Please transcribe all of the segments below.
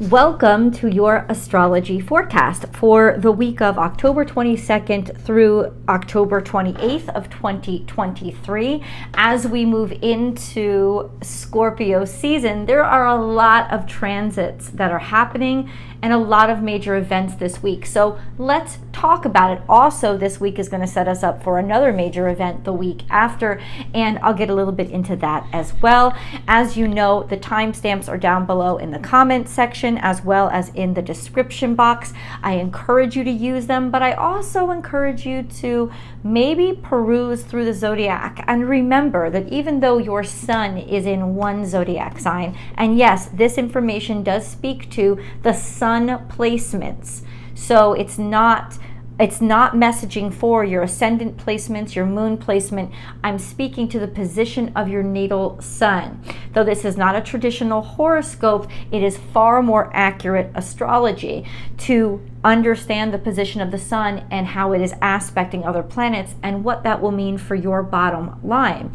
Welcome to your astrology forecast for the week of October 22nd through October 28th of 2023. As we move into Scorpio season, there are a lot of transits that are happening and a lot of major events this week. So let's talk about it. Also, this week is going to set us up for another major event the week after, and I'll get a little bit into that as well. As you know, the timestamps are down below in the comment section as well as in the description box. I encourage you to use them, but I also encourage you to maybe peruse through the zodiac and remember that even though your sun is in one zodiac sign, and yes, this information does speak to the sun placements, so it's not messaging for your ascendant placements, your moon placement. I'm speaking to the position of your natal sun. Though this is not a traditional horoscope, it is far more accurate astrology to understand the position of the sun and how it is aspecting other planets and what that will mean for your bottom line.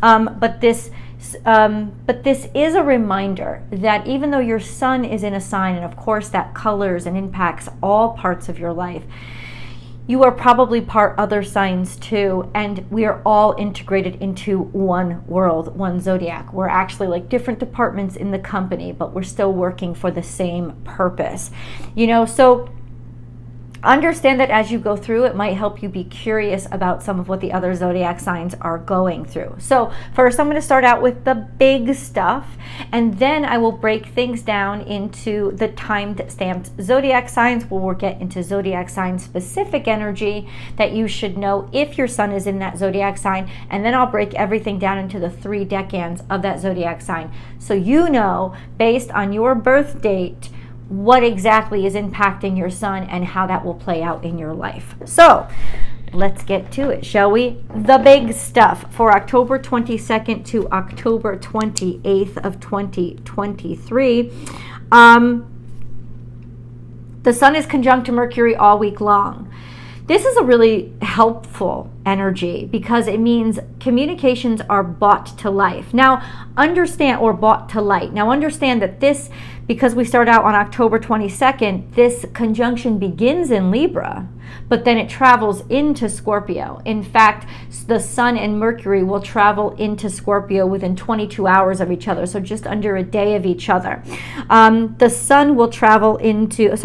But this is a reminder that even though your sun is in a sign, and of course that colors and impacts all parts of your life, you are probably part other signs too, and we are all integrated into one world, one zodiac. We're actually like different departments in the company, but we're still working for the same purpose. So understand that as you go through, it might help you be curious about some of what the other zodiac signs are going through. So first, I'm going to start out with the big stuff, and then I will break things down into the time-stamped zodiac signs, where we'll get into zodiac sign specific energy that you should know if your sun is in that zodiac sign, and then I'll break everything down into the 3 decans of that zodiac sign. So you know, based on your birth date, what exactly is impacting your sun and how that will play out in your life. So let's get to it, shall we? The big stuff for October 22nd to October 28th of 2023. The sun is conjunct to Mercury all week long. This is a really helpful energy because it means communications are brought to life. Now, understand that this, because we start out on October 22nd, this conjunction begins in Libra, but then it travels into Scorpio. In fact, the sun and Mercury will travel into Scorpio within 22 hours of each other, so just under a day of each other. Mercury will travel into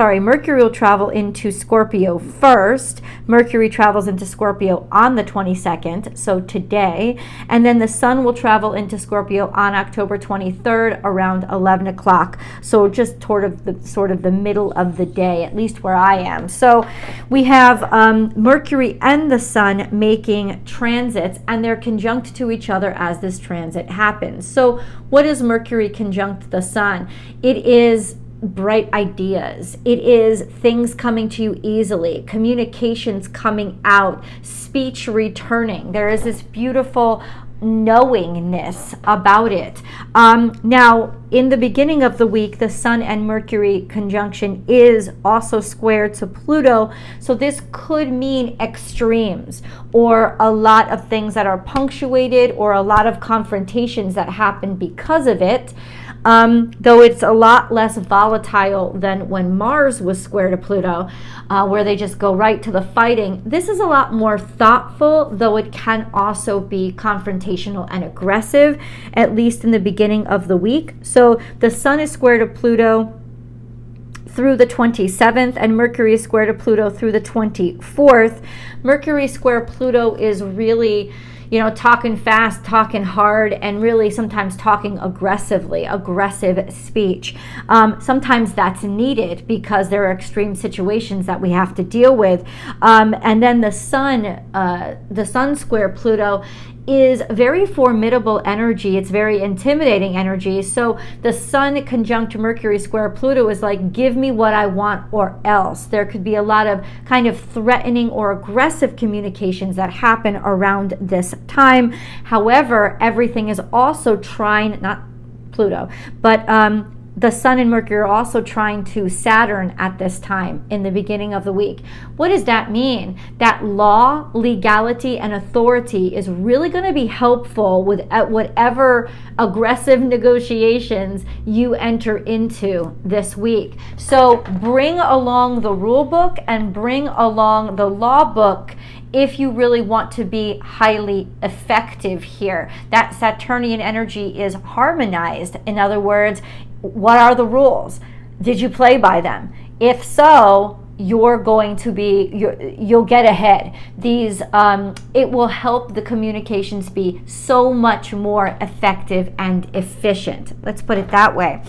Scorpio first. Mercury travels into Scorpio on the 22nd, so today, and then the sun will travel into Scorpio on October 23rd around 11 o'clock. So just sort of the middle of the day, at least where I am. So we have Mercury and the sun making transits, and they're conjunct to each other as this transit happens. So what is Mercury conjunct the sun? It is bright ideas. It is things coming to you easily, communications coming out, speech returning. There is this beautiful knowingness about it. Now, in the beginning of the week, the Sun and Mercury conjunction is also squared to Pluto, so this could mean extremes or a lot of things that are punctuated or a lot of confrontations that happen because of it. Though it's a lot less volatile than when Mars was square to Pluto, where they just go right to the fighting. This is a lot more thoughtful, though it can also be confrontational and aggressive, at least in the beginning of the week. So the sun is square to Pluto through the 27th, and Mercury is square to Pluto through the 24th. Mercury square Pluto is really, talking fast, talking hard, and really sometimes talking aggressive speech. Sometimes that's needed because there are extreme situations that we have to deal with. And then the sun square Pluto is very formidable energy. It's very intimidating energy. So the sun conjunct Mercury square Pluto is like, give me what I want or else. There could be a lot of kind of threatening or aggressive communications that happen around this time. However, everything is also trine, not Pluto, but the Sun and Mercury are also trine to Saturn at this time in the beginning of the week. What does that mean? That law, legality, and authority is really going to be helpful with whatever aggressive negotiations you enter into this week. So bring along the rule book and bring along the law book if you really want to be highly effective here. That Saturnian energy is harmonized. In other words, what are the rules? Did you play by them? If so, you're going to be, you'll get ahead. These, it will help the communications be so much more effective and efficient. Let's put it that way.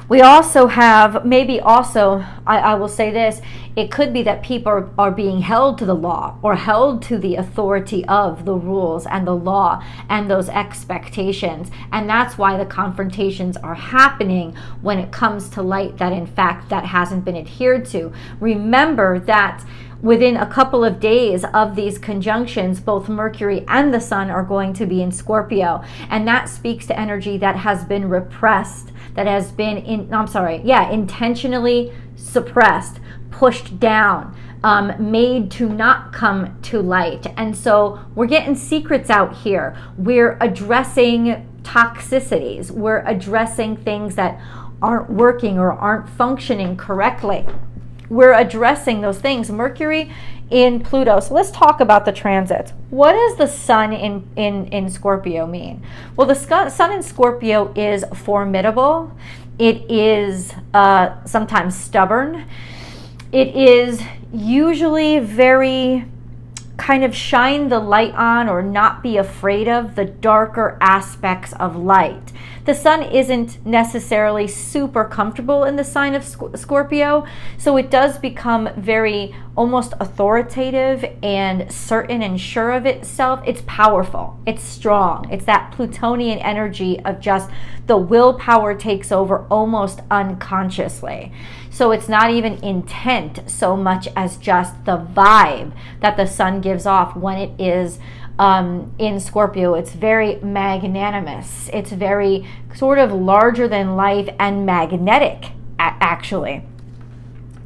We also have, maybe also, I will say this, it could be that people are being held to the law or held to the authority of the rules and the law and those expectations. And that's why the confrontations are happening when it comes to light that in fact that hasn't been adhered to. Remember that within a couple of days of these conjunctions, both Mercury and the Sun are going to be in Scorpio. And that speaks to energy that has been repressed, that has been, intentionally suppressed, pushed down, made to not come to light. And so we're getting secrets out here. We're addressing toxicities. We're addressing things that aren't working or aren't functioning correctly. We're addressing those things. Mercury in Pluto. So let's talk about the transits. What does the Sun in Scorpio mean? Well, the Sun in Scorpio is formidable. It is sometimes stubborn. It is usually very kind of shine the light on or not be afraid of the darker aspects of light. The Sun isn't necessarily super comfortable in the sign of Scorpio, so it does become very almost authoritative and certain and sure of itself. It's powerful. It's strong. It's that Plutonian energy of just the willpower takes over almost unconsciously. So it's not even intent so much as just the vibe that the Sun gives off when it is in Scorpio. It's very magnanimous. It's very sort of larger than life and magnetic, actually.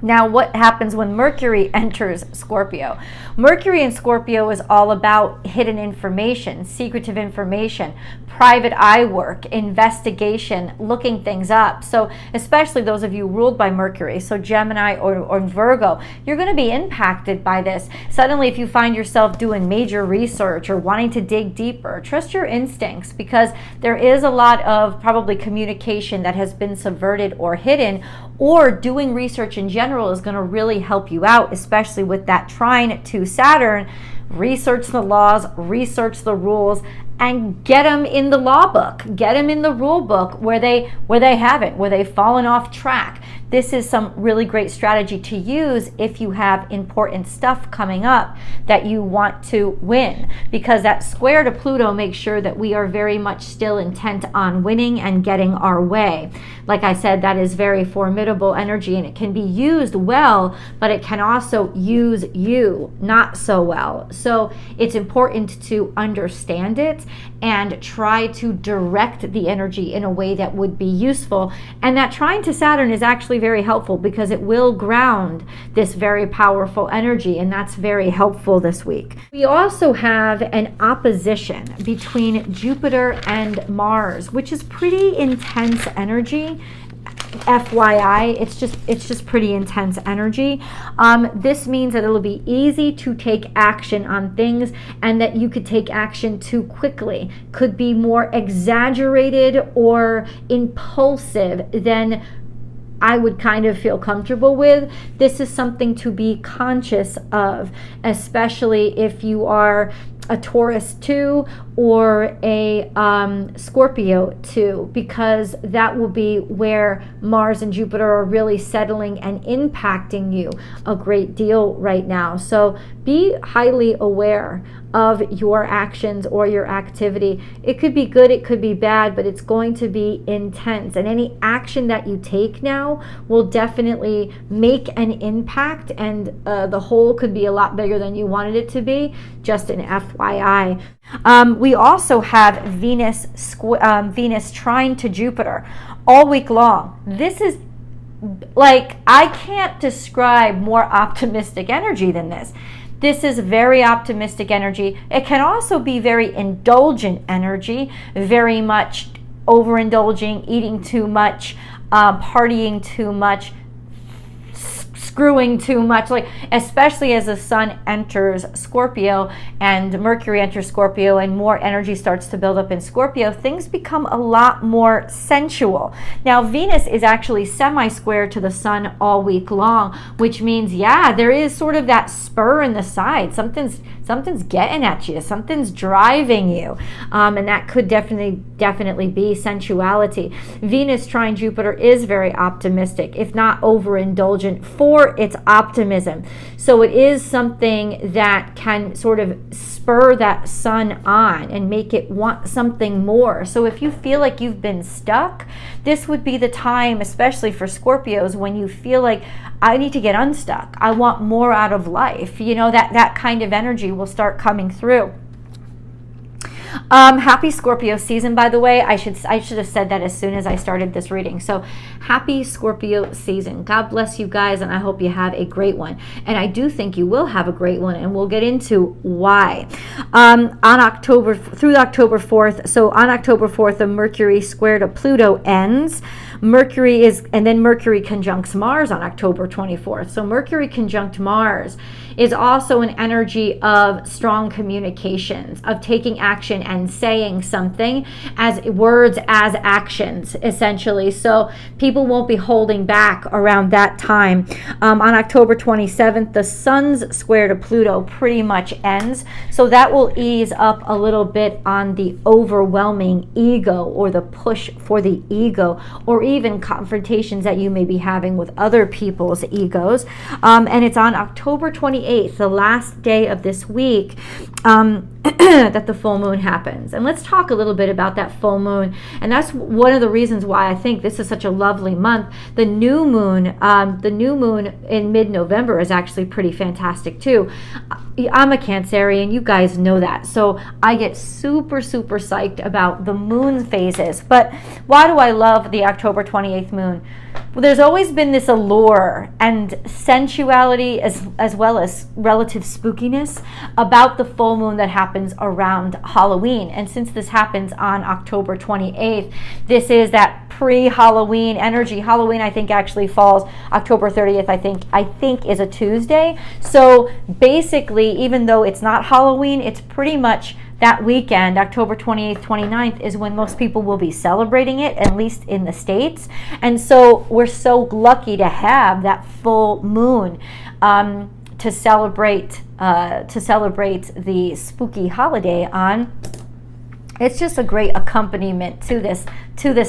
Now, what happens when Mercury enters Scorpio? Mercury in Scorpio is all about hidden information, secretive information, private eye work, investigation, looking things up. So especially those of you ruled by Mercury, so Gemini or Virgo, you're going to be impacted by this. Suddenly, if you find yourself doing major research or wanting to dig deeper, trust your instincts, because there is a lot of probably communication that has been subverted or hidden, or doing research in general is going to really help you out, especially with that trine to Saturn. Research the laws, research the rules, and get them in the law book, get them in the rule book where they haven't, where they've fallen off track. This is some really great strategy to use if you have important stuff coming up that you want to win, because that square to Pluto makes sure that we are very much still intent on winning and getting our way. Like I said, that is very formidable energy, and it can be used well, but it can also use you not so well. So it's important to understand it and try to direct the energy in a way that would be useful. And that trine to Saturn is actually very helpful because it will ground this very powerful energy, and that's very helpful this week. We also have an opposition between Jupiter and Mars, which is pretty intense energy. FYI, it's just pretty intense energy. This means that it'll be easy to take action on things, and that you could take action too quickly. Could be more exaggerated or impulsive than I would kind of feel comfortable with. This is something to be conscious of, especially if you are a Taurus 2 or a Scorpio 2, because that will be where Mars and Jupiter are really settling and impacting you a great deal right now. So be highly aware of your actions or your activity. It could be good, it could be bad, but it's going to be intense. And any action that you take now will definitely make an impact, and the whole could be a lot bigger than you wanted it to be. Just an FYI. FYI. We also have Venus trine to Jupiter all week long. This is like, I can't describe more optimistic energy than this. This is very optimistic energy. It can also be very indulgent energy, very much overindulging, eating too much, partying too much, screwing too much, like especially as the sun enters Scorpio and Mercury enters Scorpio and more energy starts to build up in Scorpio, things become a lot more sensual. Now Venus is actually semi-square to the sun all week long, which means, yeah, there is sort of that spur in the side. Something's getting at you, something's driving you, and that could definitely be sensuality. Venus trine Jupiter is very optimistic, if not overindulgent, for its optimism. So it is something that can sort of spur that sun on and make it want something more. So if you feel like you've been stuck, this would be the time, especially for Scorpios, when you feel like, I need to get unstuck, I want more out of life. You know, that kind of energy will start coming through. Happy Scorpio season, by the way. I should have said that as soon as I started this reading. So happy Scorpio season. God bless you guys, and I hope you have a great one. And I do think you will have a great one, and we'll get into why. Through October 4th. So on October 4th, the Mercury square to Pluto ends. And then Mercury conjuncts Mars on October 24th. So Mercury conjunct Mars is also an energy of strong communications, of taking action and saying something, as words as actions, essentially. So people won't be holding back around that time. On October 27th, the Sun's square to Pluto pretty much ends. So that will ease up a little bit on the overwhelming ego, or the push for the ego, or even confrontations that you may be having with other people's egos. And it's on October 28th, the last day of this week, that the full moon happens. And let's talk a little bit about that full moon. And that's one of the reasons why I think this is such a lovely month. The new moon in mid-November is actually pretty fantastic too. I'm a Cancerian, you guys know that. So I get super, super psyched about the moon phases. But why do I love the October 28th moon? Well, there's always been this allure and sensuality, as well as relative spookiness, about the full moon that happens around Halloween. And since this happens on October 28th, this is that pre-Halloween energy. Halloween, I think, actually falls October 30th, I think is a Tuesday. So basically, even though it's not Halloween, it's pretty much that weekend, October 28th, 29th, is when most people will be celebrating it, at least in the States. And so we're so lucky to have that full moon to celebrate the spooky holiday on. It's just a great accompaniment to this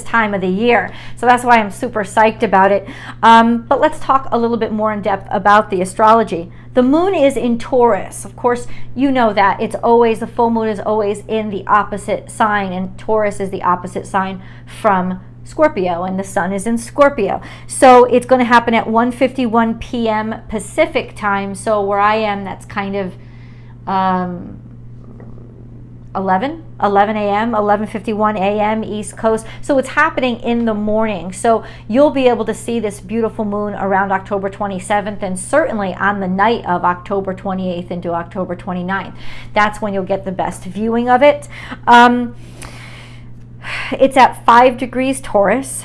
time of the year. So that's why I'm super psyched about it. But let's talk a little bit more in depth about the astrology. The moon is in Taurus. Of course, you know that. The full moon is always in the opposite sign, and Taurus is the opposite sign from Scorpio, and the sun is in Scorpio. So it's going to happen at 1:51 p.m. Pacific time. So where I am, that's kind of 11 a.m., 11:51 a.m. East Coast. So it's happening in the morning. So you'll be able to see this beautiful moon around October 27th, and certainly on the night of October 28th into October 29th. That's when you'll get the best viewing of it. It's at 5 degrees Taurus,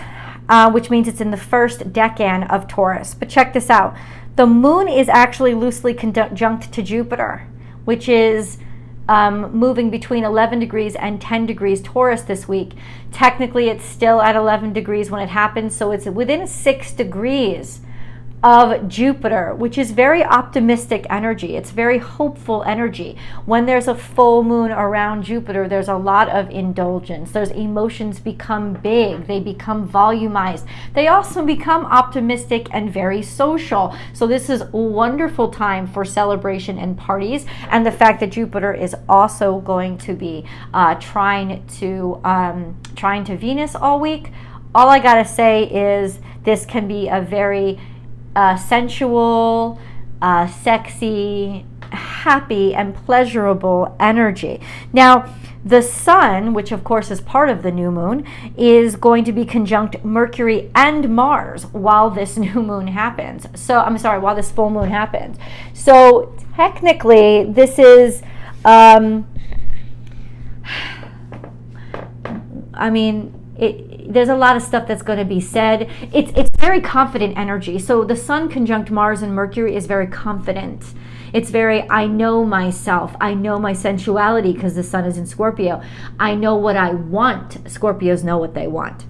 which means it's in the first decan of Taurus. But check this out. The moon is actually loosely conjunct to Jupiter, which is moving between 11 degrees and 10 degrees Taurus this week. Technically, it's still at 11 degrees when it happens, so it's within 6 degrees of Jupiter, which is very optimistic energy. It's very hopeful energy. When there's a full moon around Jupiter, there's a lot of indulgence. There's emotions become big. They become volumized. They also become optimistic and very social. So this is a wonderful time for celebration and parties. And the fact that Jupiter is also going to be trine to Venus all week, all I gotta say is this can be a very sensual, sexy, happy and pleasurable energy. Now, the sun, which of course is part of the new moon, is going to be conjunct Mercury and Mars while this new moon happens. So, I'm sorry, while this full moon happens. So, technically, this is, there's a lot of stuff that's going to be said. It's very confident energy. So the sun conjunct Mars and Mercury is very confident. It's very, I know myself. I know my sensuality because the sun is in Scorpio. I know what I want. Scorpios know what they want.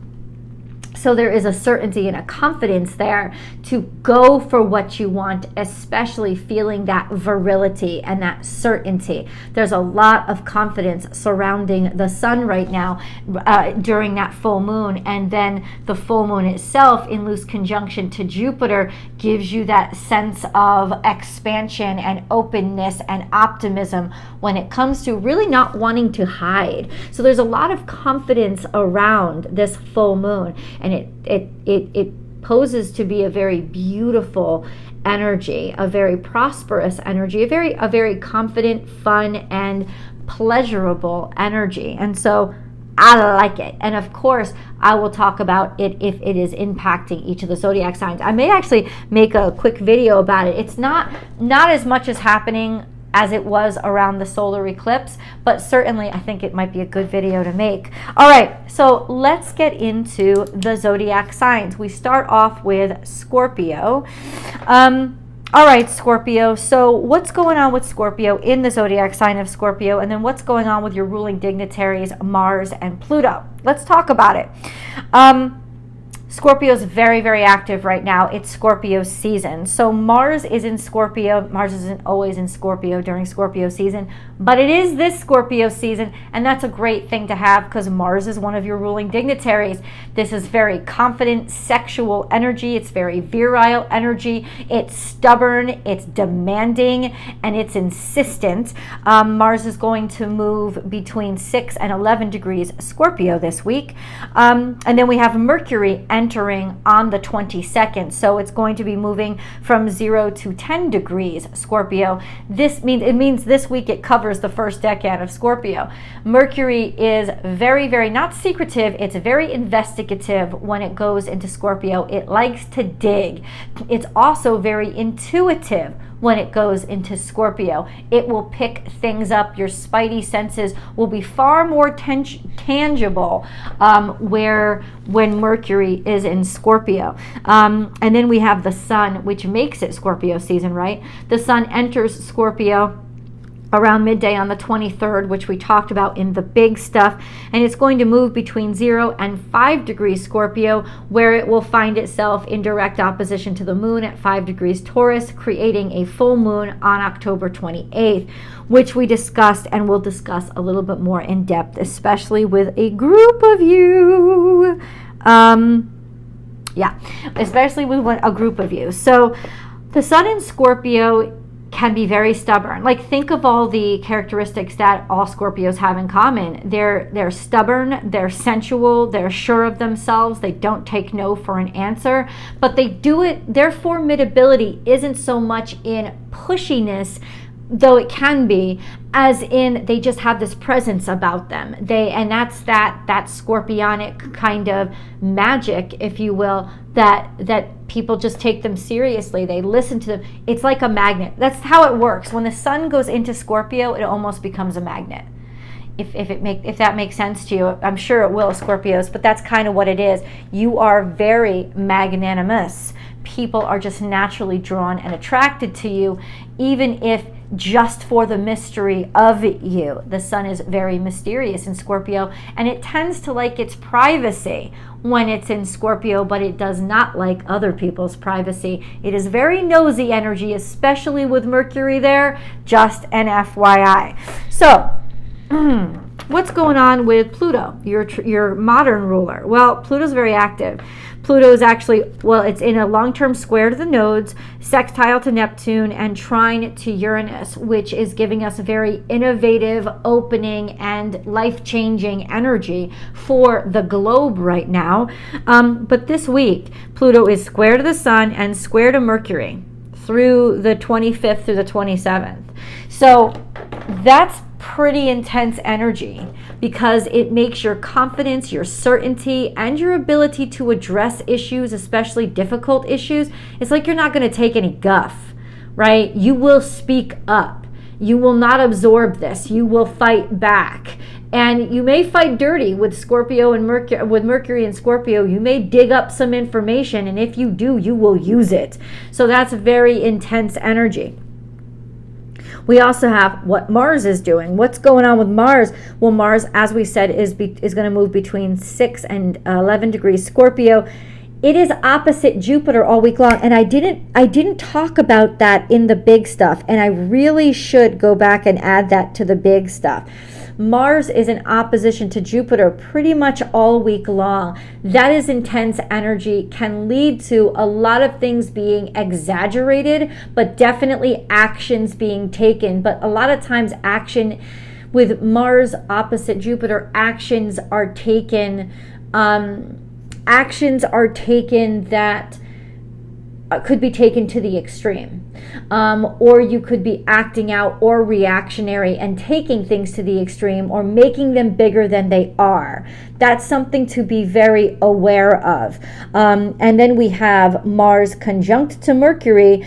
So there is a certainty and a confidence there to go for what you want, especially feeling that virility and that certainty. There's a lot of confidence surrounding the sun right now during that full moon. And then the full moon itself in loose conjunction to Jupiter gives you that sense of expansion and openness and optimism when it comes to really not wanting to hide. So there's a lot of confidence around this full moon. And it poses to be a very beautiful energy, a very prosperous energy, a very confident, fun, and pleasurable energy. And so I like it. And of course, I will talk about it if it is impacting each of the zodiac signs. I may actually make a quick video about it. It's not as much as happening as it was around the solar eclipse, but certainly I think it might be a good video to make. All right, so let's get into the zodiac signs. We start off with Scorpio. All right, Scorpio. So what's going on with Scorpio in the zodiac sign of Scorpio, and then what's going on with your ruling dignitaries, Mars and Pluto? Let's talk about it. Scorpio is very, very active right now. It's Scorpio season. So Mars is in Scorpio. Mars isn't always in Scorpio during Scorpio season, but it is this Scorpio season, and that's a great thing to have because Mars is one of your ruling dignitaries. This is very confident, sexual energy. It's very virile energy. It's stubborn, it's demanding, and it's insistent. Mars is going to move between 6 and 11 degrees Scorpio this week. And then we have Mercury entering on the 22nd. So it's going to be moving from 0 to 10 degrees Scorpio. It means this week it covers the first decan of Scorpio. Mercury is very, very not secretive. It's very investigative when it goes into Scorpio. It likes to dig. It's also very intuitive when it goes into Scorpio. It will pick things up. Your spidey senses will be far more tangible when Mercury is in Scorpio. And then we have the sun, which makes it Scorpio season, right? The sun enters Scorpio around midday on the 23rd, which we talked about in the big stuff, and it's going to move between 0 and 5 degrees Scorpio, where it will find itself in direct opposition to the moon at 5 degrees Taurus, creating a full moon on October 28th, which we discussed and will discuss a little bit more in depth, especially with a group of you. Especially with a group of you. So the sun in Scorpio can be very stubborn. Like, think of all the characteristics that all Scorpios have in common. They're stubborn, they're sensual, they're sure of themselves, they don't take no for an answer, but they do it, their formidability isn't so much in pushiness, though it can be, as in they just have this presence about them. And that's that scorpionic kind of magic, if you will, that people just take them seriously. They listen to them. It's like a magnet. That's how it works. When the sun goes into Scorpio, it almost becomes a magnet. If that makes sense to you, I'm sure it will, Scorpios, but that's kind of what it is. You are very magnanimous. People are just naturally drawn and attracted to you, even if just for the mystery of you. The sun is very mysterious in Scorpio, and it tends to like its privacy when it's in Scorpio, but it does not like other people's privacy. It is very nosy energy, especially with Mercury there, just an FYI. So, what's going on with Pluto, your modern ruler? Well, Pluto's very active. Pluto is actually, it's in a long-term square to the nodes, sextile to Neptune, and trine to Uranus, which is giving us a very innovative, opening, and life-changing energy for the globe right now. But this week, Pluto is square to the Sun and square to Mercury. through the 25th through the 27th. So that's pretty intense energy because it makes your confidence, your certainty, and your ability to address issues, especially difficult issues, it's like you're not going to take any guff, right? You will speak up. You will not absorb this. You will fight back. And you may fight dirty with Scorpio and Mercury and Scorpio. You may dig up some information, and if you do, you will use it. So that's very intense energy. We also have what Mars is doing. What's going on with Mars? Well, Mars, as we said, is going to move between 6 and 11 degrees Scorpio. It is opposite Jupiter all week long, and I didn't talk about that in the big stuff, and I really should go back and add that to the big stuff. Mars is in opposition to Jupiter pretty much all week long. That is intense energy, can lead to a lot of things being exaggerated, but definitely actions being taken. But a lot of times action with Mars opposite Jupiter, actions are taken that could be taken to the extreme. Or you could be acting out or reactionary and taking things to the extreme or making them bigger than they are. That's something to be very aware of. And then we have Mars conjunct to Mercury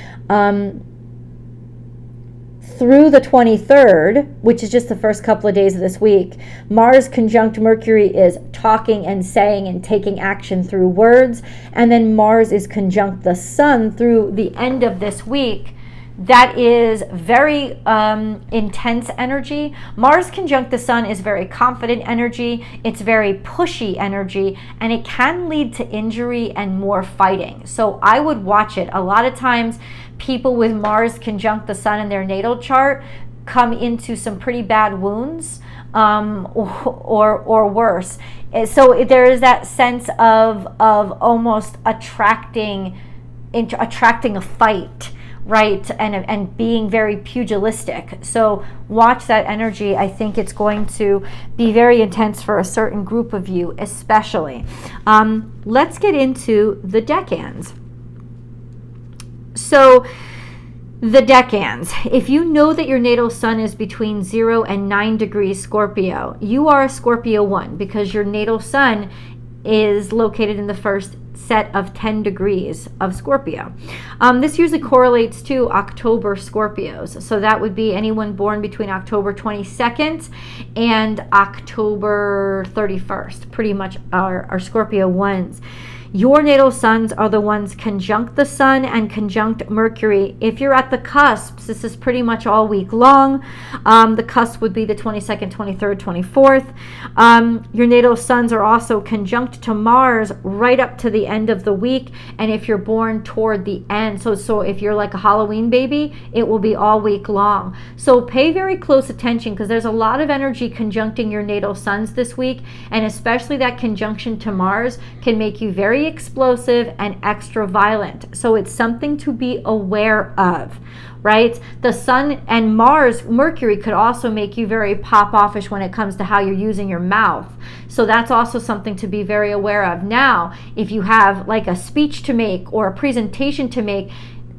through the 23rd, which is just the first couple of days of this week. Mars conjunct Mercury is talking and saying and taking action through words. And then Mars is conjunct the Sun through the end of this week. That is very intense energy. Mars conjunct the Sun is very confident energy. It's very pushy energy, and it can lead to injury and more fighting. So I would watch it. A lot of times people with Mars conjunct the Sun in their natal chart come into some pretty bad wounds or worse. So there is that sense of almost attracting a fight, right? And being very pugilistic. So watch that energy. I think it's going to be very intense for a certain group of you, especially. Let's get into the decans. So the decans, if you know that your natal sun is between 0 and 9 degrees Scorpio, you are a Scorpio 1 because your natal sun is located in the first set of 10 degrees of Scorpio. This usually correlates to October Scorpios. So that would be anyone born between October 22nd and October 31st, pretty much are Scorpio 1s. Your natal suns are the ones conjunct the Sun and conjunct Mercury. If you're at the cusps, this is pretty much all week long. The cusp would be the 22nd, 23rd, 24th. Your natal suns are also conjunct to Mars right up to the end of the week. And if you're born toward the end, so if you're like a Halloween baby, it will be all week long. So pay very close attention because there's a lot of energy conjuncting your natal suns this week. And especially that conjunction to Mars can make you very explosive and extra violent. So it's something to be aware of, right? The Sun and Mars, Mercury could also make you very pop-offish when it comes to how you're using your mouth. So that's also something to be very aware of. Now, if you have like a speech to make or a presentation to make,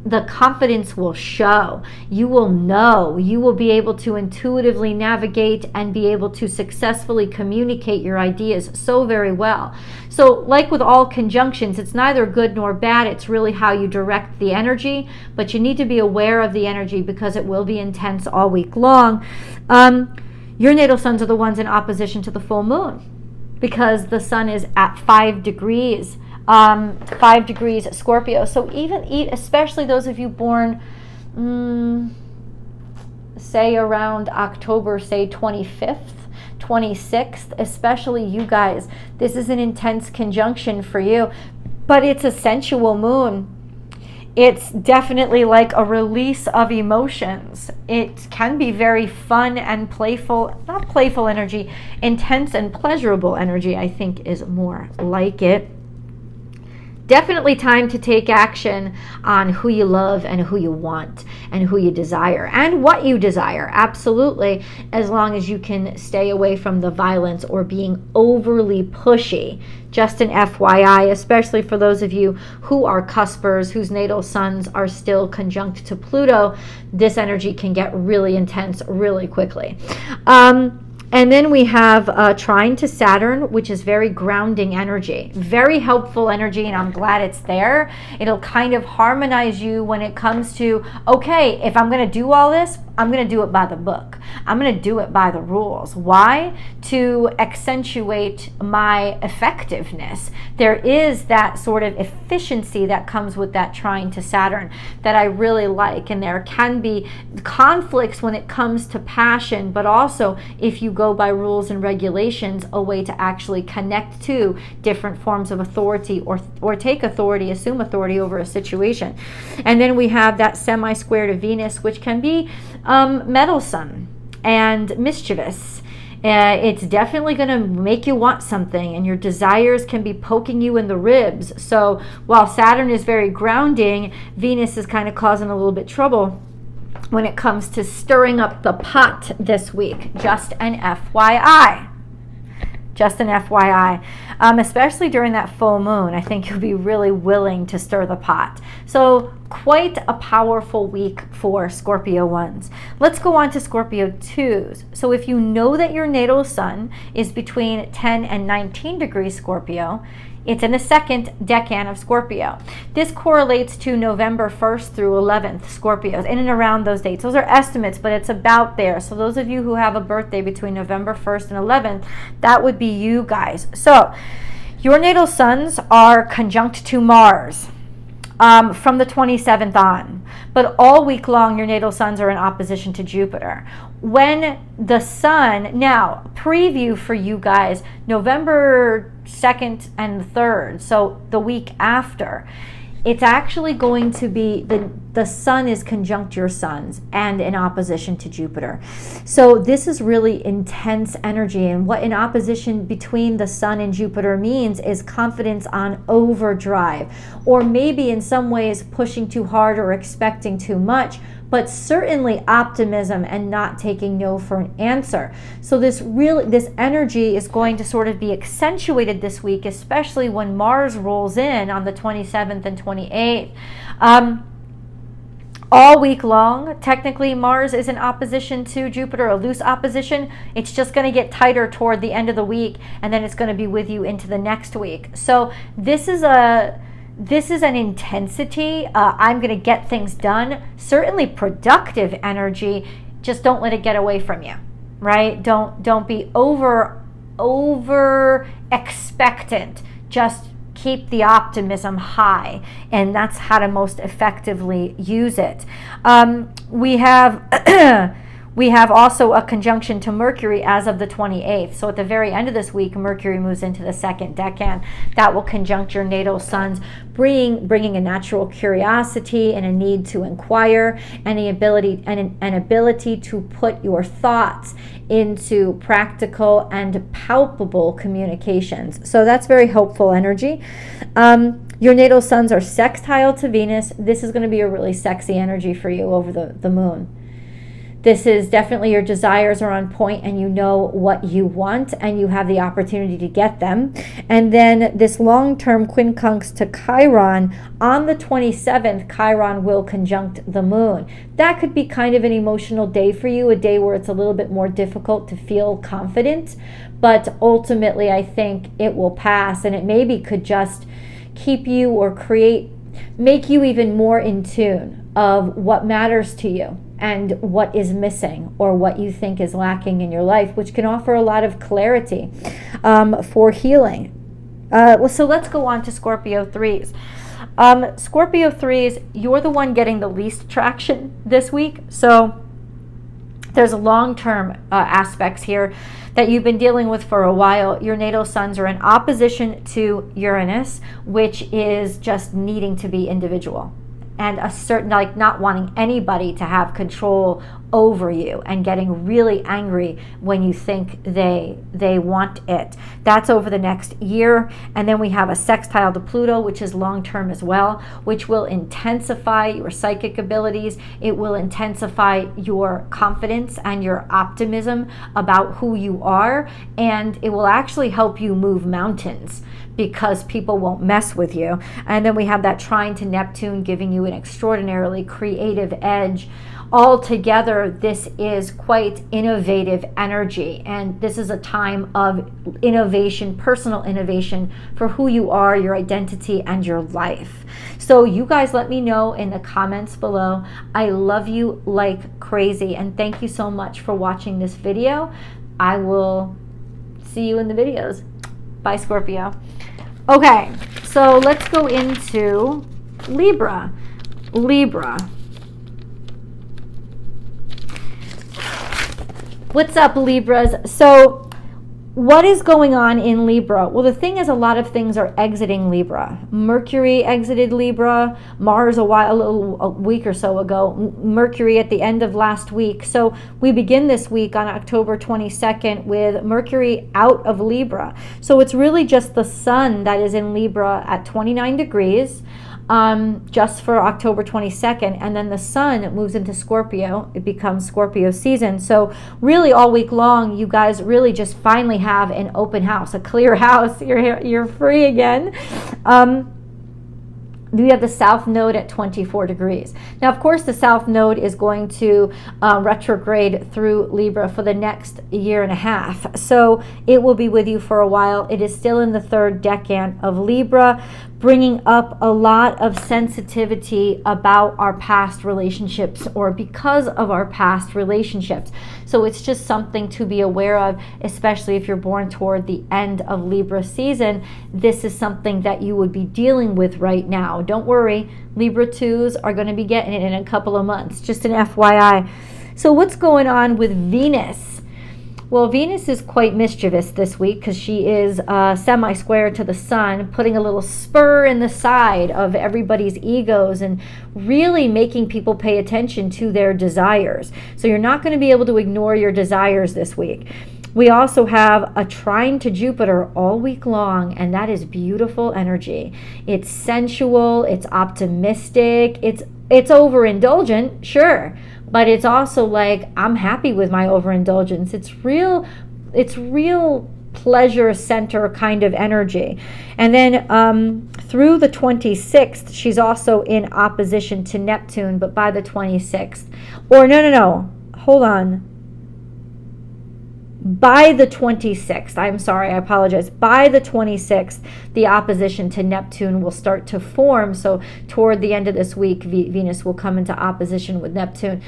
the confidence will show. You will know. You will be able to intuitively navigate and be able to successfully communicate your ideas so very well. So like with all conjunctions, it's neither good nor bad. It's really how you direct the energy, but you need to be aware of the energy because it will be intense all week long. Your natal suns are the ones in opposition to the full moon because the sun is at 5 degrees. 5 degrees Scorpio. So especially those of you born say around October, say 25th, 26th, especially you guys, this is an intense conjunction for you, but it's a sensual moon. It's definitely like a release of emotions. It can be very fun and playful, not playful energy, intense and pleasurable energy, I think is more like it. definitely time to take action on who you love and who you want and who you desire and what you desire. Absolutely, as long as you can stay away from the violence or being overly pushy. Just an FYI, especially for those of you who are cuspers, whose natal suns are still conjunct to Pluto, this energy can get really intense really quickly. And then we have trine to Saturn, which is very grounding energy, very helpful energy, and I'm glad it's there. It'll kind of harmonize you when it comes to, okay, if I'm going to do all this, I'm going to do it by the book. I'm going to do it by the rules. Why? To accentuate my effectiveness. There is that sort of efficiency that comes with that trine to Saturn that I really like. And there can be conflicts when it comes to passion, but also if you go by rules and regulations, a way to actually connect to different forms of authority or take authority, assume authority over a situation. And then we have that semi-square to Venus, which can be meddlesome and mischievous. It's definitely going to make you want something, and your desires can be poking you in the ribs. So while Saturn is very grounding, Venus is kind of causing a little bit trouble when it comes to stirring up the pot this week. Just an FYI. Just an FYI. Especially during that full moon, I think you'll be really willing to stir the pot. So quite a powerful week for Scorpio 1s. Let's go on to Scorpio 2s. So if you know that your natal sun is between 10 and 19 degrees Scorpio, it's in the second decan of Scorpio. This correlates to November 1st through 11th Scorpios, in and around those dates. Those are estimates, but it's about there. So those of you who have a birthday between November 1st and 11th, that would be you guys. So your natal suns are conjunct to Mars from the 27th on. But all week long, your natal suns are in opposition to Jupiter. When the sun, now, preview for you guys, November 2nd and 3rd, so the week after, it's actually going to be, the sun is conjunct your suns and in opposition to Jupiter. So this is really intense energy, and what in opposition between the sun and Jupiter means is confidence on overdrive, or maybe in some ways pushing too hard or expecting too much, but certainly optimism and not taking no for an answer. So this energy is going to sort of be accentuated this week, especially when Mars rolls in on the 27th and 28th. All week long, technically Mars is in opposition to Jupiter, a loose opposition. It's just going to get tighter toward the end of the week, and then it's going to be with you into the next week. So this is an intensity. I'm going to get things done. Certainly productive energy. Just don't let it get away from you, right? Don't be over expectant. Just keep the optimism high, and that's how to most effectively use it. We have also a conjunction to Mercury as of the 28th. So at the very end of this week, Mercury moves into the second decan. That will conjunct your natal suns, bringing a natural curiosity and a need to inquire, and the ability an ability to put your thoughts into practical and palpable communications. So that's very helpful energy. Your natal suns are sextile to Venus. This is going to be a really sexy energy for you over the moon. This is definitely, your desires are on point and you know what you want and you have the opportunity to get them. And then this long-term quincunx to Chiron on the 27th, Chiron will conjunct the moon. That could be kind of an emotional day for you, a day where it's a little bit more difficult to feel confident, but ultimately I think it will pass, and it maybe could just keep you or make you even more in tune of what matters to you and what is missing or what you think is lacking in your life, which can offer a lot of clarity for healing. So let's go on to Scorpio 3s. Scorpio 3s, you're the one getting the least traction this week. So there's long-term aspects here that you've been dealing with for a while. Your natal suns are in opposition to Uranus, which is just needing to be individual, and a certain, like, not wanting anybody to have control over you and getting really angry when you think they want it. That's over the next year. And then we have a sextile to Pluto, which is long-term as well, which will intensify your psychic abilities. It will intensify your confidence and your optimism about who you are. And it will actually help you move mountains because people won't mess with you. And then we have that trine to Neptune, giving you an extraordinarily creative edge. Altogether, this is quite innovative energy, and this is a time of innovation, personal innovation for who you are, your identity, and your life. So you guys let me know in the comments below. I love you like crazy, and thank you so much for watching this video. I will see you in the videos. Bye, Scorpio. Okay, so let's go into Libra. What's up, Libras? So what is going on in Libra? Well, the thing is, a lot of things are exiting Libra. Mercury exited Libra, Mars a week or so ago, Mercury at the end of last week. So we begin this week on October 22nd with Mercury out of Libra. So it's really just the sun that is in Libra at 29 degrees. Just for October 22nd, and then the sun moves into Scorpio. It becomes Scorpio season. So really all week long, you guys really just finally have an open house, a clear house. You're free again. We have the South Node at 24 degrees. Now, of course, the South Node is going to retrograde through Libra for the next year and a half. So it will be with you for a while. It is still in the third decan of Libra, bringing up a lot of sensitivity about our past relationships or because of our past relationships. So it's just something to be aware of, especially if you're born toward the end of Libra season. This is something that you would be dealing with right now. Don't worry, Libra 2s are going to be getting it in a couple of months. Just an FYI. So what's going on with Venus? Well, Venus is quite mischievous this week because she is semi-square to the sun, putting a little spur in the side of everybody's egos and really making people pay attention to their desires. So you're not going to be able to ignore your desires this week. We also have a trine to Jupiter all week long, and that is beautiful energy. It's sensual, it's optimistic, it's overindulgent, sure, but it's also like, I'm happy with my overindulgence. It's real pleasure center kind of energy. And then through the 26th, she's also in opposition to Neptune, but by the 26th, or no, hold on. By the 26th, I'm sorry, I apologize. By the 26th, the opposition to Neptune will start to form. So toward the end of this week, Venus will come into opposition with Neptune.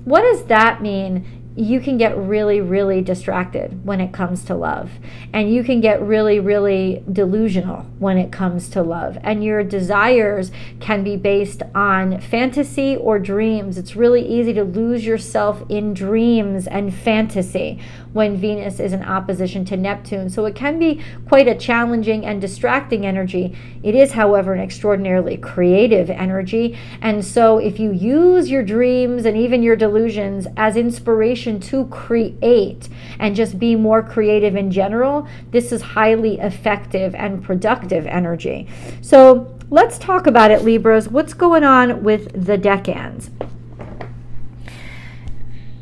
What does that mean? You can get really, really distracted when it comes to love. And you can get really, really delusional when it comes to love. And your desires can be based on fantasy or dreams. It's really easy to lose yourself in dreams and fantasy when Venus is in opposition to Neptune. So it can be quite a challenging and distracting energy. It is, however, an extraordinarily creative energy. And so if you use your dreams and even your delusions as inspiration to create and just be more creative in general, this is highly effective and productive energy. So let's talk about it, Libras. What's going on with the decans?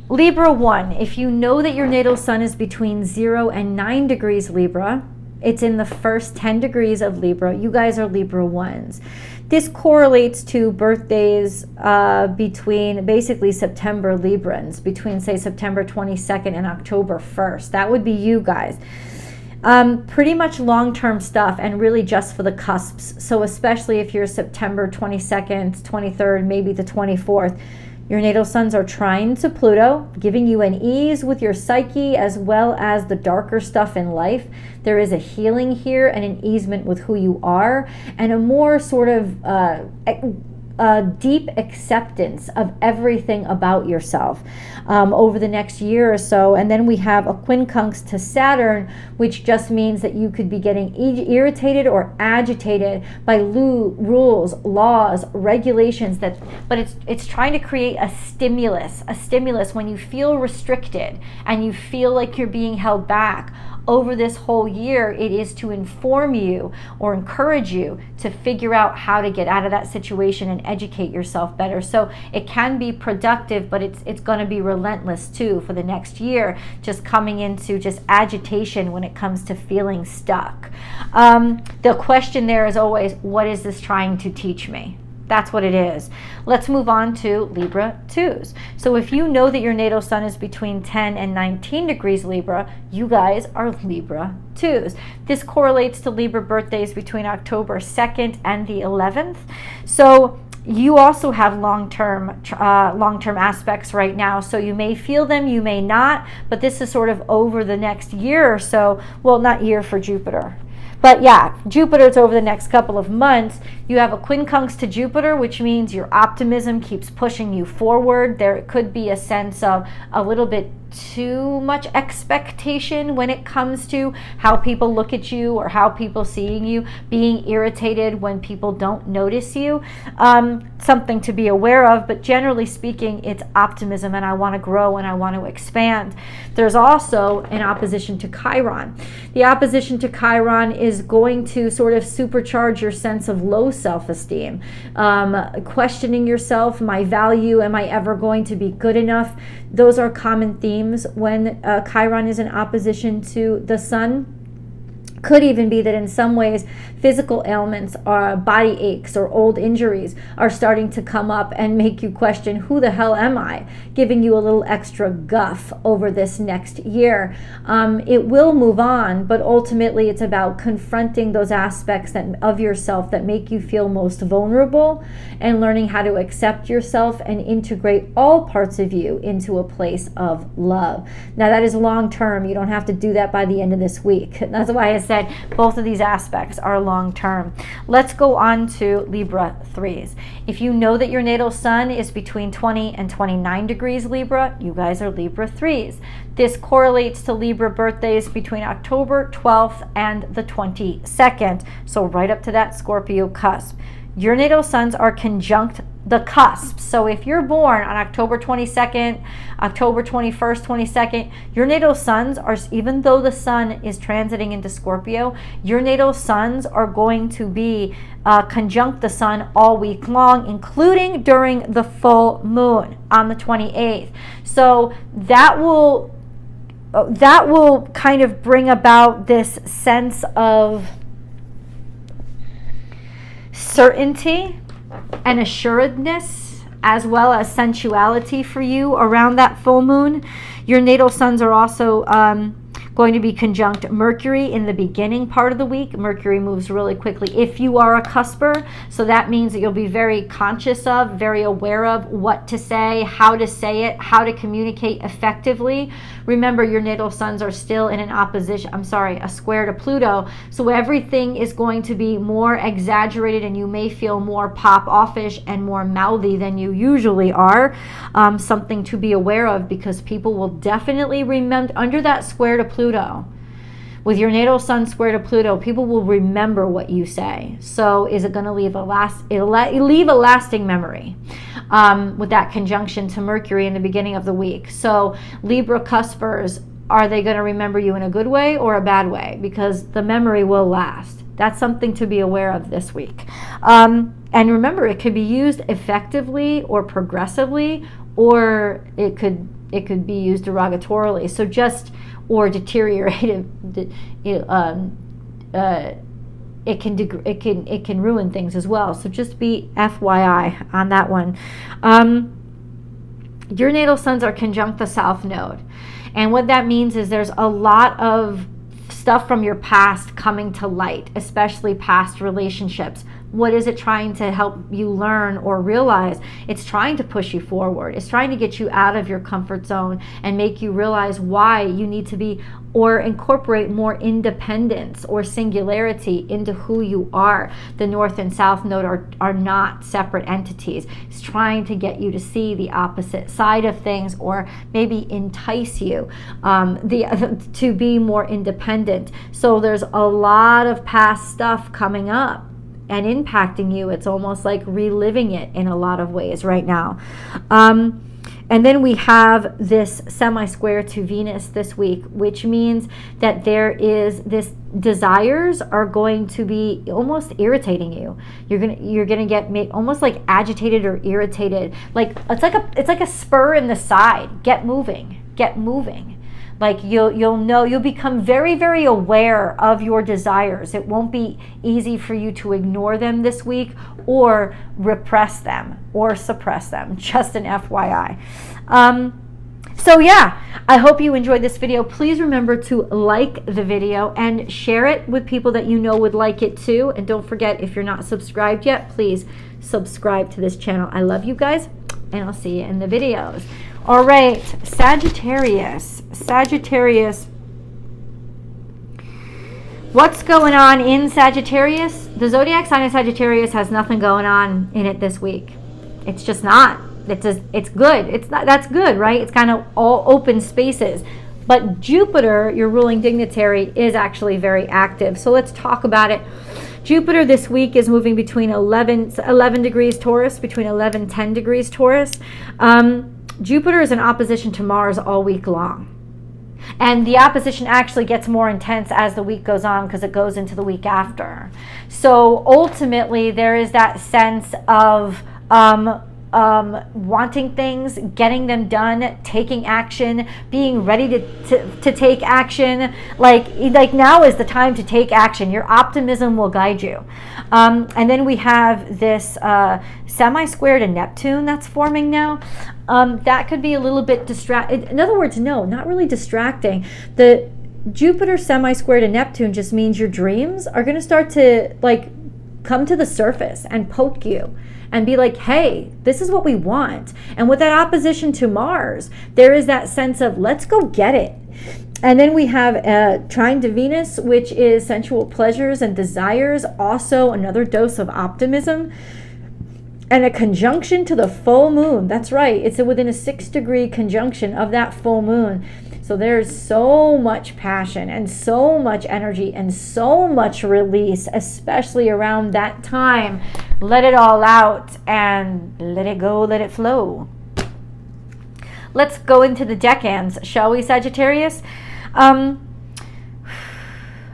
Libra 1, if you know that your natal sun is between 0 and 9 degrees Libra, it's in the first 10 degrees of Libra. You guys are Libra 1s. This correlates to birthdays between basically September Librans, between say September 22nd and October 1st. That would be you guys. Pretty much long-term stuff and really just for the cusps. So especially if you're September 22nd, 23rd, maybe the 24th, your natal suns are trine to Pluto, giving you an ease with your psyche as well as the darker stuff in life. There is a healing here and an easement with who you are and a more sort of a deep acceptance of everything about yourself over the next year or so. And then we have a quincunx to Saturn, which just means that you could be getting irritated or agitated by rules, laws, regulations, but it's trying to create a stimulus when you feel restricted and you feel like you're being held back. Over this whole year, it is to inform you or encourage you to figure out how to get out of that situation and educate yourself better. So it can be productive, but it's going to be relentless too for the next year, just coming into just agitation when it comes to feeling stuck. The question there is always, what is this trying to teach me? That's what it is. Let's move on to Libra 2s. So if you know that your natal sun is between 10 and 19 degrees Libra, you guys are Libra 2s. This correlates to Libra birthdays between October 2nd and the 11th. So you also have long-term aspects right now. So you may feel them, you may not, but this is sort of over the next year or so. Well, not year for Jupiter. But yeah, Jupiter's over the next couple of months. You have a quincunx to Jupiter, which means your optimism keeps pushing you forward. There could be a sense of a little bit too much expectation when it comes to how people look at you or how people seeing you, being irritated when people don't notice you. Something to be aware of, but generally speaking, it's optimism, and I want to grow and I want to expand. There's also an opposition to Chiron. The opposition to Chiron is going to sort of supercharge your sense of low self-esteem, questioning yourself, my value, am I ever going to be good enough? Those are common themes when Chiron is in opposition to the sun. Could even be that in some ways physical ailments or body aches or old injuries are starting to come up and make you question, who the hell am I? Giving you a little extra guff over this next year. It will move on, but ultimately it's about confronting those aspects of yourself that make you feel most vulnerable and learning how to accept yourself and integrate all parts of you into a place of love. Now that is long term. You don't have to do that by the end of this week. That's why I said both of these aspects are long term. Let's go on to Libra 3s. If you know that your natal sun is between 20 and 29 degrees Libra, you guys are Libra 3s. This correlates to Libra birthdays between October 12th and the 22nd, so right up to that Scorpio cusp. Your natal suns are conjunct the cusp. So if you're born on October 22nd, October 21st, 22nd, your natal suns are, even though the sun is transiting into Scorpio, your natal suns are going to be conjunct the sun all week long, including during the full moon on the 28th. So that will kind of bring about this sense of certainty and assuredness, as well as sensuality for you around that full moon. Your natal suns are also going to be conjunct Mercury in the beginning part of the week. Mercury moves really quickly if you are a cusper, so that means that you'll be very conscious of, very aware of what to say it, how to communicate effectively. Remember, your natal suns are still in a square to Pluto, so everything is going to be more exaggerated and you may feel more pop-offish and more mouthy than you usually are. Something to be aware of, because people will definitely remember under that square to Pluto. With your natal sun square to Pluto, people will remember what you say. So is it going to leave a lasting memory with that conjunction to Mercury in the beginning of the week. So Libra cuspers, are they going to remember you in a good way or a bad way? Because the memory will last. That's something to be aware of this week. And remember, it could be used effectively or progressively, or it could be used derogatorily. So or deteriorative. It can ruin things as well. So just be FYI on that one. Your natal suns are conjunct the South Node, and what that means is there's a lot of stuff from your past coming to light, especially past relationships, What is it trying to help you learn or realize? It's trying to push you forward. It's trying to get you out of your comfort zone and make you realize why you need to be or incorporate more independence or singularity into who you are. The North and South Node are not separate entities. It's trying to get you to see the opposite side of things, or maybe entice you to be more independent. So there's a lot of past stuff coming up and impacting you. It's almost like reliving it in a lot of ways right now. And then we have this semi-square to Venus this week, which means that there is this desires are going to be almost irritating you. You're gonna get almost like agitated or irritated. Like it's like a spur in the side. Get moving. Get moving. Like you'll become very, very aware of your desires. It won't be easy for you to ignore them this week or repress them or suppress them. Just an FYI. So yeah, I hope you enjoyed this video. Please remember to like the video and share it with people that you know would like it too. And don't forget, if you're not subscribed yet, please subscribe to this channel. I love you guys, and I'll see you in the videos. All right, Sagittarius. What's going on in Sagittarius? The zodiac sign of Sagittarius has nothing going on in it this week. It's just not. It's good. It's not, that's good, right? It's kind of all open spaces. But Jupiter, your ruling dignitary, is actually very active. So let's talk about it. Jupiter this week is moving between 11 degrees Taurus, between 10 degrees Taurus. Jupiter is in opposition to Mars all week long. And the opposition actually gets more intense as the week goes on because it goes into the week after. So ultimately, there is that sense of wanting things, getting them done, taking action, being ready to take action. Like now is the time to take action. Your optimism will guide you. And then we have this semi-square to Neptune that's forming now. That could be a little bit in other words, no, not really distracting. The Jupiter semi-square to Neptune just means your dreams are going to start to come to the surface and poke you and be like, hey, this is what we want. And with that opposition to Mars, there is that sense of let's go get it. And then we have a trine to Venus, which is sensual pleasures and desires, also another dose of optimism. And a conjunction to the full moon. That's right. It's within a 6-degree conjunction of that full moon. So there's so much passion and so much energy and so much release, especially around that time. Let it all out and let it go, let it flow. Let's go into the decans, shall we, Sagittarius?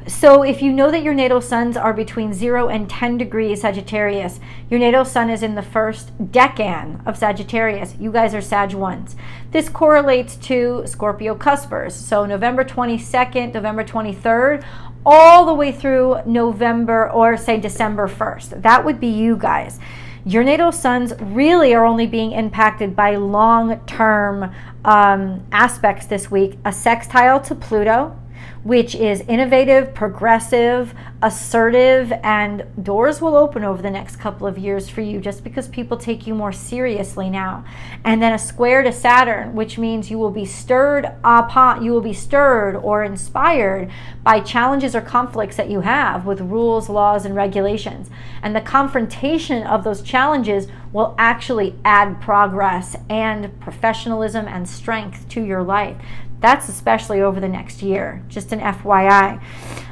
So if you know that your natal suns are between 0 and 10 degrees Sagittarius, your natal sun is in the first decan of Sagittarius. You guys are Sag 1s. This correlates to Scorpio cuspers. So November 22nd, November 23rd, all the way through November or say December 1st. That would be you guys. Your natal suns really are only being impacted by long-term aspects this week. A sextile to Pluto, which is innovative, progressive, assertive, and doors will open over the next couple of years for you just because people take you more seriously now. And then a square to Saturn, which means you will be stirred or inspired by challenges or conflicts that you have with rules, laws, and regulations. And the confrontation of those challenges will actually add progress and professionalism and strength to your life. That's especially over the next year, just an FYI.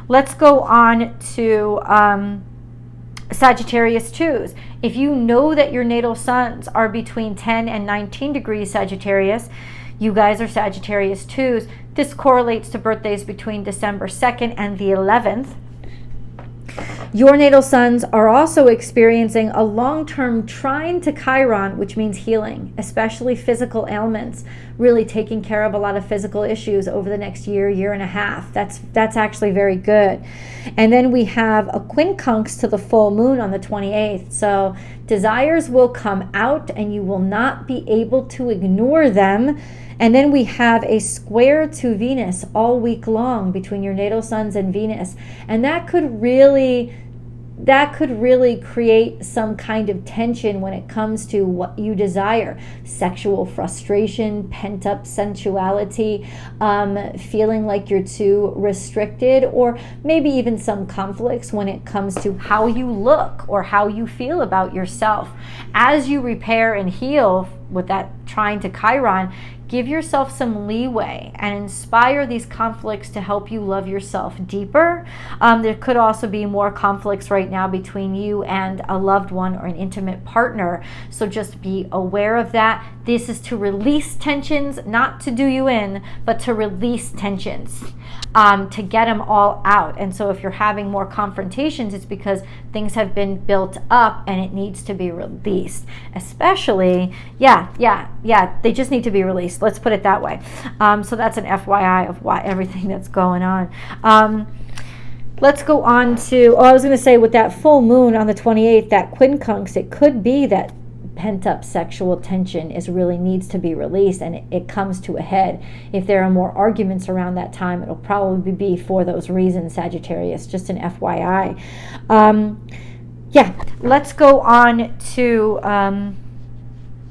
Let's go on to Sagittarius 2s. If you know that your natal suns are between 10 and 19 degrees Sagittarius, you guys are Sagittarius 2s. This correlates to birthdays between December 2nd and the 11th. Your natal suns are also experiencing a long-term trine to Chiron, which means healing, especially physical ailments, really taking care of a lot of physical issues over the next year and a half. That's actually very good. And then we have a quincunx to the full moon on the 28th. So desires will come out and you will not be able to ignore them. And then we have a square to Venus all week long between your natal suns and Venus. And that could really that could really create some kind of tension when it comes to what you desire. Sexual frustration, pent-up sensuality, feeling like you're too restricted, or maybe even some conflicts when it comes to how you look or how you feel about yourself. As you repair and heal with that trine to Chiron, give yourself some leeway and inspire these conflicts to help you love yourself deeper. There could also be more conflicts right now between you and a loved one or an intimate partner. So just be aware of that. This is to release tensions, not to do you in, but to release tensions, to get them all out. And so if you're having more confrontations, it's because things have been built up and it needs to be released. Especially, they just need to be released. Let's put it that way. So that's an FYI of why everything that's going on. Let's go on to, I was going to say with that full moon on the 28th, that quincunx, it could be that pent-up sexual tension really needs to be released, and it comes to a head. If there are more arguments around that time, it'll probably be for those reasons, Sagittarius, just an FYI. Let's go on to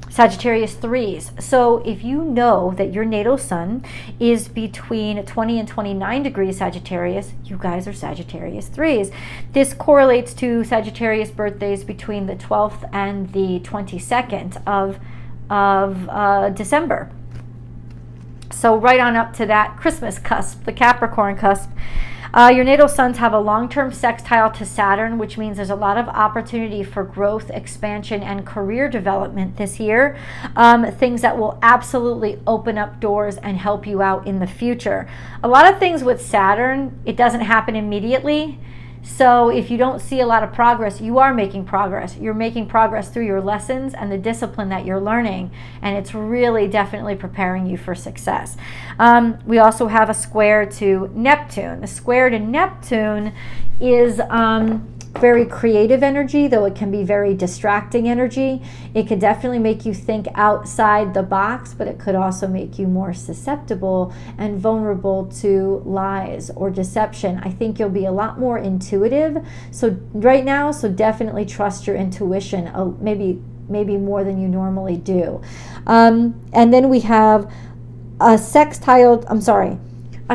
Sagittarius 3s. So if you know that your natal sun is between 20 and 29 degrees Sagittarius, you guys are Sagittarius 3s. This correlates to Sagittarius birthdays between the 12th and the 22nd of December. So right on up to that Christmas cusp, the Capricorn cusp. Your natal suns have a long-term sextile to Saturn, which means there's a lot of opportunity for growth, expansion, and career development this year. Things that will absolutely open up doors and help you out in the future. A lot of things with Saturn, it doesn't happen immediately. So if you don't see a lot of progress, you are making progress. You're making progress through your lessons and the discipline that you're learning, and it's really definitely preparing you for success. We also have a square to Neptune. The square to Neptune is very creative energy, though it can be very distracting energy. It could definitely make you think outside the box, but it could also make you more susceptible and vulnerable to lies or deception. I think you'll be a lot more intuitive right now, so definitely trust your intuition, maybe more than you normally do. And then we have a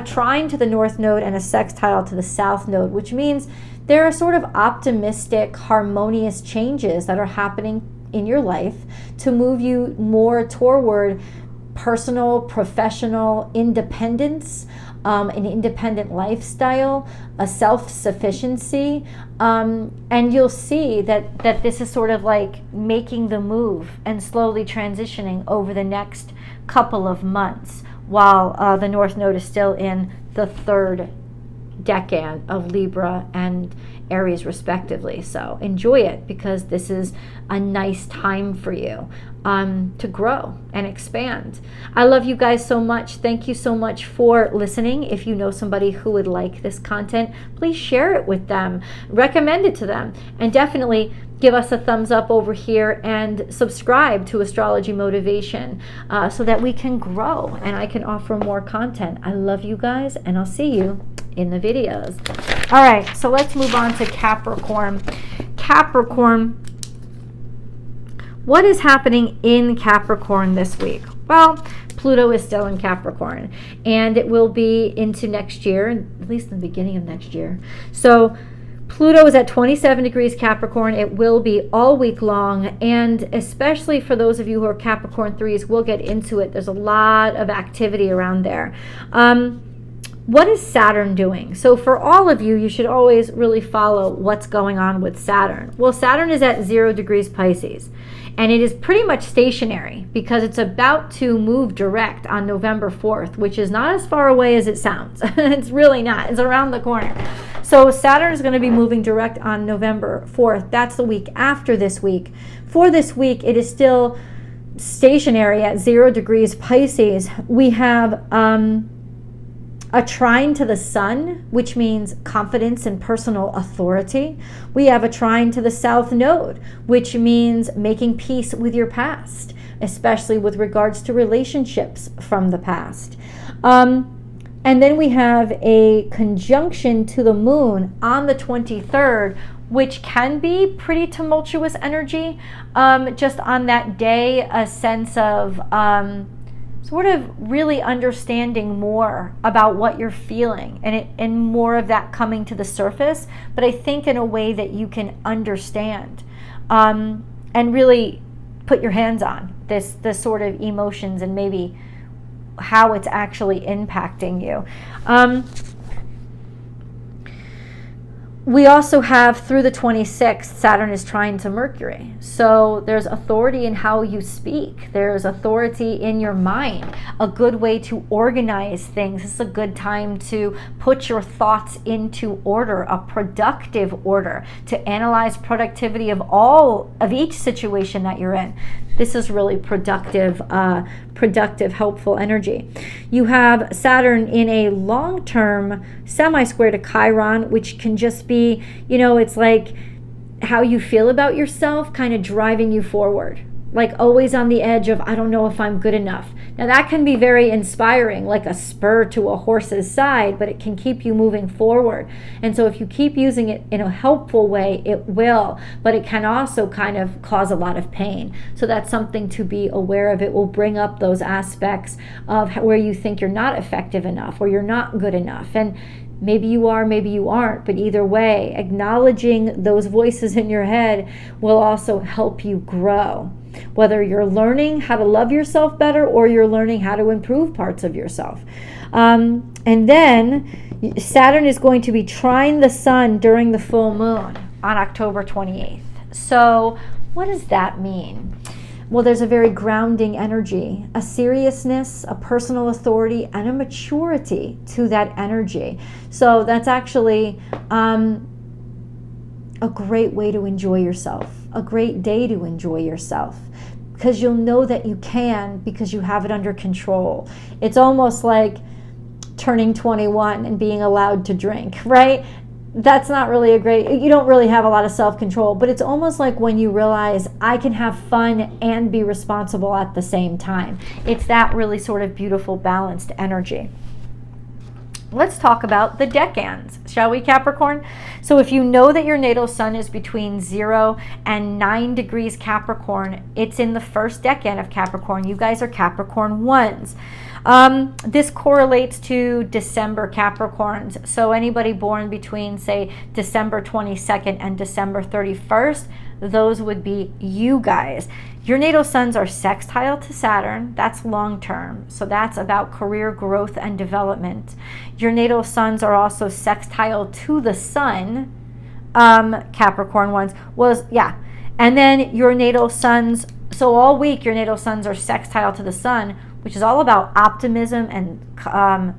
trine to the north node and a sextile to the south node, which means there are sort of optimistic, harmonious changes that are happening in your life to move you more toward personal, professional independence, an independent lifestyle, a self-sufficiency, and you'll see that this is sort of like making the move and slowly transitioning over the next couple of months while the North Node is still in the third decan of Libra and Aries respectively. So enjoy it, because this is a nice time for you to grow and expand. I love you guys so much. Thank you so much for listening. If you know somebody who would like this content, please share it with them, recommend it to them, and definitely give us a thumbs up over here and subscribe to Astrology Motivation so that we can grow and I can offer more content. I love you guys, and I'll see you in the videos. All right, so let's move on to Capricorn. Capricorn, what is happening in Capricorn this week? Well, Pluto is still in Capricorn, and it will be into next year, at least in the beginning of next year. So Pluto is at 27 degrees Capricorn. It will be all week long, and especially for those of you who are Capricorn 3s, we'll get into it. There's a lot of activity around there. What is Saturn doing? So for all of you, you should always really follow what's going on with Saturn. Well, Saturn is at 0 degrees Pisces, and it is pretty much stationary because it's about to move direct on November 4th, which is not as far away as it sounds. It's really not. It's around the corner. So Saturn is going to be moving direct on November 4th. That's the week after this week. For this week, it is still stationary at 0 degrees Pisces. We have a trine to the sun, which means confidence and personal authority. We have a trine to the south node, which means making peace with your past, especially with regards to relationships from the past. And And then we have a conjunction to the moon on the 23rd, which can be pretty tumultuous energy. Just on that day, a sense of sort of really understanding more about what you're feeling, and more of that coming to the surface, but I think in a way that you can understand and really put your hands on this sort of emotions and maybe how it's actually impacting you. We also have, through the 26th, Saturn is trine to Mercury. So there's authority in how you speak. There's authority in your mind. A good way to organize things. This is a good time to put your thoughts into order, a productive order, to analyze productivity of each situation that you're in. This is really productive, helpful energy. You have Saturn in a long-term semi-square to Chiron, which can just be, it's like how you feel about yourself kind of driving you forward. Like always on the edge of, I don't know if I'm good enough. Now that can be very inspiring, like a spur to a horse's side, but it can keep you moving forward. And so if you keep using it in a helpful way, it will, but it can also kind of cause a lot of pain. So that's something to be aware of. It will bring up those aspects of where you think you're not effective enough or you're not good enough. And maybe you are, maybe you aren't, but either way, acknowledging those voices in your head will also help you grow. Whether you're learning how to love yourself better or you're learning how to improve parts of yourself. And then Saturn is going to be trine the sun during the full moon on October 28th. So what does that mean? Well, there's a very grounding energy, a seriousness, a personal authority, and a maturity to that energy. So that's actually a great way to enjoy yourself, a great day to enjoy yourself, because you'll know that you can because you have it under control. It's almost like turning 21 and being allowed to drink, right? That's not really you don't really have a lot of self-control, but it's almost like when you realize I can have fun and be responsible at the same time. It's that really sort of beautiful, balanced energy. Let's talk about the decans, shall we, Capricorn? So if you know that your natal sun is between 0 and 9 degrees Capricorn, it's in the first decan of Capricorn. You guys are Capricorn 1s. This correlates to December Capricorns. So anybody born between, say, December 22nd and December 31st, those would be you guys. Your natal suns are sextile to Saturn. That's long term. So that's about career growth and development. Your natal suns are also sextile to the sun, Capricorn ones. And then your natal suns, so all week your natal suns are sextile to the sun, which is all about optimism and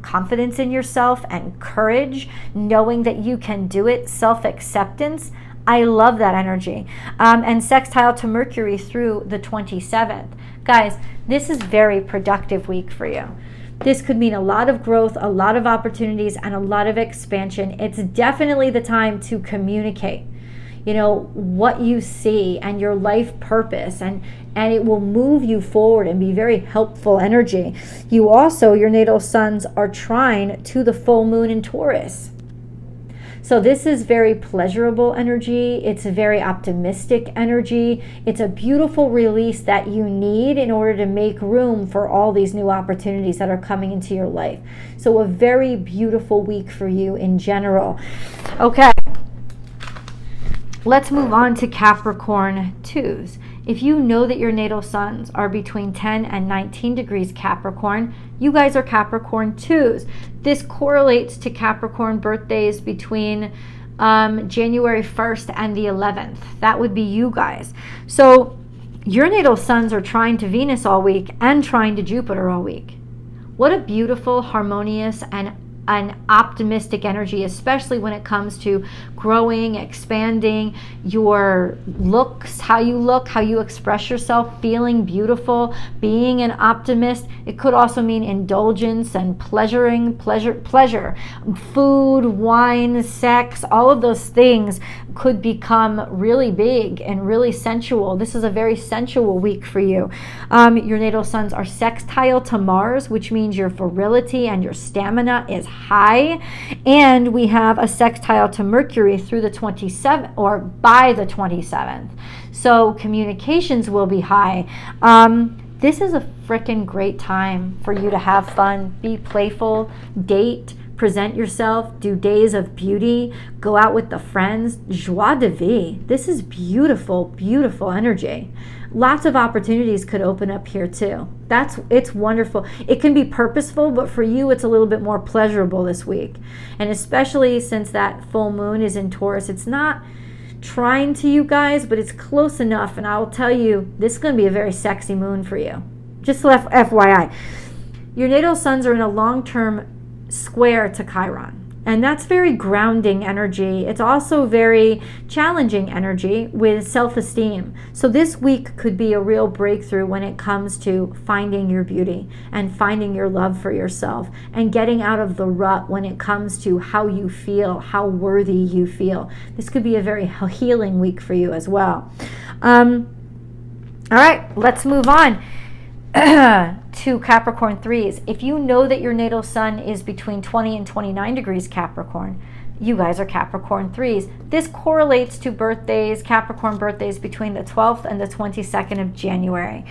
confidence in yourself and courage, knowing that you can do it, self-acceptance. I love that energy. And sextile to Mercury through the 27th. Guys, this is very productive week for you. This could mean a lot of growth, a lot of opportunities, and a lot of expansion. It's definitely the time to communicate, what you see and your life purpose, and it will move you forward and be very helpful energy. Your natal suns are trine to the full moon in Taurus. So this is very pleasurable energy. It's a very optimistic energy. It's a beautiful release that you need in order to make room for all these new opportunities that are coming into your life. So a very beautiful week for you in general. Okay, let's move on to Capricorn 2s. If you know that your natal suns are between 10 and 19 degrees Capricorn, you guys are Capricorn 2s. This correlates to Capricorn birthdays between January 1st and the 11th. That would be you guys. So your natal suns are trine to Venus all week and trine to Jupiter all week. What a beautiful, harmonious, and an optimistic energy, especially when it comes to growing, expanding your looks, how you look, how you express yourself, feeling beautiful, being an optimist. It could also mean indulgence and pleasure. Food, wine, sex, all of those things could become really big and really sensual. This is a very sensual week for you. Your natal suns are sextile to Mars, which means your virility and your stamina is high. And we have a sextile to Mercury through the 27th, or by the 27th. So communications will be high. This is a freaking great time for you to have fun, be playful, date, present yourself, do days of beauty, go out with the friends, joie de vie. This is beautiful, beautiful energy. Lots of opportunities could open up here too. It's wonderful. It can be purposeful, but for you, it's a little bit more pleasurable this week. And especially since that full moon is in Taurus, it's not trying to you guys, but it's close enough. And I'll tell you, this is going to be a very sexy moon for you. Just FYI. Your natal suns are in a long-term square to Chiron, and that's very grounding energy. It's also very challenging energy with self-esteem. So this week could be a real breakthrough when it comes to finding your beauty and finding your love for yourself and getting out of the rut when it comes to how you feel, how worthy you feel. This could be a very healing week for you as well. All right, let's move on to Capricorn 3s. If you know that your natal sun is between 20 and 29 degrees Capricorn, you guys are Capricorn 3s. This correlates to birthdays, Capricorn birthdays between the 12th and the 22nd of January.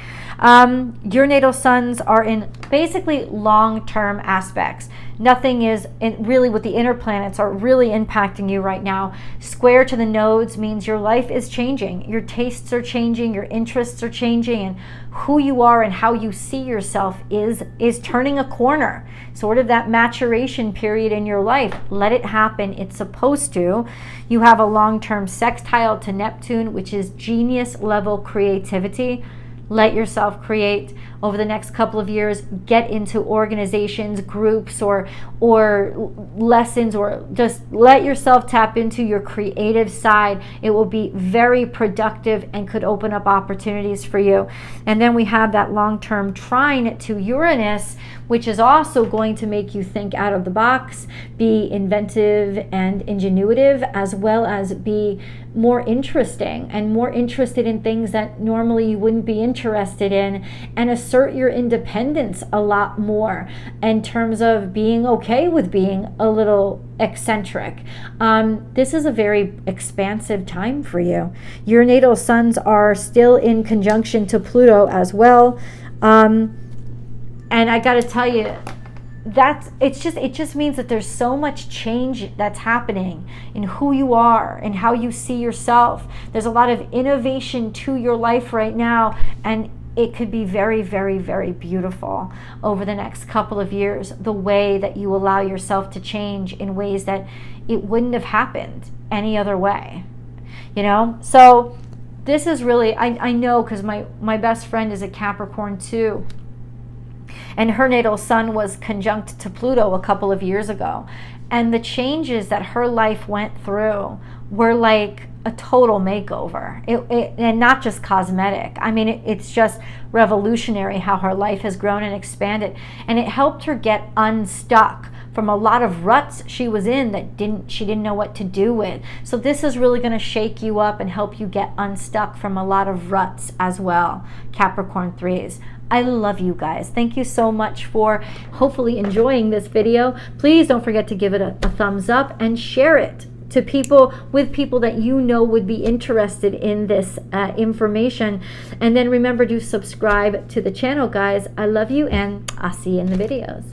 Your natal suns are in basically long-term aspects. Nothing is really with the inner planets are really impacting you right now. Square to the nodes means your life is changing. Your tastes are changing, your interests are changing, and who you are and how you see yourself is turning a corner. Sort of that maturation period in your life. Let it happen. It's supposed to. You have a long-term sextile to Neptune, which is genius level creativity. Let yourself create over the next couple of years. Get into organizations, groups, or lessons, or just let yourself tap into your creative side. It will be very productive and could open up opportunities for you. And then we have that long-term trine to Uranus, which is also going to make you think out of the box, be inventive and ingenuitive, as well as be more interesting and more interested in things that normally you wouldn't be interested in, and assert your independence a lot more in terms of being okay with being a little eccentric. This is a very expansive time for you. Your natal suns are still in conjunction to Pluto as well. And I got to tell you, it just means that there's so much change that's happening in who you are and how you see yourself. There's a lot of innovation to your life right now, and it could be very, very, very beautiful over the next couple of years, the way that you allow yourself to change in ways that it wouldn't have happened any other way. You know? So this is really, I know, because my best friend is a Capricorn too. And her natal sun was conjunct to Pluto a couple of years ago. And the changes that her life went through were like a total makeover. And not just cosmetic. I mean, it's just revolutionary how her life has grown and expanded. And it helped her get unstuck from a lot of ruts she was in that she didn't know what to do with. So this is really going to shake you up and help you get unstuck from a lot of ruts as well, Capricorn 3s. I love you guys. Thank you so much for hopefully enjoying this video. Please don't forget to give it a thumbs up and share it to people that you know would be interested in this information. And then remember to subscribe to the channel, guys. I love you, and I'll see you in the videos.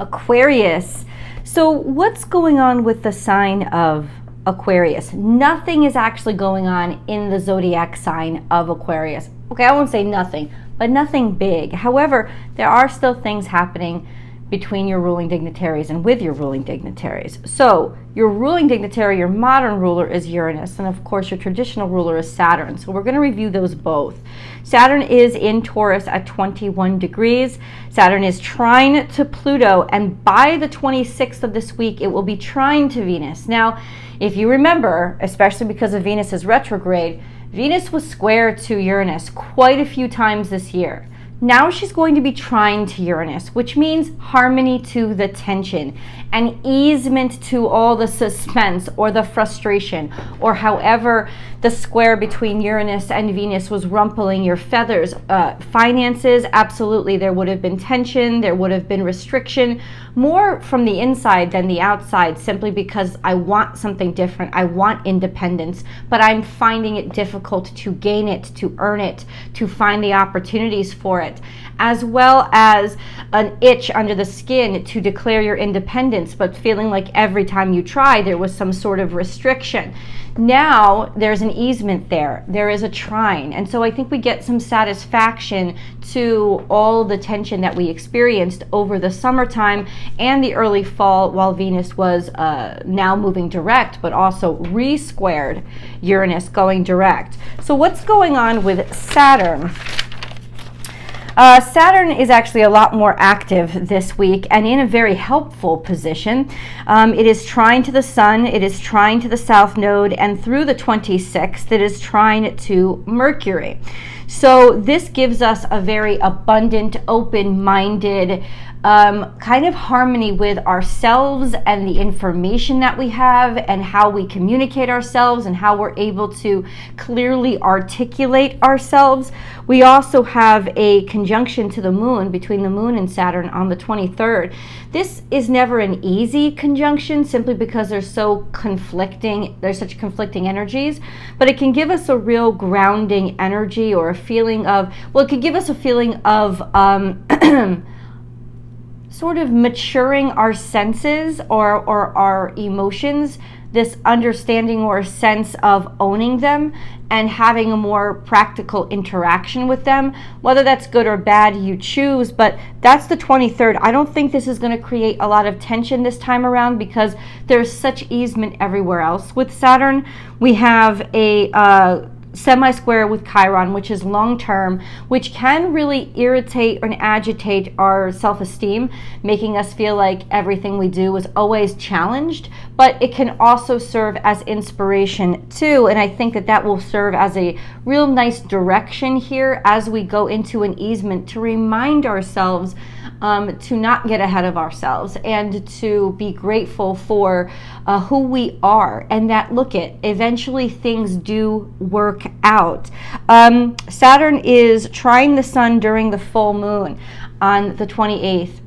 Aquarius. So what's going on with the sign of Aquarius? Nothing is actually going on in the zodiac sign of Aquarius. Okay, I won't say nothing, but nothing big. However, there are still things happening between your ruling dignitaries and with your ruling dignitaries. So your ruling dignitary, your modern ruler, is Uranus, and of course your traditional ruler is Saturn. So we're going to review those both. Saturn is in Taurus at 21 degrees. Saturn is trine to Pluto, and by the 26th of this week, it will be trine to Venus. Now, if you remember, especially because of Venus's retrograde, Venus was square to Uranus quite a few times this year. Now she's going to be trine to Uranus, which means harmony to the tension, an easement to all the suspense or the frustration, or however the square between Uranus and Venus was rumpling your feathers. Finances, absolutely, there would have been tension, there would have been restriction, more from the inside than the outside, simply because I want something different, I want independence, but I'm finding it difficult to gain it, to earn it, to find the opportunities for it, as well as an itch under the skin to declare your independence, but feeling like every time you try there was some sort of restriction. Now there's an easement there. There is a trine. And so I think we get some satisfaction to all the tension that we experienced over the summertime and the early fall while Venus was now moving direct, but also re-squared Uranus going direct. So what's going on with Saturn? Saturn is actually a lot more active this week and in a very helpful position. It is trine to the Sun, it is trine to the South Node, and through the 26th, it is trine to Mercury. So this gives us a very abundant, open-minded kind of harmony with ourselves and the information that we have and how we communicate ourselves and how we're able to clearly articulate ourselves. We also have a conjunction to the moon, between the moon and Saturn, on the 23rd. This is never an easy conjunction simply because there's such conflicting energies, but it can give us a real grounding energy or a feeling of, well, it could give us a feeling of sort of maturing our senses or our emotions, this understanding or sense of owning them and having a more practical interaction with them. Whether that's good or bad, you choose, but that's the 23rd. I don't think this is going to create a lot of tension this time around because there's such easement everywhere else. With Saturn, we have a semi-square with Chiron, which is long-term, which can really irritate and agitate our self-esteem, making us feel like everything we do is always challenged, but it can also serve as inspiration too, and I think that that will serve as a real nice direction here as we go into an easement to remind ourselves to not get ahead of ourselves and to be grateful for who we are, and that eventually things do work out. Saturn is trine the Sun during the full moon on the 28th.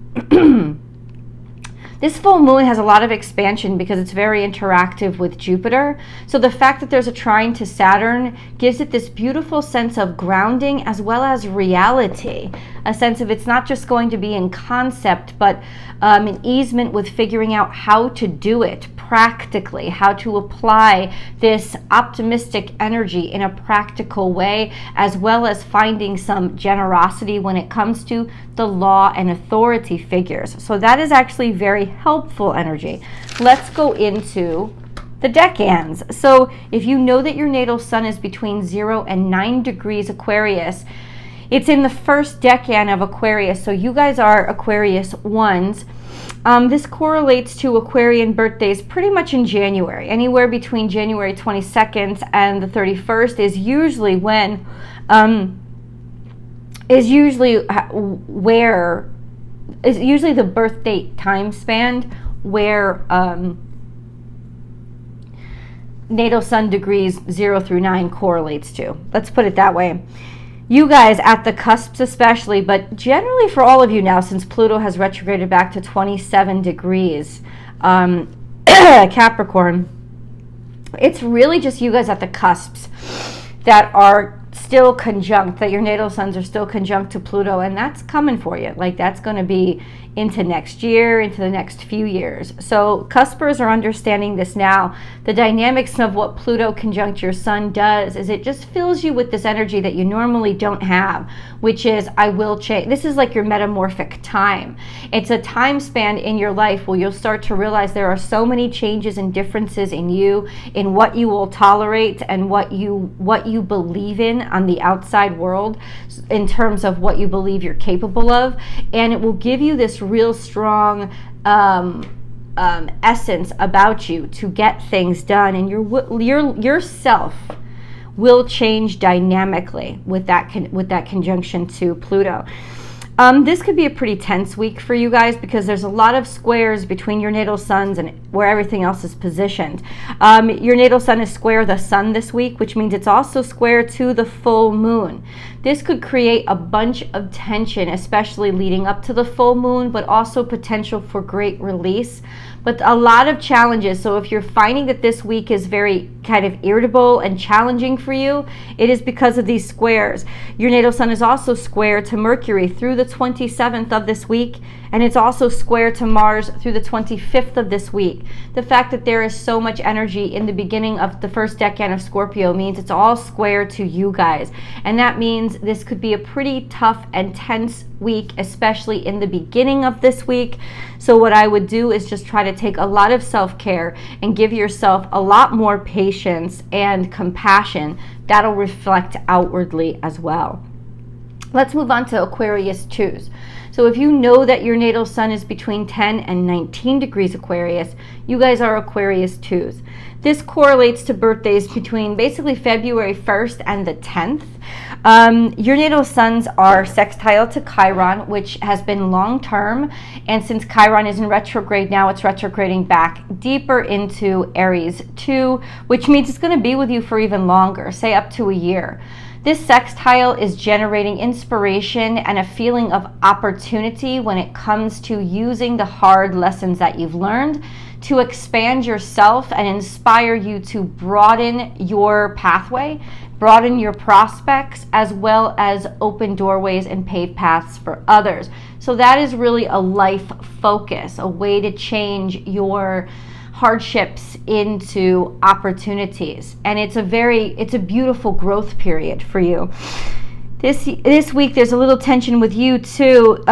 This full moon has a lot of expansion because it's very interactive with Jupiter. So the fact that there's a trine to Saturn gives it this beautiful sense of grounding as well as reality. A sense of it's not just going to be in concept, but an easement with figuring out how to do it practically, how to apply this optimistic energy in a practical way, as well as finding some generosity when it comes to the law and authority figures. So that is actually very helpful energy. Let's go into the decans. So if you know that your natal sun is between 0 and 9 degrees Aquarius, it's in the first decan of Aquarius. So you guys are Aquarius ones. This correlates to Aquarian birthdays pretty much in January. Anywhere between January 22nd and the 31st is usually when is usually the birth date time span where natal sun degrees 0 through 9 correlates to. Let's put it that way. You guys at the cusps especially, but generally for all of you now, since Pluto has retrograded back to 27 degrees Capricorn, it's really just you guys at the cusps that are still conjunct, that your natal suns are still conjunct to Pluto, and that's coming for you. Like, that's going to be into next year, into the next few years. So cuspers are understanding this now. The dynamics of what Pluto conjunct your sun does is it just fills you with this energy that you normally don't have, which is, I will change. This is like your metamorphic time. It's a time span in your life where you'll start to realize there are so many changes and differences in you, in what you will tolerate and what you believe in on the outside world, in terms of what you believe you're capable of, and it will give you this real strong essence about you to get things done, and yourself will change dynamically with that conjunction to Pluto. This could be a pretty tense week for you guys because there's a lot of squares between your natal suns and where everything else is positioned. Your natal sun is square the sun this week, which means it's also square to the full moon. This could create a bunch of tension, especially leading up to the full moon, but also potential for great release. But a lot of challenges. So if you're finding that this week is very kind of irritable and challenging for you, it is because of these squares. Your natal sun is also square to Mercury through the 27th of this week, and it's also square to Mars through the 25th of this week. The fact that there is so much energy in the beginning of the first decan of Scorpio means it's all square to you guys. And that means this could be a pretty tough and tense week, especially in the beginning of this week. So what I would do is just try to take a lot of self-care and give yourself a lot more patience and compassion. That'll reflect outwardly as well. Let's move on to Aquarius 2s. So if you know that your natal sun is between 10 and 19 degrees Aquarius, you guys are Aquarius 2s. This correlates to birthdays between basically February 1st and the 10th. Your natal suns are sextile to Chiron, which has been long-term. And since Chiron is in retrograde now, it's retrograding back deeper into Aries 2, which means it's going to be with you for even longer, say up to a year. This sextile is generating inspiration and a feeling of opportunity when it comes to using the hard lessons that you've learned to expand yourself and inspire you to broaden your pathway, broaden your prospects, as well as open doorways and pave paths for others. So that is really a life focus, a way to change your hardships into opportunities. And it's a beautiful growth period for you. This week there's a little tension with you too,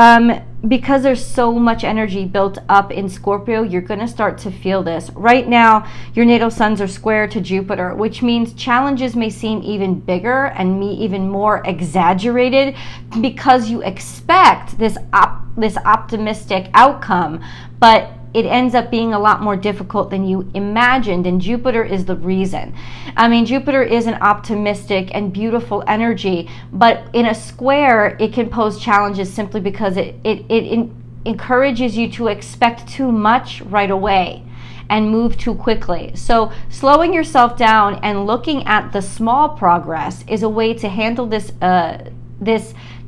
because there's so much energy built up in Scorpio. You're going to start to feel this. Right now, your natal suns are square to Jupiter, which means challenges may seem even bigger and even more exaggerated because you expect this optimistic outcome, but it ends up being a lot more difficult than you imagined, and Jupiter is the reason. I mean, Jupiter is an optimistic and beautiful energy, but in a square, it can pose challenges simply because it encourages you to expect too much right away and move too quickly. So slowing yourself down and looking at the small progress is a way to handle this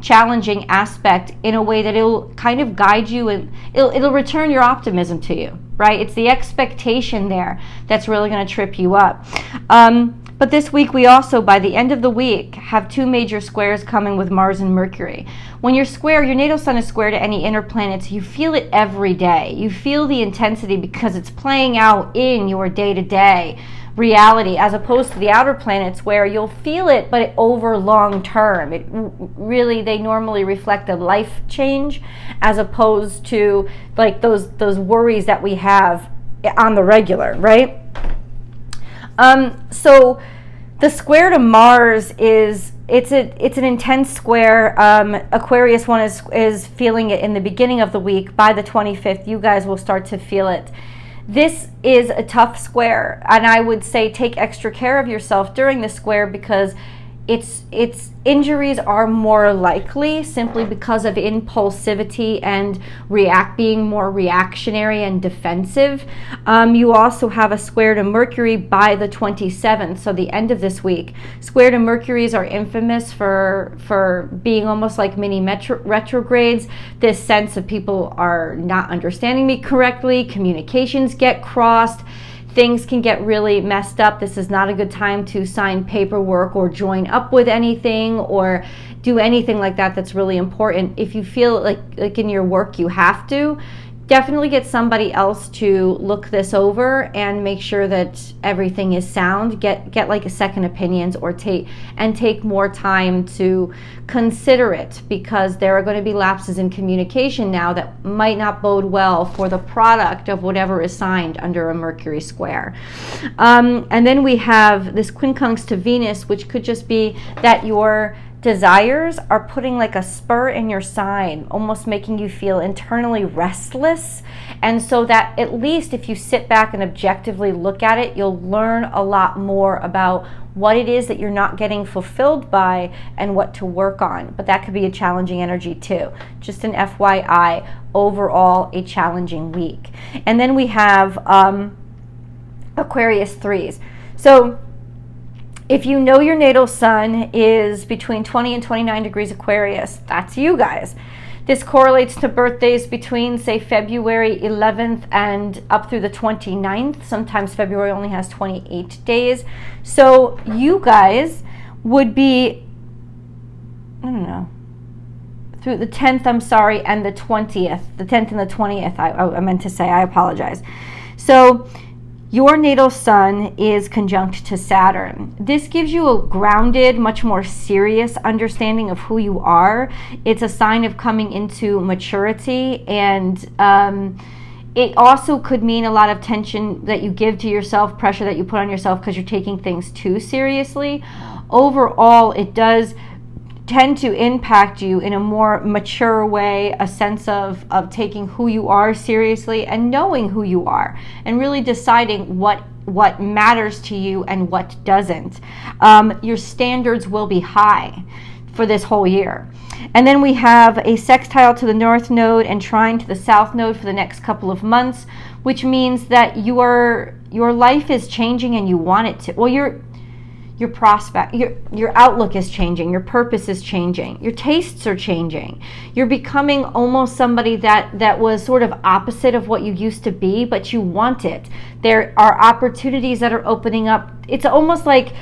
challenging aspect in a way that it'll kind of guide you, and it'll return your optimism to you, right? It's the expectation there that's really going to trip you up. But this week we also, by the end of the week, have two major squares coming with Mars and Mercury. When you're square, your natal sun is square to any inner planets, you feel it every day. You feel the intensity because it's playing out in your day-to-day reality, as opposed to the outer planets where you'll feel it, but over long term. They normally reflect a life change, as opposed to like those worries that we have on the regular, right? So the square to Mars it's an intense square. Aquarius one is feeling it in the beginning of the week. By the 25th, you guys will start to feel it. This is a tough square, and I would say take extra care of yourself during the square because its injuries are more likely simply because of impulsivity and being more reactionary and defensive. You also have a square to Mercury by the 27th, so the end of this week. Square to Mercuries are infamous for being almost like mini retrogrades. This sense of people are not understanding me correctly, communications get crossed, things can get really messed up. This is not a good time to sign paperwork or join up with anything or do anything like that that's really important. If you feel like in your work you have to, definitely get somebody else to look this over and make sure that everything is sound. Get like a second opinions or take more time to consider it, because there are going to be lapses in communication now that might not bode well for the product of whatever is signed under a Mercury square. And then we have this quincunx to Venus, which could just be that your desires are putting like a spur in your sign, almost making you feel internally restless. And so that at least if you sit back and objectively look at it, you'll learn a lot more about what it is that you're not getting fulfilled by and what to work on. But that could be a challenging energy too. Just an FYI, overall a challenging week. And then we have Aquarius 3s. So if you know your natal sun is between 20 and 29 degrees Aquarius, that's you guys. This correlates to birthdays between, say, February 11th and up through the 29th. Sometimes February only has 28 days. So you guys would be, I don't know, through the 10th, I'm sorry, and the 20th. The 10th and the 20th, I meant to say, I apologize. So your natal sun is conjunct to Saturn. This gives you a grounded, much more serious understanding of who you are. It's a sign of coming into maturity, and it also could mean a lot of tension that you give to yourself, pressure that you put on yourself because you're taking things too seriously. Overall, it does tend to impact you in a more mature way, a sense of taking who you are seriously and knowing who you are and really deciding what matters to you and what doesn't. Your standards will be high for this whole year. And then we have a sextile to the North Node and trine to the South Node for the next couple of months, which means that your life is changing and you want it to. Well, your prospect, your outlook is changing, your purpose is changing, your tastes are changing. You're becoming almost somebody that was sort of opposite of what you used to be, but you want it. There are opportunities that are opening up. It's almost like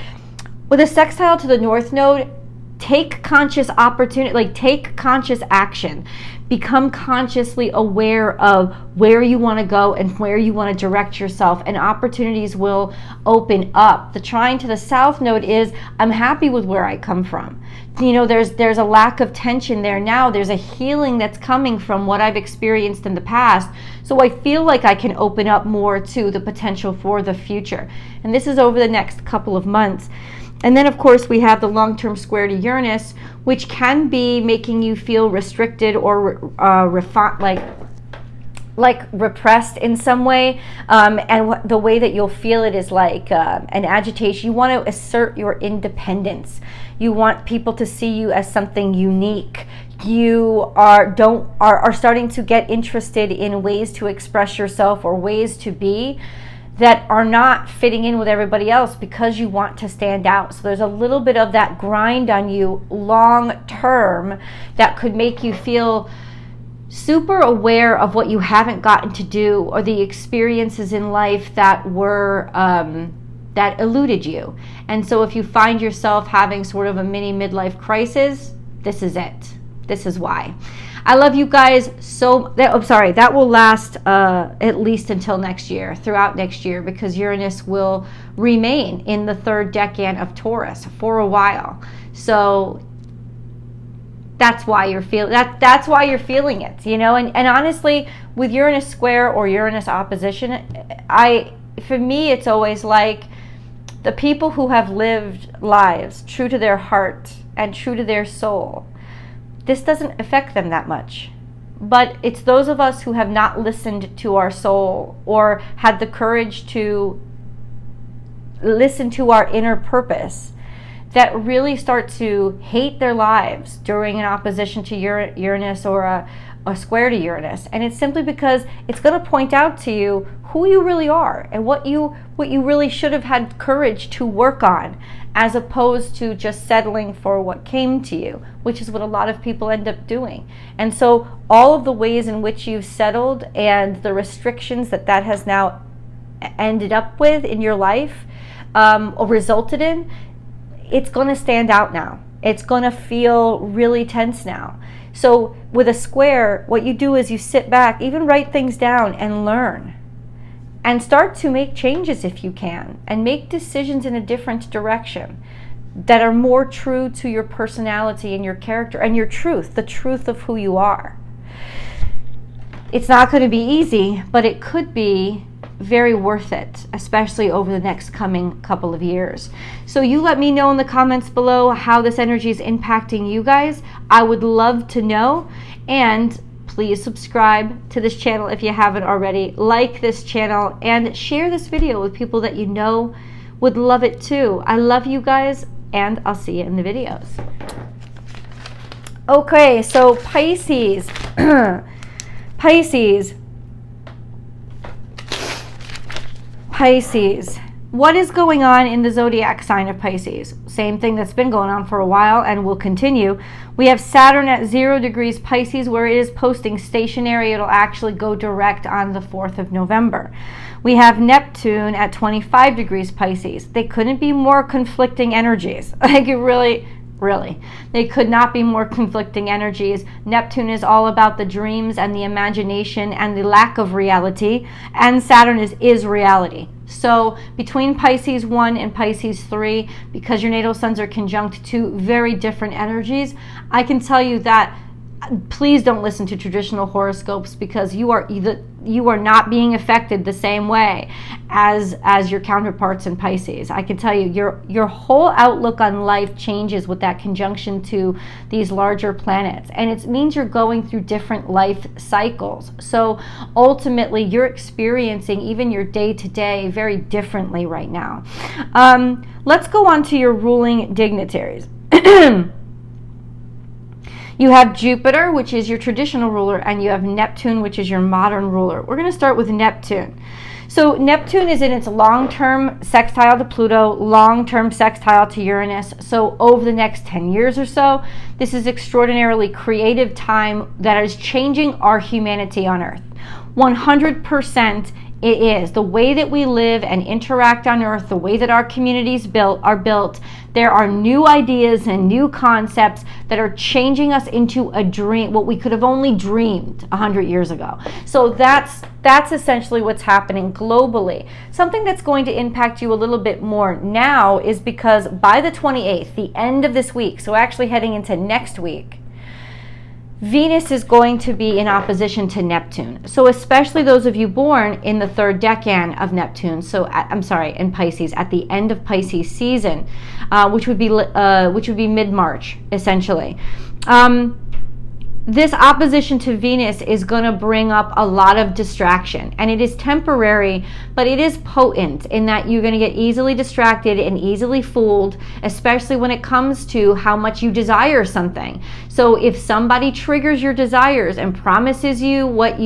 with a sextile to the North Node, take conscious opportunity, like take conscious action. Become consciously aware of where you want to go and where you want to direct yourself, and opportunities will open up. The trine to the South Node is, I'm happy with where I come from. You know, there's a lack of tension there now. There's a healing that's coming from what I've experienced in the past. So I feel like I can open up more to the potential for the future. And this is over the next couple of months. And then, of course, we have the long-term square to Uranus, which can be making you feel restricted or like repressed in some way. And the way that you'll feel it is like an agitation. You want to assert your independence. You want people to see you as something unique. You are starting to get interested in ways to express yourself or ways to be that are not fitting in with everybody else because you want to stand out. So there's a little bit of that grind on you long term that could make you feel super aware of what you haven't gotten to do or the experiences in life that were that eluded you. And so if you find yourself having sort of a mini midlife crisis, this is it. This is why. I love you guys so. That will last at least until next year, throughout next year, because Uranus will remain in the third decan of Taurus for a while. So that's why you're feeling that's why you're feeling it, you know. And honestly, with Uranus square or Uranus opposition, for me it's always like the people who have lived lives true to their heart and true to their soul. This doesn't affect them that much. But it's those of us who have not listened to our soul or had the courage to listen to our inner purpose that really start to hate their lives during an opposition to Uranus or a square to Uranus. And it's simply because it's going to point out to you who you really are and what you really should have had courage to work on, as opposed to just settling for what came to you, which is what a lot of people end up doing. And so all of the ways in which you've settled and the restrictions that has now ended up with in your life, or resulted in, it's going to stand out now. It's going to feel really tense now. So with a square, what you do is you sit back, even write things down and learn. And start to make changes if you can, and make decisions in a different direction that are more true to your personality and your character and your truth, the truth of who you are. It's not going to be easy, but it could be very worth it, especially over the next coming couple of years. So you let me know in the comments below how this energy is impacting you guys. I would love to know. And please subscribe to this channel if you haven't already. Like this channel and share this video with people that you know would love it too. I love you guys, and I'll see you in the videos. Okay, so Pisces. Pisces. What is going on in the zodiac sign of Pisces? Same thing that's been going on for a while and will continue. We have Saturn at 0 degrees Pisces, where it is posting stationary. It'll actually go direct on the 4th of November. We have Neptune at 25 degrees Pisces. They couldn't be more conflicting energies. Like, it really, they could not be more conflicting energies. Neptune is all about the dreams and the imagination and the lack of reality, and Saturn is reality. So between Pisces 1 and Pisces 3, because your natal suns are conjunct two very different energies, I can tell you that please don't listen to traditional horoscopes, because you are not being affected the same way as your counterparts in Pisces. I can tell you, your whole outlook on life changes with that conjunction to these larger planets, and it means you're going through different life cycles. So ultimately, you're experiencing even your day-to-day very differently right now. Let's go on to your ruling dignitaries. You have Jupiter, which is your traditional ruler, and you have Neptune, which is your modern ruler. We're going to start with Neptune. So Neptune is in its long-term sextile to Pluto, long-term sextile to Uranus. So over the next 10 years or so, this is extraordinarily creative time that is changing our humanity on Earth. 100% it is. The way that we live and interact on Earth, the way that our communities are built, there are new ideas and new concepts that are changing us into a dream, what we could have only dreamed 100 years ago. So that's essentially what's happening globally. Something that's going to impact you a little bit more now is because by the 28th, the end of this week, so actually heading into next week, Venus is going to be in opposition to Neptune. So especially those of you born in the third decan of Neptune, so in Pisces, at the end of Pisces season, which would be mid-March, essentially. This opposition to Venus is going to bring up a lot of distraction, and it is temporary, but it is potent in that you're going to get easily distracted and easily fooled, especially when it comes to how much you desire something. So if somebody triggers your desires and promises you what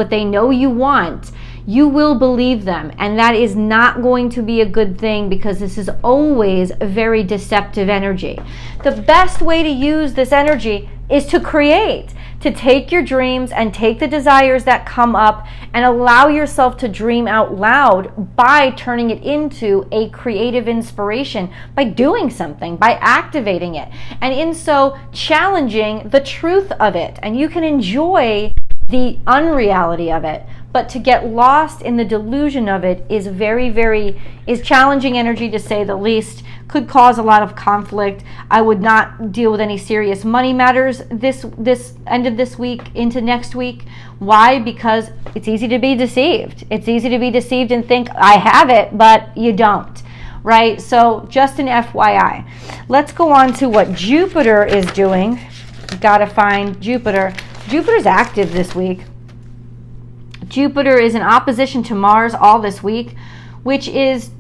they know you want, you will believe them, and that is not going to be a good thing, because this is always a very deceptive energy. The best way to use this energy is to create, to take your dreams and take the desires that come up and allow yourself to dream out loud by turning it into a creative inspiration, by doing something, by activating it, and in so challenging the truth of it. And you can enjoy the unreality of it, but to get lost in the delusion of it is is challenging energy, to say the least. Could cause a lot of conflict. I would not deal with any serious money matters this end of this week into next week. Why? Because it's easy to be deceived. It's easy to be deceived and think I have it, but you don't, right? So just an FYI. Let's go on to what Jupiter is doing. Gotta find Jupiter. Jupiter's active this week. Jupiter is in opposition to Mars all this week, which is,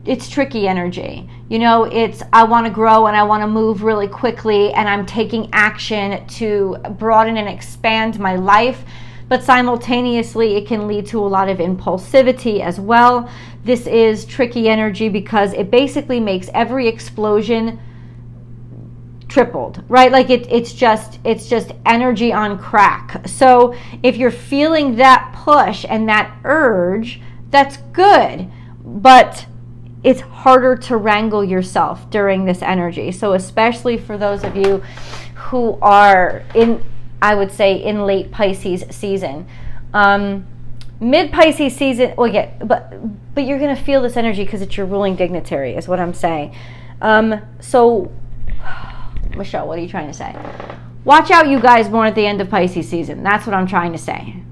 it's tricky energy. You know, it's, I want to grow and I want to move really quickly, and I'm taking action to broaden and expand my life, but simultaneously it can lead to a lot of impulsivity as well. This is tricky energy because it basically makes every explosion tripled, right? Like it's just energy on crack. So if you're feeling that push and that urge, That's good, but it's harder to wrangle yourself during this energy. So especially for those of you who are in, I would say, in late Pisces season. Mid Pisces season, well, yeah, but you're going to feel this energy because it's your ruling dignitary, is what I'm saying. So, Michelle, what are you trying to say? Watch out, you guys, more at the end of Pisces season. That's what I'm trying to say.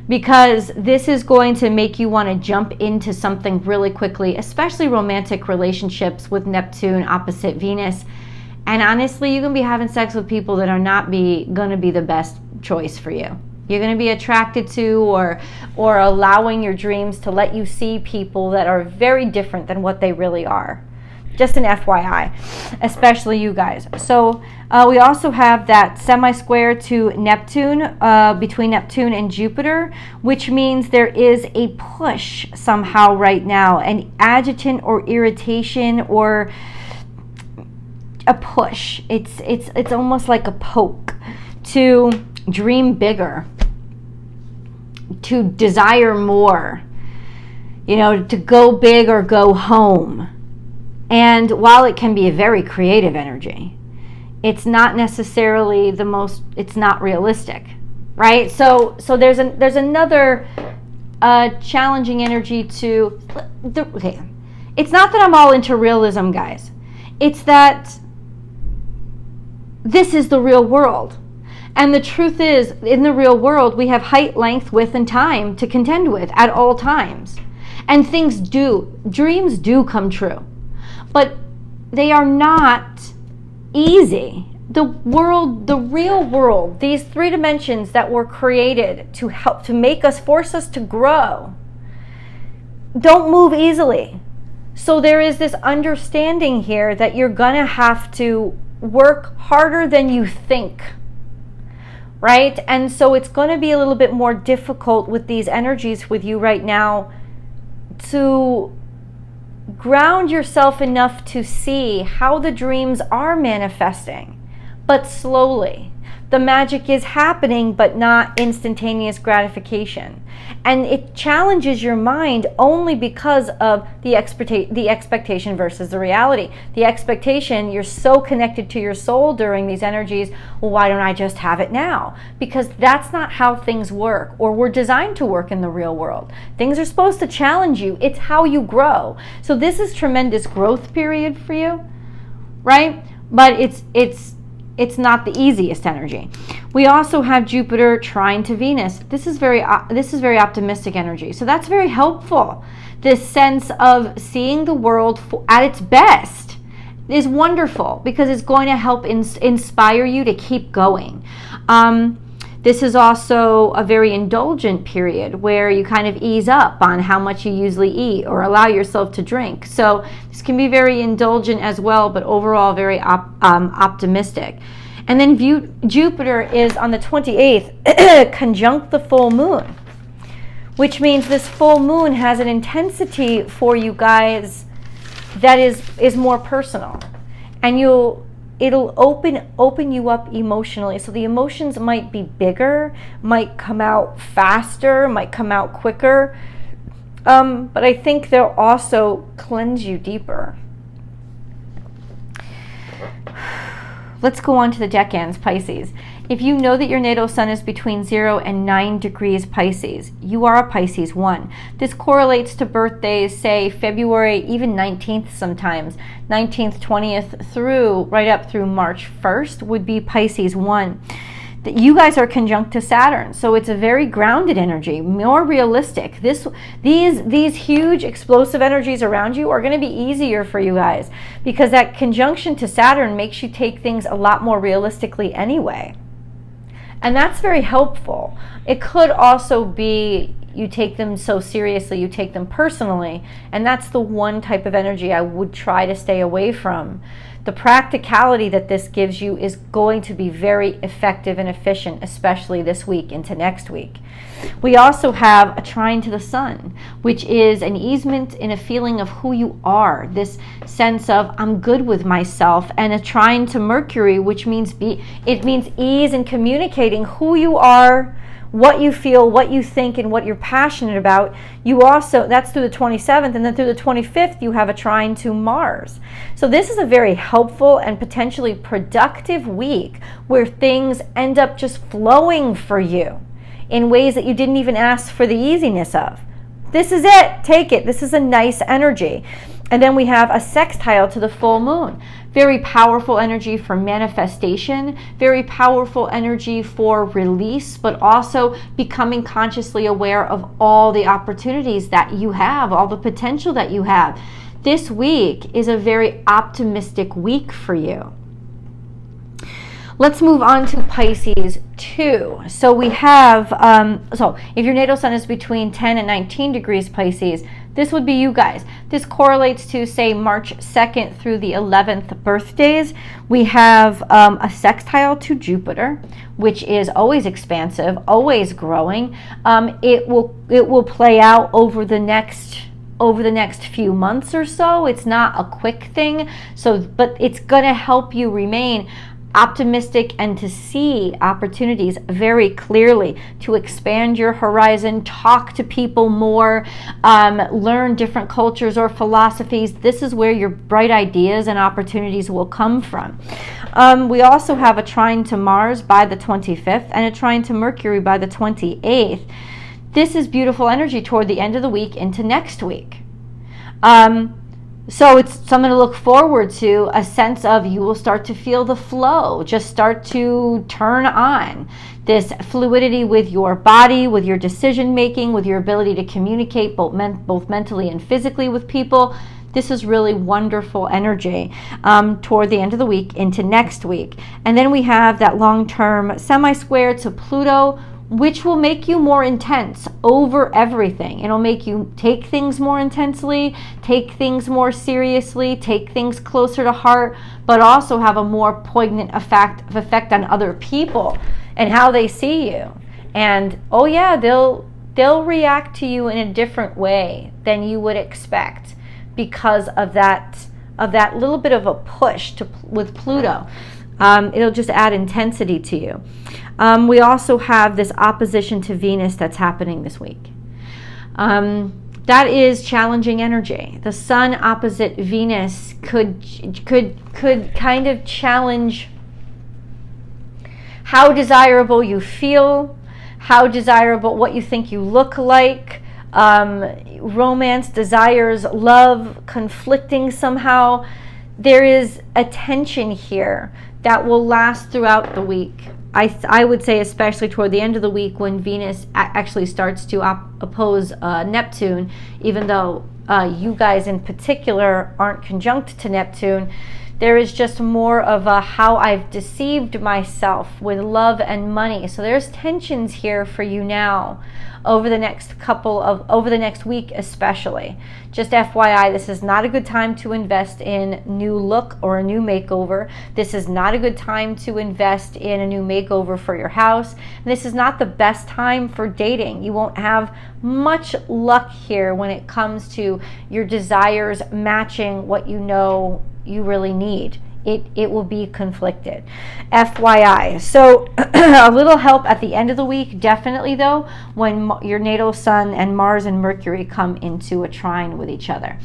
Because this is going to make you want to jump into something really quickly, especially romantic relationships with Neptune opposite Venus. And honestly, you're going to be having sex with people that are not going to be the best choice for you. You're going to be attracted to or allowing your dreams to let you see people that are very different than what they really are. Just an FYI, especially you guys. So we also have that semi-square to Neptune, between Neptune and Jupiter, which means there is a push somehow right now, an agitation or irritation or a push. It's almost like a poke to dream bigger, to desire more, to go big or go home. And while it can be a very creative energy, it's not necessarily it's not realistic, right? So there's another challenging energy to, okay, it's not that I'm all into realism, guys. It's that this is the real world. And the truth is, in the real world, we have height, length, width, and time to contend with at all times. And dreams do come true. But they are not easy. The real world, these three dimensions that were created to help, to make us, force us to grow, don't move easily. So there is this understanding here that you're gonna have to work harder than you think, right? And so it's gonna be a little bit more difficult with these energies with you right now to ground yourself enough to see how the dreams are manifesting, but slowly. The magic is happening, but not instantaneous gratification. And it challenges your mind only because of the expectation versus the reality. The expectation, you're so connected to your soul during these energies, well, why don't I just have it now? Because that's not how things work, or were designed to work in the real world. Things are supposed to challenge you. It's how you grow. So this is tremendous growth period for you, right? But it's not the easiest energy. We also have Jupiter trine to Venus. This is very optimistic energy. So that's very helpful. This sense of seeing the world at its best is wonderful because it's going to help inspire you to keep going. This is also a very indulgent period where you kind of ease up on how much you usually eat or allow yourself to drink. So this can be very indulgent as well, but overall very optimistic. And then Jupiter is on the 28th conjunct the full moon, which means this full moon has an intensity for you guys that is more personal, and it'll open you up emotionally. So the emotions might be bigger, might come out faster, might come out quicker, but I think they'll also cleanse you deeper. Let's go on to the decans, Pisces. If you know that your natal sun is between 0 and 9 degrees Pisces, you are a Pisces 1. This correlates to birthdays, say February, even 19th sometimes, 19th, 20th, right up through March 1st would be Pisces 1. You guys are conjunct to Saturn, so it's a very grounded energy, more realistic. These huge explosive energies around you are going to be easier for you guys because that conjunction to Saturn makes you take things a lot more realistically anyway. And that's very helpful. It could also be you take them so seriously, you take them personally, and that's the one type of energy I would try to stay away from. The practicality that this gives you is going to be very effective and efficient, especially this week into next week. We also have a trine to the sun, which is an easement in a feeling of who you are, this sense of I'm good with myself, and a trine to Mercury, which means ease in communicating who you are, what you feel, what you think, and what you're passionate about. You also, that's through the 27th, and then through the 25th, you have a trine to Mars. So this is a very helpful and potentially productive week where things end up just flowing for you in ways that you didn't even ask for the easiness of. This is it. Take it. This is a nice energy. And then we have a sextile to the full moon. Very powerful energy for manifestation, very powerful energy for release, but also becoming consciously aware of all the opportunities that you have, all the potential that you have. This week is a very optimistic week for you. Let's move on to Pisces 2. So we have, so if your natal sun is between 10 and 19 degrees Pisces, this would be you guys. This correlates to, say, March 2nd through the 11th birthdays. We have a sextile to Jupiter, which is always expansive, always growing. It will play out over the next few months or so. It's not a quick thing. But it's going to help you remain optimistic and to see opportunities very clearly, to expand your horizon, talk to people more, learn different cultures or philosophies. This is where your bright ideas and opportunities will come from. We also have a trine to Mars by the 25th and a trine to Mercury by the 28th. This is beautiful energy toward the end of the week into next week. So it's something to look forward to, a sense of you will start to feel the flow, just start to turn on this fluidity with your body, with your decision making, with your ability to communicate both mentally and physically with people. This is really wonderful energy toward the end of the week into next week. And then we have that long-term semi-square to Pluto, which will make you more intense over everything. It'll make you take things more intensely, take things more seriously, take things closer to heart, but also have a more poignant effect on other people and how they see you. And oh yeah, they'll react to you in a different way than you would expect because of that little bit of a push with Pluto. It'll just add intensity to you. We also have this opposition to Venus that's happening this week. That is challenging energy. The sun opposite Venus could kind of challenge how desirable you feel, how desirable, what you think you look like, romance, desires, love, conflicting somehow. There is a tension here that will last throughout the week. I would say especially toward the end of the week when Venus actually starts to oppose Neptune, even though you guys in particular aren't conjunct to Neptune. There is just more of a how I've deceived myself with love and money. So there's tensions here for you now over the next week especially. Just FYI, this is not a good time to invest in new look or a new makeover. This is not a good time to invest in a new makeover for your house. And this is not the best time for dating. You won't have much luck here when it comes to your desires matching what you know you really need. It will be conflicted. FYI. So a little help at the end of the week, definitely though, when your natal sun and Mars and Mercury come into a trine with each other.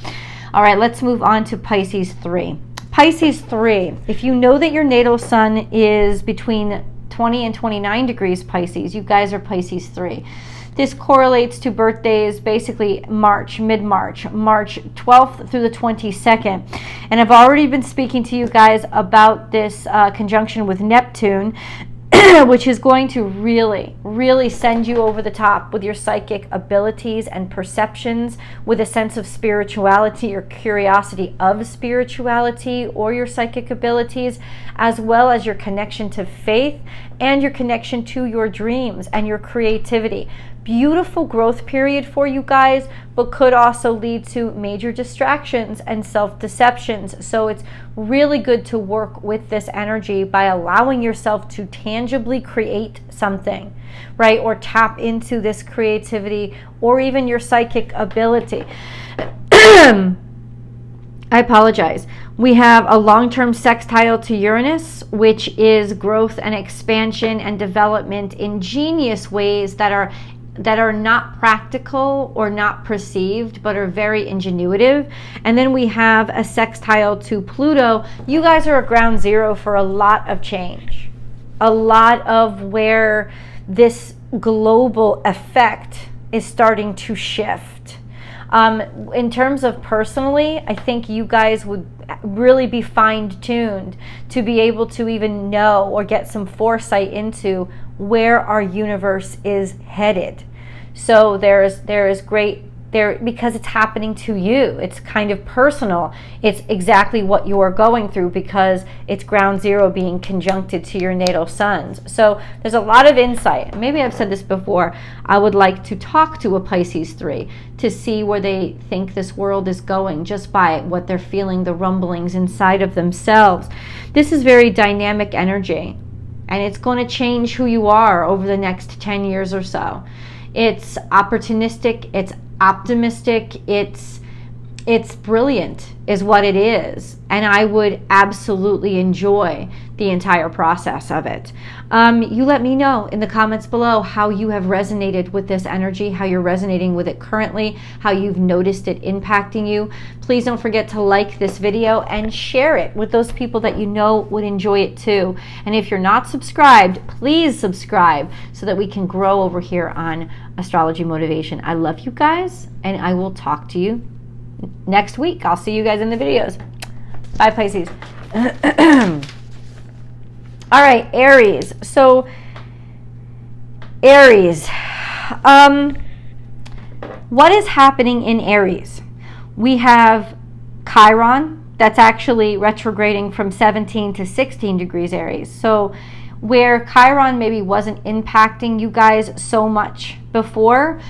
All right, let's move on to Pisces 3. Pisces 3, if you know that your natal sun is between 20 and 29 degrees Pisces, you guys are Pisces 3. This correlates to birthdays basically mid-March, March 12th through the 22nd. And I've already been speaking to you guys about this conjunction with Neptune, which is going to really, really send you over the top with your psychic abilities and perceptions, with a sense of spirituality or curiosity of spirituality or your psychic abilities, as well as your connection to faith and your connection to your dreams and your creativity. Beautiful growth period for you guys, but could also lead to major distractions and self-deceptions. So it's really good to work with this energy by allowing yourself to tangibly create something, right? Or tap into this creativity or even your psychic ability. I apologize. We have a long-term sextile to Uranus, which is growth and expansion and development in genius ways that are not practical or not perceived, but are very ingenuitive. And then we have a sextile to Pluto. You guys are at ground zero for a lot of change, a lot of where this global effect is starting to shift. In terms of personally, I think you guys would really be fine-tuned to be able to even know or get some foresight into where our universe is headed. So there is great there, because it's happening to you. It's kind of personal. It's exactly what you're going through because it's ground zero being conjuncted to your natal suns. So there's a lot of insight. Maybe I've said this before. I would like to talk to a Pisces 3 to see where they think this world is going just by what they're feeling, the rumblings inside of themselves. This is very dynamic energy, and it's going to change who you are over the next 10 years or so. It's opportunistic, it's optimistic, it's brilliant is what it is, and I would absolutely enjoy the entire process of it. You let me know in the comments below how you have resonated with this energy, how you're resonating with it currently, how you've noticed it impacting you. Please don't forget to like this video and share it with those people that you know would enjoy it too. And if you're not subscribed, please subscribe so that we can grow over here on Astrology Motivation. I love you guys, and I will talk to you next week. I'll see you guys in the videos. Bye, Pisces. All right, Aries. So, Aries. What is happening in Aries? We have Chiron that's actually retrograding from 17 to 16 degrees Aries. So, where Chiron maybe wasn't impacting you guys so much before,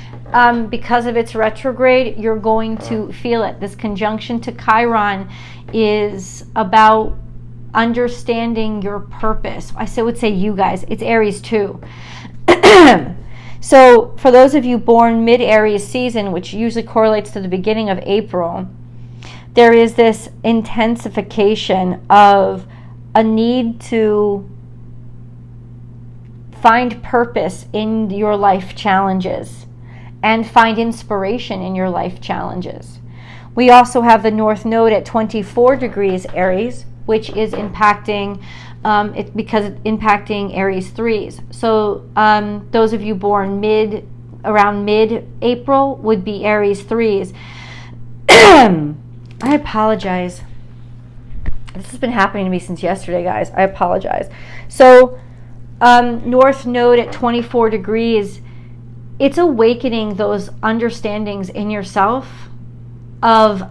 because of its retrograde, you're going to feel it. This conjunction to Chiron is about understanding your purpose. I would say you guys, it's Aries too. So for those of you born mid-Aries season, which usually correlates to the beginning of April, there is this intensification of a need to find purpose in your life challenges and find inspiration in your life challenges. We also have the North Node at 24 degrees Aries, which is impacting, because it's impacting Aries 3s. So those of you born around mid-April would be Aries 3s. I apologize. This has been happening to me since yesterday, guys. I apologize. So North Node at 24 degrees, it's awakening those understandings in yourself of,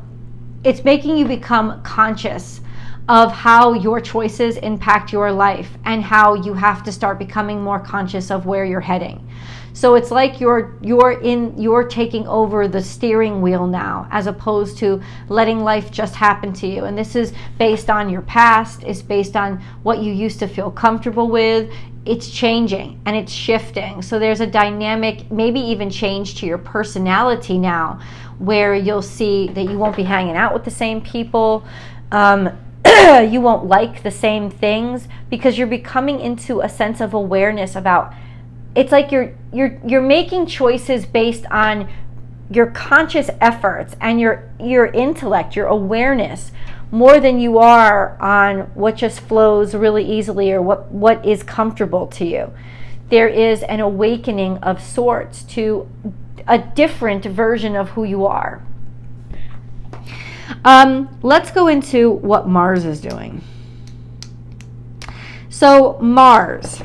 it's making you become conscious of how your choices impact your life and how you have to start becoming more conscious of where you're heading. So it's like you're taking over the steering wheel now, as opposed to letting life just happen to you. And this is based on your past. It's based on what you used to feel comfortable with. It's changing and it's shifting. So there's a dynamic, maybe even change to your personality now, where you'll see that you won't be hanging out with the same people. You won't like the same things, because you're becoming into a sense of awareness about, it's like you're making choices based on your conscious efforts and your intellect, your awareness, more than you are on what just flows really easily or what is comfortable to you. There is an awakening of sorts to a different version of who you are. Let's go into what Mars is doing. So Mars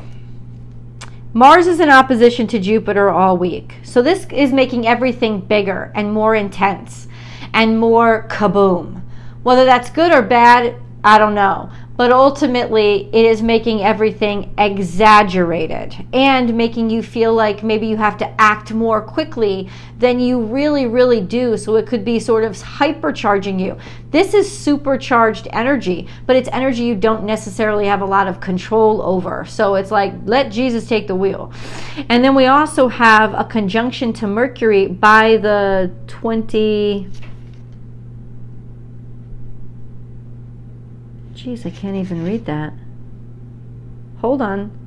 is in opposition to Jupiter all week. So this is making everything bigger and more intense and more kaboom. Whether that's good or bad, I don't know. But ultimately, it is making everything exaggerated and making you feel like maybe you have to act more quickly than you really, really do. So it could be sort of hypercharging you. This is supercharged energy, but it's energy you don't necessarily have a lot of control over. So it's like, let Jesus take the wheel. And then we also have a conjunction to Mercury by the Jeez, I can't even read that. Hold on.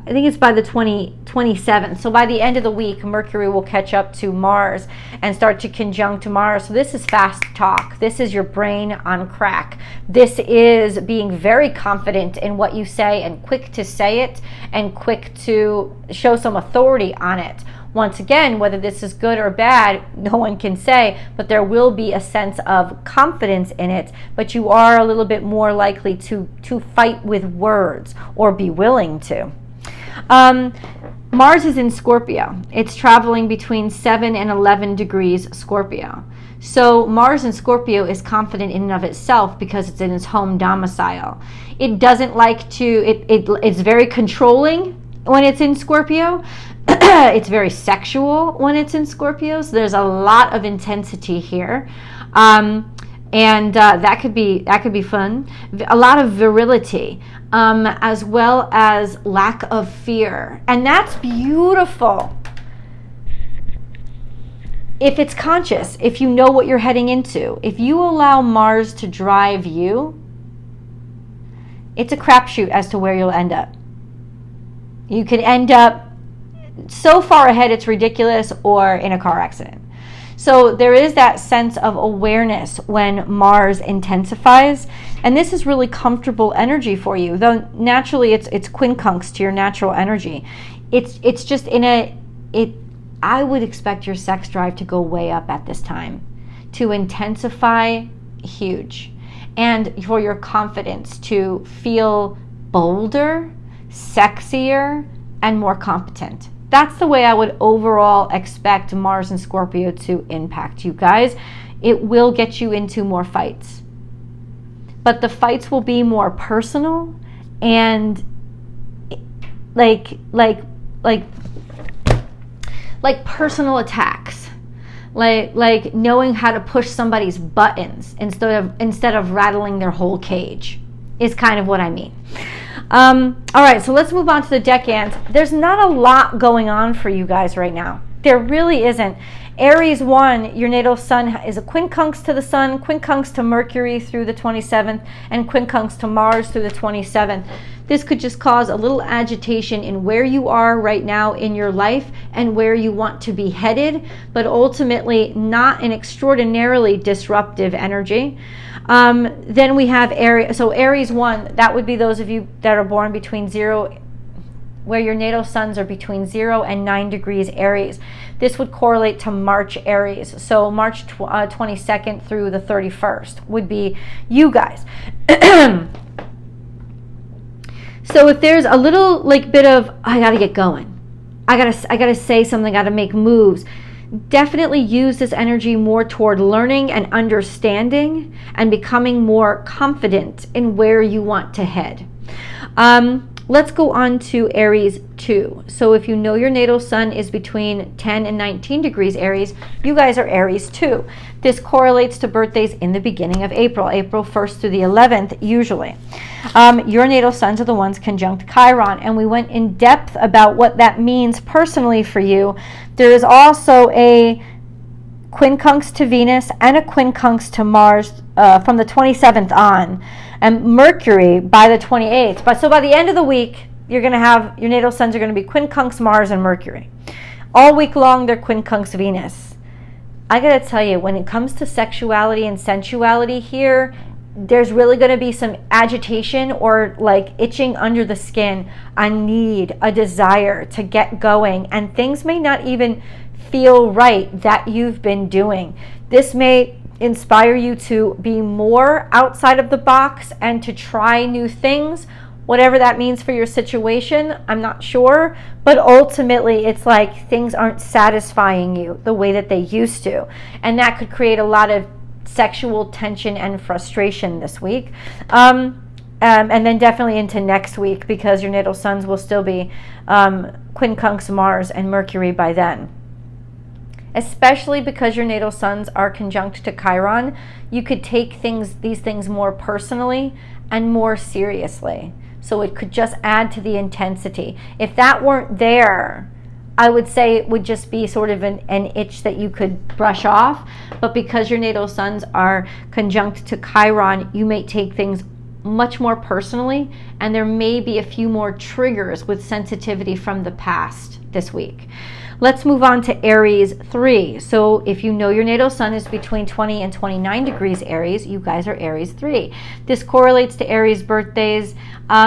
I think it's by the 27th. So by the end of the week, Mercury will catch up to Mars and start to conjunct Mars. So this is fast talk. This is your brain on crack. This is being very confident in what you say and quick to say it and quick to show some authority on it. Once again, whether this is good or bad, no one can say, but there will be a sense of confidence in it, but you are a little bit more likely to fight with words or be willing to. Mars is in Scorpio. It's traveling between 7 and 11 degrees Scorpio. So Mars in Scorpio is confident in and of itself because it's in its home domicile. It doesn't like to, it's very controlling when it's in Scorpio. It's very sexual when it's in Scorpio. So there's a lot of intensity here. And that could be fun. A lot of virility, as well as lack of fear. And that's beautiful. If it's conscious, if you know what you're heading into, if you allow Mars to drive you, it's a crapshoot as to where you'll end up. You could end up so far ahead it's ridiculous, or in a car accident. So there is that sense of awareness when Mars intensifies, and this is really comfortable energy for you, though naturally it's quincunx to your natural energy. It's just I would expect your sex drive to go way up at this time, to intensify, huge, and for your confidence to feel bolder, sexier, and more competent. That's the way I would overall expect Mars and Scorpio to impact you guys. It will get you into more fights, but the fights will be more personal and like personal attacks, like knowing how to push somebody's buttons instead of rattling their whole cage is kind of what I mean. All right, so let's move on to the decans. There's not a lot going on for you guys right now. There really isn't. Aries 1, your natal sun is a quincunx to the sun, quincunx to Mercury through the 27th, and quincunx to Mars through the 27th. This could just cause a little agitation in where you are right now in your life and where you want to be headed, but ultimately not an extraordinarily disruptive energy. Then we have Aries. So Aries 1, that would be those of you that are born between 0, where your natal suns are between 0 and 9 degrees Aries. This would correlate to March Aries. So March 22nd through the 31st would be you guys. So if there's a little bit of, I gotta get going, I gotta say something, I gotta make moves, definitely use this energy more toward learning and understanding and becoming more confident in where you want to head. Let's go on to Aries 2. So if you know your natal sun is between 10 and 19 degrees Aries, you guys are Aries 2. This correlates to birthdays in the beginning of April 1st through the 11th, usually. Your natal suns are the ones conjunct Chiron, and we went in depth about what that means personally for you. There is also a quincunx to Venus and a quincunx to Mars from the 27th on, and Mercury by the 28th. But so by the end of the week, you're going to have your natal suns are going to be quincunx Mars and Mercury. All week long, they're quincunx Venus. I got to tell you, when it comes to sexuality and sensuality here, there's really going to be some agitation or itching under the skin, a need, a desire to get going, and things may not even feel right that you've been doing. This may inspire you to be more outside of the box and to try new things, whatever that means for your situation. I'm not sure, but ultimately it's like things aren't satisfying you the way that they used to, and that could create a lot of sexual tension and frustration this week, and then definitely into next week, because your natal suns will still be quincunx Mars and Mercury by then. Especially because your natal suns are conjunct to Chiron, you could take these things more personally and more seriously. So it could just add to the intensity. If that weren't there, I would say it would just be sort of an itch that you could brush off. But because your natal suns are conjunct to Chiron, you may take things much more personally, and there may be a few more triggers with sensitivity from the past this week. Let's move on to Aries 3. So if you know your natal sun is between 20 and 29 degrees Aries, you guys are Aries 3. This correlates to Aries birthdays,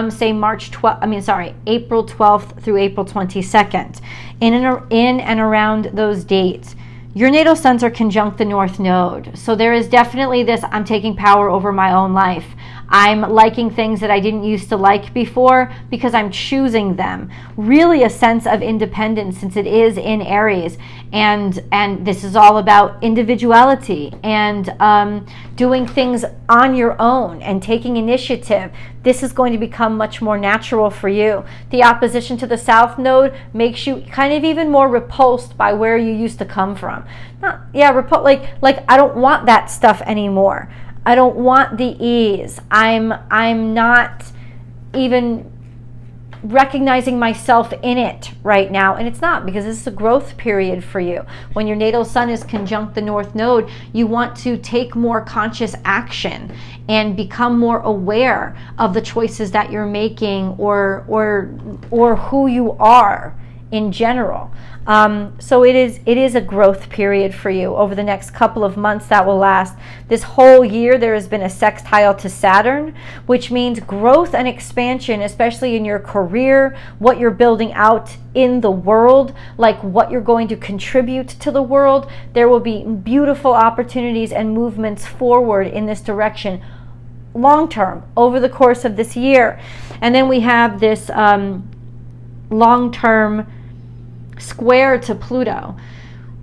say April 12th through April 22nd. In and around those dates, your natal suns are conjunct the North Node. So there is definitely this, I'm taking power over my own life. I'm liking things that I didn't used to like before because I'm choosing them. Really a sense of independence, since it is in Aries. And this is all about individuality and doing things on your own and taking initiative. This is going to become much more natural for you. The opposition to the South Node makes you kind of even more repulsed by where you used to come from. Like I don't want that stuff anymore. I don't want the ease. I'm not even recognizing myself in it right now, and it's not, because this is a growth period for you. When your natal sun is conjunct the North Node, you want to take more conscious action and become more aware of the choices that you're making or who you are in general. So it is a growth period for you over the next couple of months that will last. This whole year there has been a sextile to Saturn, which means growth and expansion, especially in your career, what you're building out in the world, like what you're going to contribute to the world. There will be beautiful opportunities and movements forward in this direction long term over the course of this year. And then we have this long-term square to Pluto,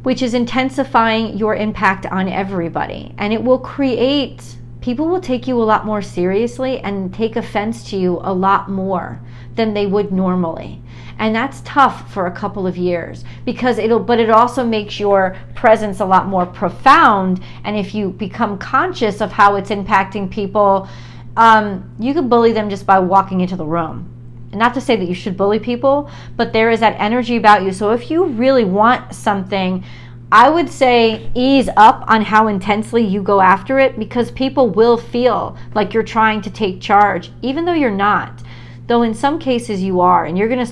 which is intensifying your impact on everybody. And it will create, people will take you a lot more seriously and take offense to you a lot more than they would normally. And that's tough for a couple of years, because it also makes your presence a lot more profound. And if you become conscious of how it's impacting people, you can bully them just by walking into the room. Not to say that you should bully people, but there is that energy about you. So if you really want something, I would say ease up on how intensely you go after it, because people will feel like you're trying to take charge, even though you're not. Though in some cases you are, and with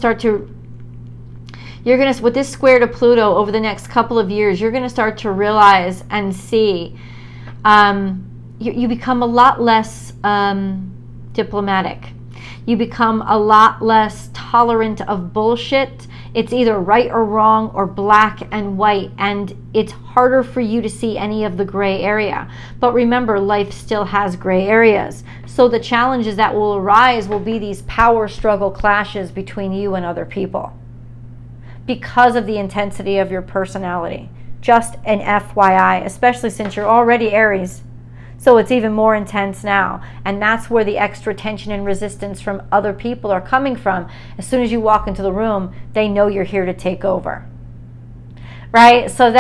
this square to Pluto over the next couple of years, you're going to start to realize and see you become a lot less diplomatic. You become a lot less tolerant of bullshit. It's either right or wrong or black and white, and it's harder for you to see any of the gray area. But remember, life still has gray areas. So the challenges that will arise will be these power struggle clashes between you and other people because of the intensity of your personality. Just an FYI, especially since you're already Aries. So it's even more intense now. And that's where the extra tension and resistance from other people are coming from. As soon as you walk into the room, they know you're here to take over. Right? So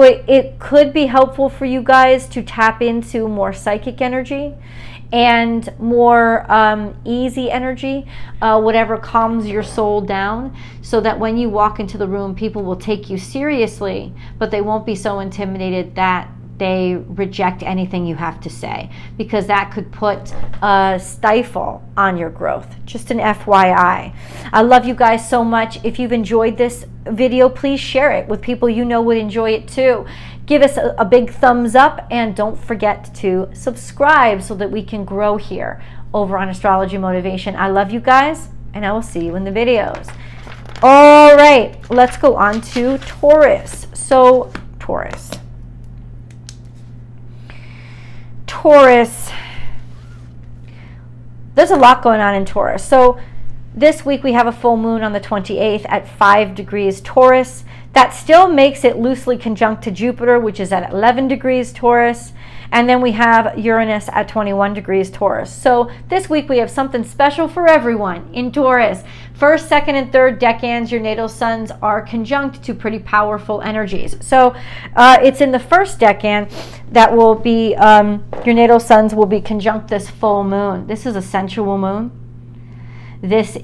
it could be helpful for you guys to tap into more psychic energy and more easy energy, whatever calms your soul down, so that when you walk into the room, people will take you seriously, but they won't be so intimidated that they reject anything you have to say, because that could put a stifle on your growth. Just an FYI. I love you guys so much. If you've enjoyed this video, please share it with people you know would enjoy it too. Give us a big thumbs up, and don't forget to subscribe so that we can grow here over on Astrology Motivation. I love you guys, and I will see you in the videos. All right, let's go on to Taurus. So Taurus, there's a lot going on in Taurus. So this week we have a full moon on the 28th at 5 degrees Taurus. That still makes it loosely conjunct to Jupiter, which is at 11 degrees Taurus. And then we have Uranus at 21 degrees Taurus. So this week we have something special for everyone in Taurus. First, second, and third decans, your natal suns are conjunct to pretty powerful energies. So it's in the first decan that will be, your natal suns will be conjunct this full moon. This is a sensual moon. This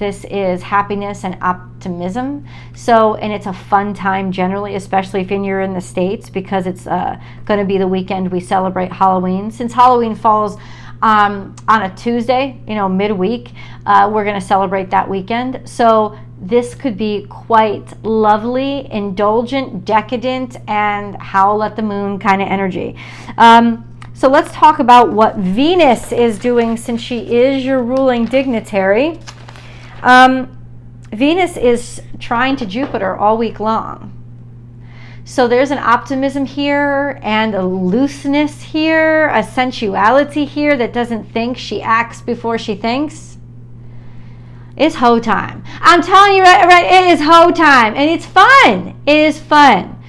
This is happiness and optimism. So, and it's a fun time generally, especially if you're in the States, because it's going to be the weekend we celebrate Halloween. Since Halloween falls on a Tuesday, midweek, we're going to celebrate that weekend. So this could be quite lovely, indulgent, decadent, and howl at the moon kind of energy. So let's talk about what Venus is doing, since she is your ruling dignitary. Venus is trying to Jupiter all week long. So there's an optimism here and a looseness here, a sensuality here that doesn't think, she acts before she thinks. It's hoe time. I'm telling you, right, it is hoe time, and it's fun. It is fun.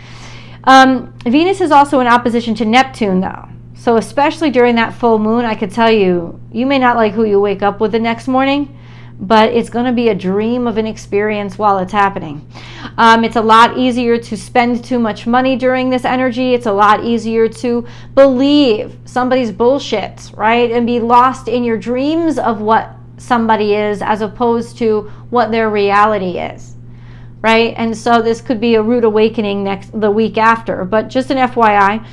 Venus is also in opposition to Neptune, though. So especially during that full moon, I could tell you, you may not like who you wake up with the next morning, but it's going to be a dream of an experience while it's happening. It's a lot easier to spend too much money during this energy. It's a lot easier to believe somebody's bullshit, right? And be lost in your dreams of what somebody is as opposed to what their reality is, right? And so this could be a rude awakening the week after, but just an FYI.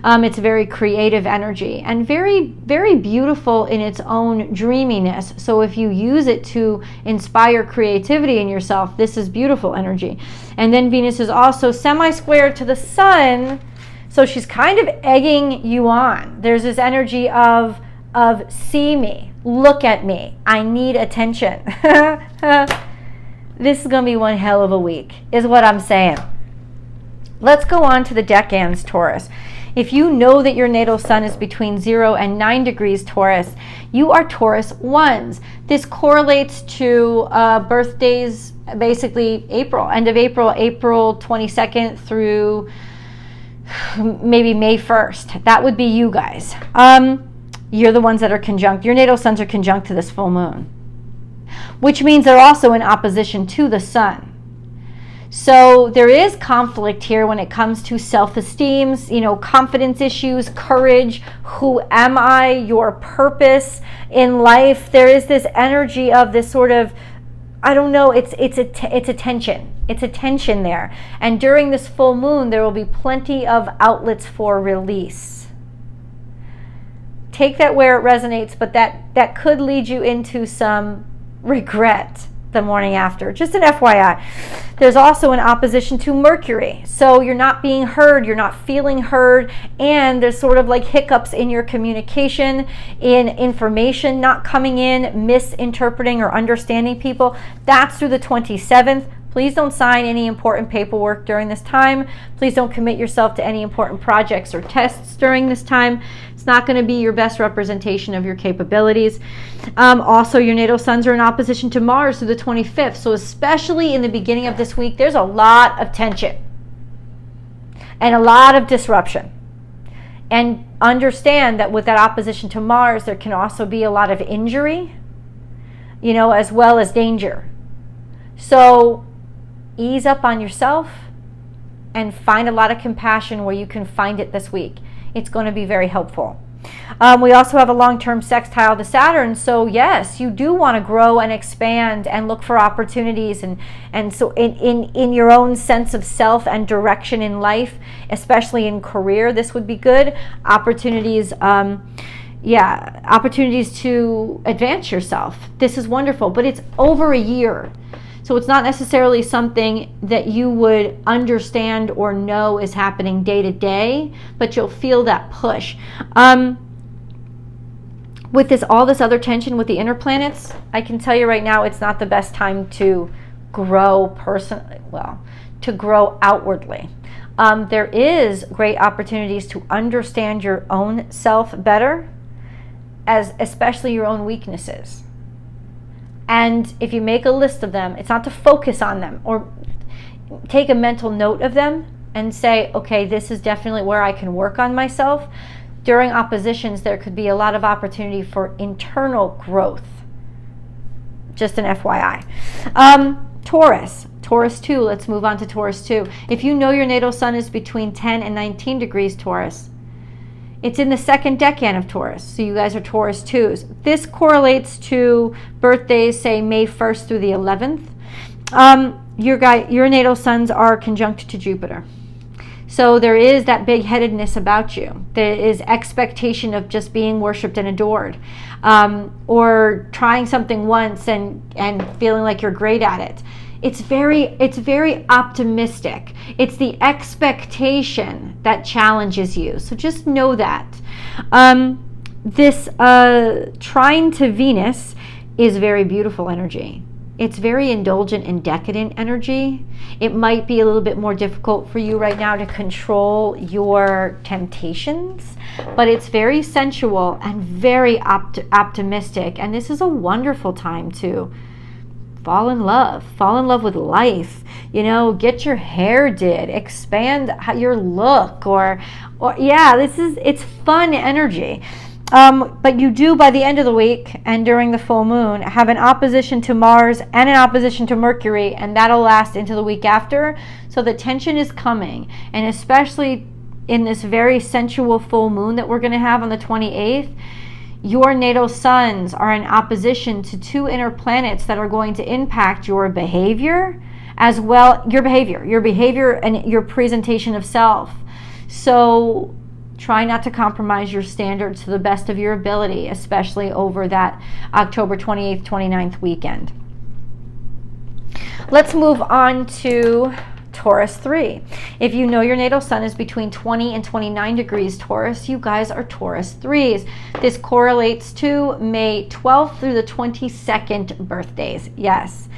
It's very creative energy and very, very beautiful in its own dreaminess. So if you use it to inspire creativity in yourself, this is beautiful energy. And then Venus is also semi-square to the sun, so she's kind of egging you on. There's this energy of see me, look at me, I need attention. This is going to be one hell of a week, is what I'm saying. Let's go on to the decans, Taurus. If you know that your natal sun is between 0 and 9 degrees Taurus, you are Taurus ones. This correlates to birthdays, basically April, end of April, April 22nd through maybe May 1st. That would be you guys. You're the ones that are conjunct. Your natal suns are conjunct to this full moon, which means they're also in opposition to the sun. So there is conflict here when it comes to self-esteem, confidence issues, courage, who am I, your purpose in life. There is this energy of this sort of, I don't know, it's a tension. It's a tension there. And during this full moon, there will be plenty of outlets for release. Take that where it resonates, but that could lead you into some regret the morning after. Just an FYI. There's also an opposition to Mercury. So you're not being heard, you're not feeling heard, and there's sort of like hiccups in your communication, in information not coming in, misinterpreting or understanding people. That's through the 27th. Please don't sign any important paperwork during this time. Please don't commit yourself to any important projects or tests during this time. It's not going to be your best representation of your capabilities. Also, your natal suns are in opposition to Mars through the 25th. So especially in the beginning of this week, there's a lot of tension and a lot of disruption. And understand that with that opposition to Mars, there can also be a lot of injury, as well as danger. So ease up on yourself and find a lot of compassion where you can find it this week. It's going to be very helpful. We also have a long-term sextile to Saturn. So yes, you do want to grow and expand and look for opportunities. And so in your own sense of self and direction in life, especially in career, this would be good. Opportunities to advance yourself. This is wonderful, but it's over a year. So it's not necessarily something that you would understand or know is happening day to day, but you'll feel that push. With all this other tension with the inner planets, I can tell you right now, it's not the best time to grow to grow outwardly. There is great opportunities to understand your own self better, especially your own weaknesses. And if you make a list of them, it's not to focus on them or take a mental note of them and say, okay, this is definitely where I can work on myself. During oppositions, there could be a lot of opportunity for internal growth. Just an FYI. Taurus 2, let's move on to Taurus 2. If you know your natal sun is between 10 and 19 degrees Taurus, It's in the second decan of Taurus, so you guys are Taurus 2s. This correlates to birthdays, say May 1st through the 11th. Your natal suns are conjunct to Jupiter. So there is that big-headedness about you. There is expectation of just being worshipped and adored, or trying something once and feeling like you're great at it. It's very optimistic. It's the expectation that challenges you. So just know that. This trine to Venus is very beautiful energy. It's very indulgent and decadent energy. It might be a little bit more difficult for you right now to control your temptations, but it's very sensual and very optimistic. And this is a wonderful time to fall in love with life, get your hair did, expand your look, or yeah, it's fun energy. But you do, by the end of the week and during the full moon, have an opposition to Mars and an opposition to Mercury, and that'll last into the week after. So the tension is coming, and especially in this very sensual full moon that we're going to have on the 28th, your natal suns are in opposition to two inner planets that are going to impact your behavior, as well, your behavior and your presentation of self. So try not to compromise your standards to the best of your ability, especially over that October 28th, 29th weekend. Let's move on to Taurus 3. If you know your natal sun is between 20 and 29 degrees Taurus, you guys are Taurus 3s. This correlates to May 12th through the 22nd birthdays. Yes.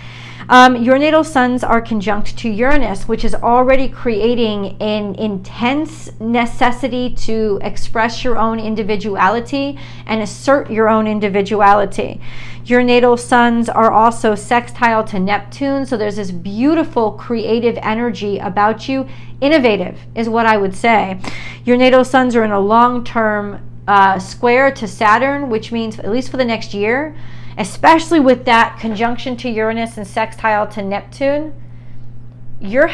Your natal suns are conjunct to Uranus, which is already creating an intense necessity to express your own individuality and assert your own individuality. Your natal suns are also sextile to Neptune, so there's this beautiful creative energy about you. Innovative is what I would say. Your natal suns are in a long-term square to Saturn, which means, at least for the next year, especially with that conjunction to Uranus and sextile to Neptune, you're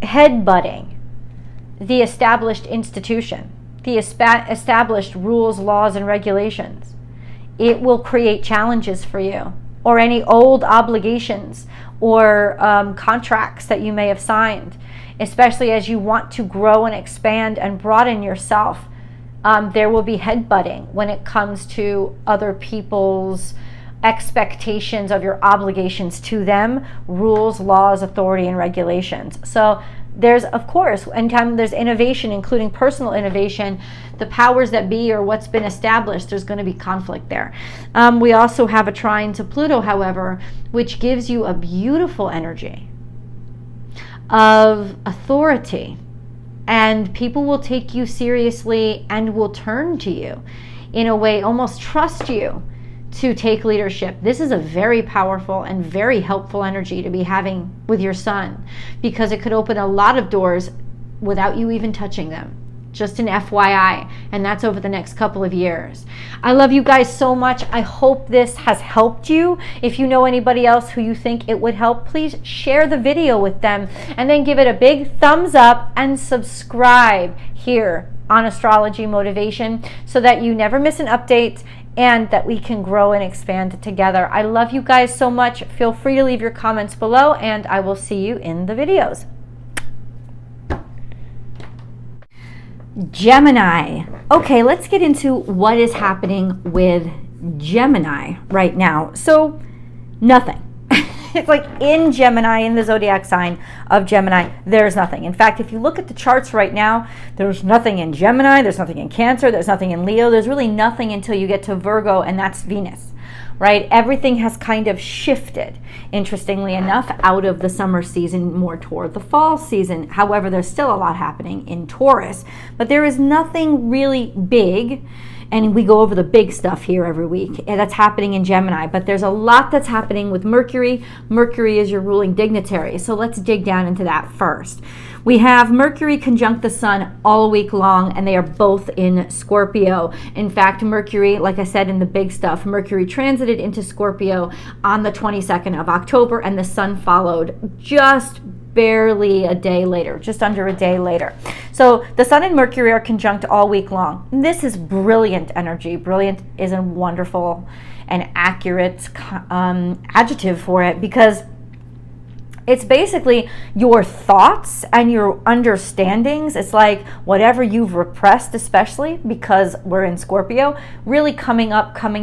headbutting the established institution, the established rules, laws, and regulations. It will create challenges for you, or any old obligations or contracts that you may have signed, especially as you want to grow and expand and broaden yourself. There will be headbutting when it comes to other people's expectations of your obligations to them, rules, laws, authority, and regulations. So there's, of course, anytime there's innovation, including personal innovation, the powers that be or what's been established, there's going to be conflict there. We also have a trine to Pluto, however, which gives you a beautiful energy of authority. And people will take you seriously and will turn to you in a way, almost trust you to take leadership. This is a very powerful and very helpful energy to be having with your sun, because it could open a lot of doors without you even touching them. Just an FYI, and that's over the next couple of years. I love you guys so much. I hope this has helped you. If you know anybody else who you think it would help, please share the video with them, and then give it a big thumbs up and subscribe here on Astrology Motivation so that you never miss an update and that we can grow and expand together. I love you guys so much. Feel free to leave your comments below, and I will see you in the videos. Gemini. Okay, let's get into what is happening with Gemini right now. So, nothing. It's like in Gemini, in the zodiac sign of Gemini, there's nothing. In fact, if you look at the charts right now, there's nothing in Gemini, there's nothing in Cancer, there's nothing in Leo, there's really nothing until you get to Virgo, and that's Venus. Right? Everything has kind of shifted, interestingly enough, out of the summer season more toward the fall season. However, there's still a lot happening in Taurus, but there is nothing really big, and we go over the big stuff here every week, and that's happening in Gemini, but there's a lot that's happening with Mercury. Mercury is your ruling dignitary, so let's dig down into that first. We have Mercury conjunct the Sun all week long, and they are both in Scorpio. In fact, Mercury, like I said in the big stuff, Mercury transited into Scorpio on the 22nd of October, and the Sun followed just barely a day later, just under a day later. So the Sun and Mercury are conjunct all week long. This is brilliant energy. Brilliant is a wonderful and accurate adjective for it, because it's basically your thoughts and your understandings. It's like whatever you've repressed, especially because we're in Scorpio, really coming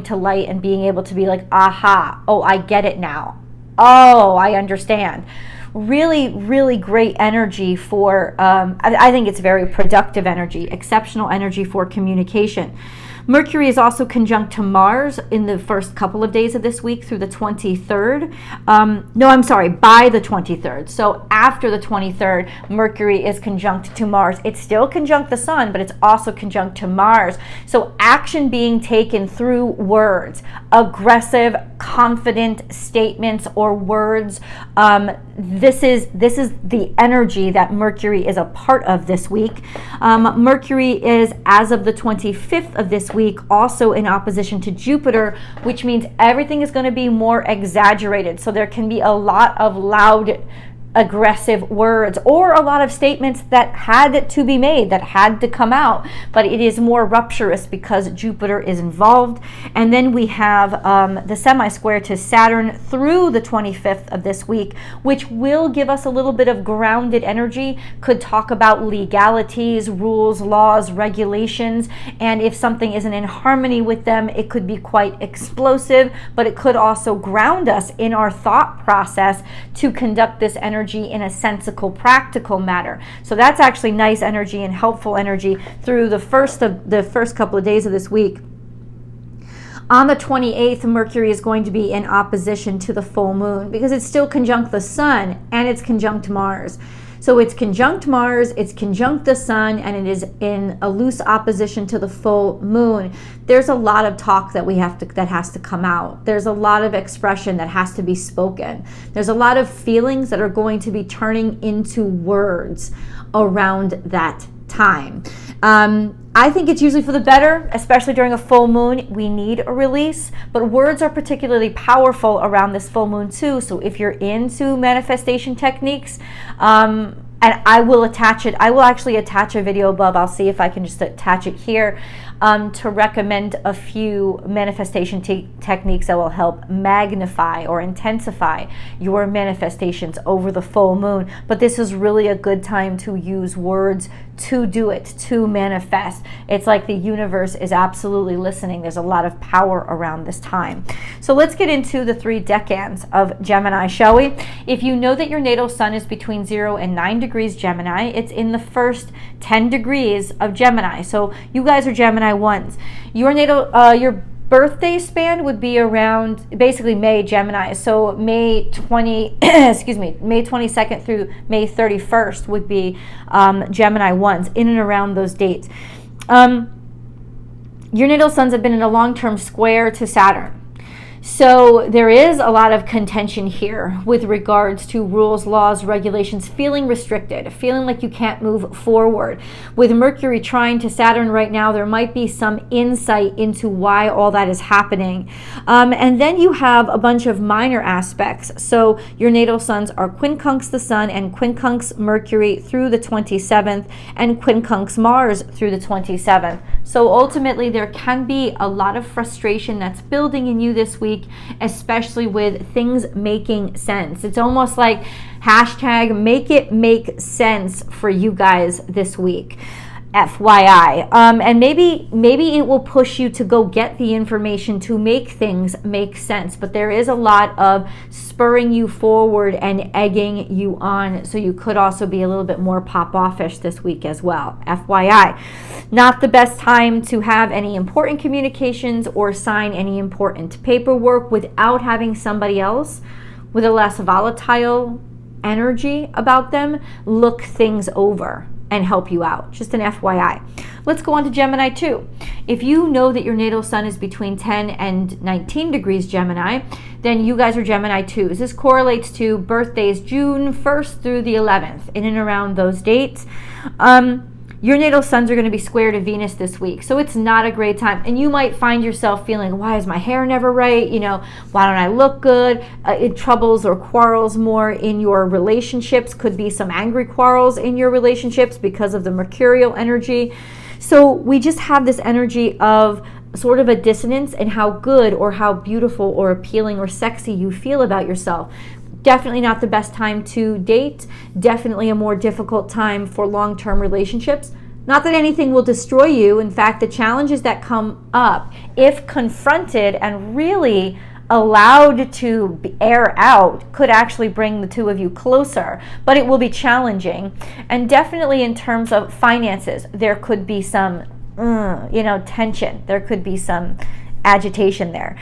to light and being able to be like, aha, oh, I get it now. Oh, I understand. Really, really great energy for, I think it's very productive energy, exceptional energy for communication. Mercury is also conjunct to Mars in the first couple of days of this week through the 23rd. By the 23rd. So after the 23rd, Mercury is conjunct to Mars. It's still conjunct the Sun, but it's also conjunct to Mars. So action being taken through words, aggressive, confident statements or words. This is the energy that Mercury is a part of this week. Mercury is, as of the 25th of this week, also in opposition to Jupiter, which means everything is going to be more exaggerated. So there can be a lot of loud, aggressive words, or a lot of statements that had to be made, that had to come out, but it is more rupturous because Jupiter is involved. And then we have the semi-square to Saturn through the 25th of this week, which will give us a little bit of grounded energy, could talk about legalities, rules, laws, regulations, and if something isn't in harmony with them, it could be quite explosive, but it could also ground us in our thought process to conduct this energy in a sensical, practical manner. So that's actually nice energy and helpful energy through the first couple of days of this week. On the 28th, Mercury is going to be in opposition to the full moon because it's still conjunct the Sun and it's conjunct Mars. So it's conjunct Mars, it's conjunct the Sun, and it is in a loose opposition to the full moon. There's a lot of talk that has to come out. There's a lot of expression that has to be spoken. There's a lot of feelings that are going to be turning into words around that time. I think it's usually for the better, especially during a full moon. We need a release, but words are particularly powerful around this full moon too. So if you're into manifestation techniques, and I will actually attach a video above. I'll see if I can just attach it here to recommend a few manifestation techniques that will help magnify or intensify your manifestations over the full moon. But this is really a good time to use words to do it, to manifest. It's like the universe is absolutely listening. There's a lot of power around this time. So let's get into the 3 decans of Gemini, shall we? If you know that your natal sun is between 0 and 9 degrees Gemini, it's in the first 10 degrees of Gemini. So you guys are Gemini 1s. Your natal, your birthday span would be around basically May Gemini. So May 22nd through May 31st would be Gemini 1s, in and around those dates. Your natal suns have been in a long-term square to Saturn. So there is a lot of contention here with regards to rules, laws, regulations, feeling restricted, feeling like you can't move forward. With Mercury trying to Saturn right now, there might be some insight into why all that is happening. And then you have a bunch of minor aspects. So your natal suns are quincunx the Sun and quincunx Mercury through the 27th and quincunx Mars through the 27th. So ultimately there can be a lot of frustration that's building in you this week, especially with things making sense. It's almost like hashtag make it make sense for you guys this week. FYI. And maybe it will push you to go get the information to make things make sense. But there is a lot of spurring you forward and egging you on. So you could also be a little bit more pop-offish this week as well. FYI. Not the best time to have any important communications or sign any important paperwork without having somebody else with a less volatile energy about them look things over and help you out. Just an FYI. Let's go on to Gemini 2. If you know that your natal sun is between 10 and 19 degrees Gemini, then you guys are Gemini 2s. This correlates to birthdays June 1st through the 11th, in and around those dates. your natal suns are going to be square to Venus this week. So it's not a great time. And you might find yourself feeling, why is my hair never right? You know, why don't I look good? It troubles or quarrels more in your relationships. Could be some angry quarrels in your relationships because of the mercurial energy. So we just have this energy of sort of a dissonance in how good or how beautiful or appealing or sexy you feel about yourself. Definitely not the best time to date. Definitely a more difficult time for long-term relationships. Not that anything will destroy you. In fact, the challenges that come up, if confronted and really allowed to air out, could actually bring the two of you closer, but it will be challenging. And definitely in terms of finances, there could be some, tension. There could be some agitation there.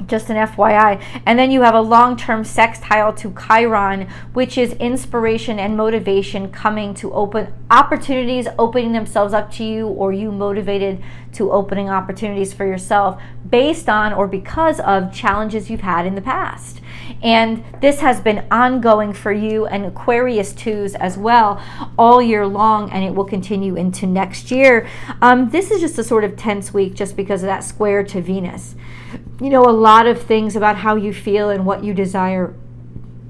Just an FYI. And then you have a long-term sextile to Chiron, which is inspiration and motivation coming to open opportunities, opening themselves up to you, or you motivated to opening opportunities for yourself based on or because of challenges you've had in the past. And this has been ongoing for you and Aquarius 2s as well all year long, and it will continue into next year. This is just a sort of tense week just because of that square to Venus. You know, a lot of things about how you feel and what you desire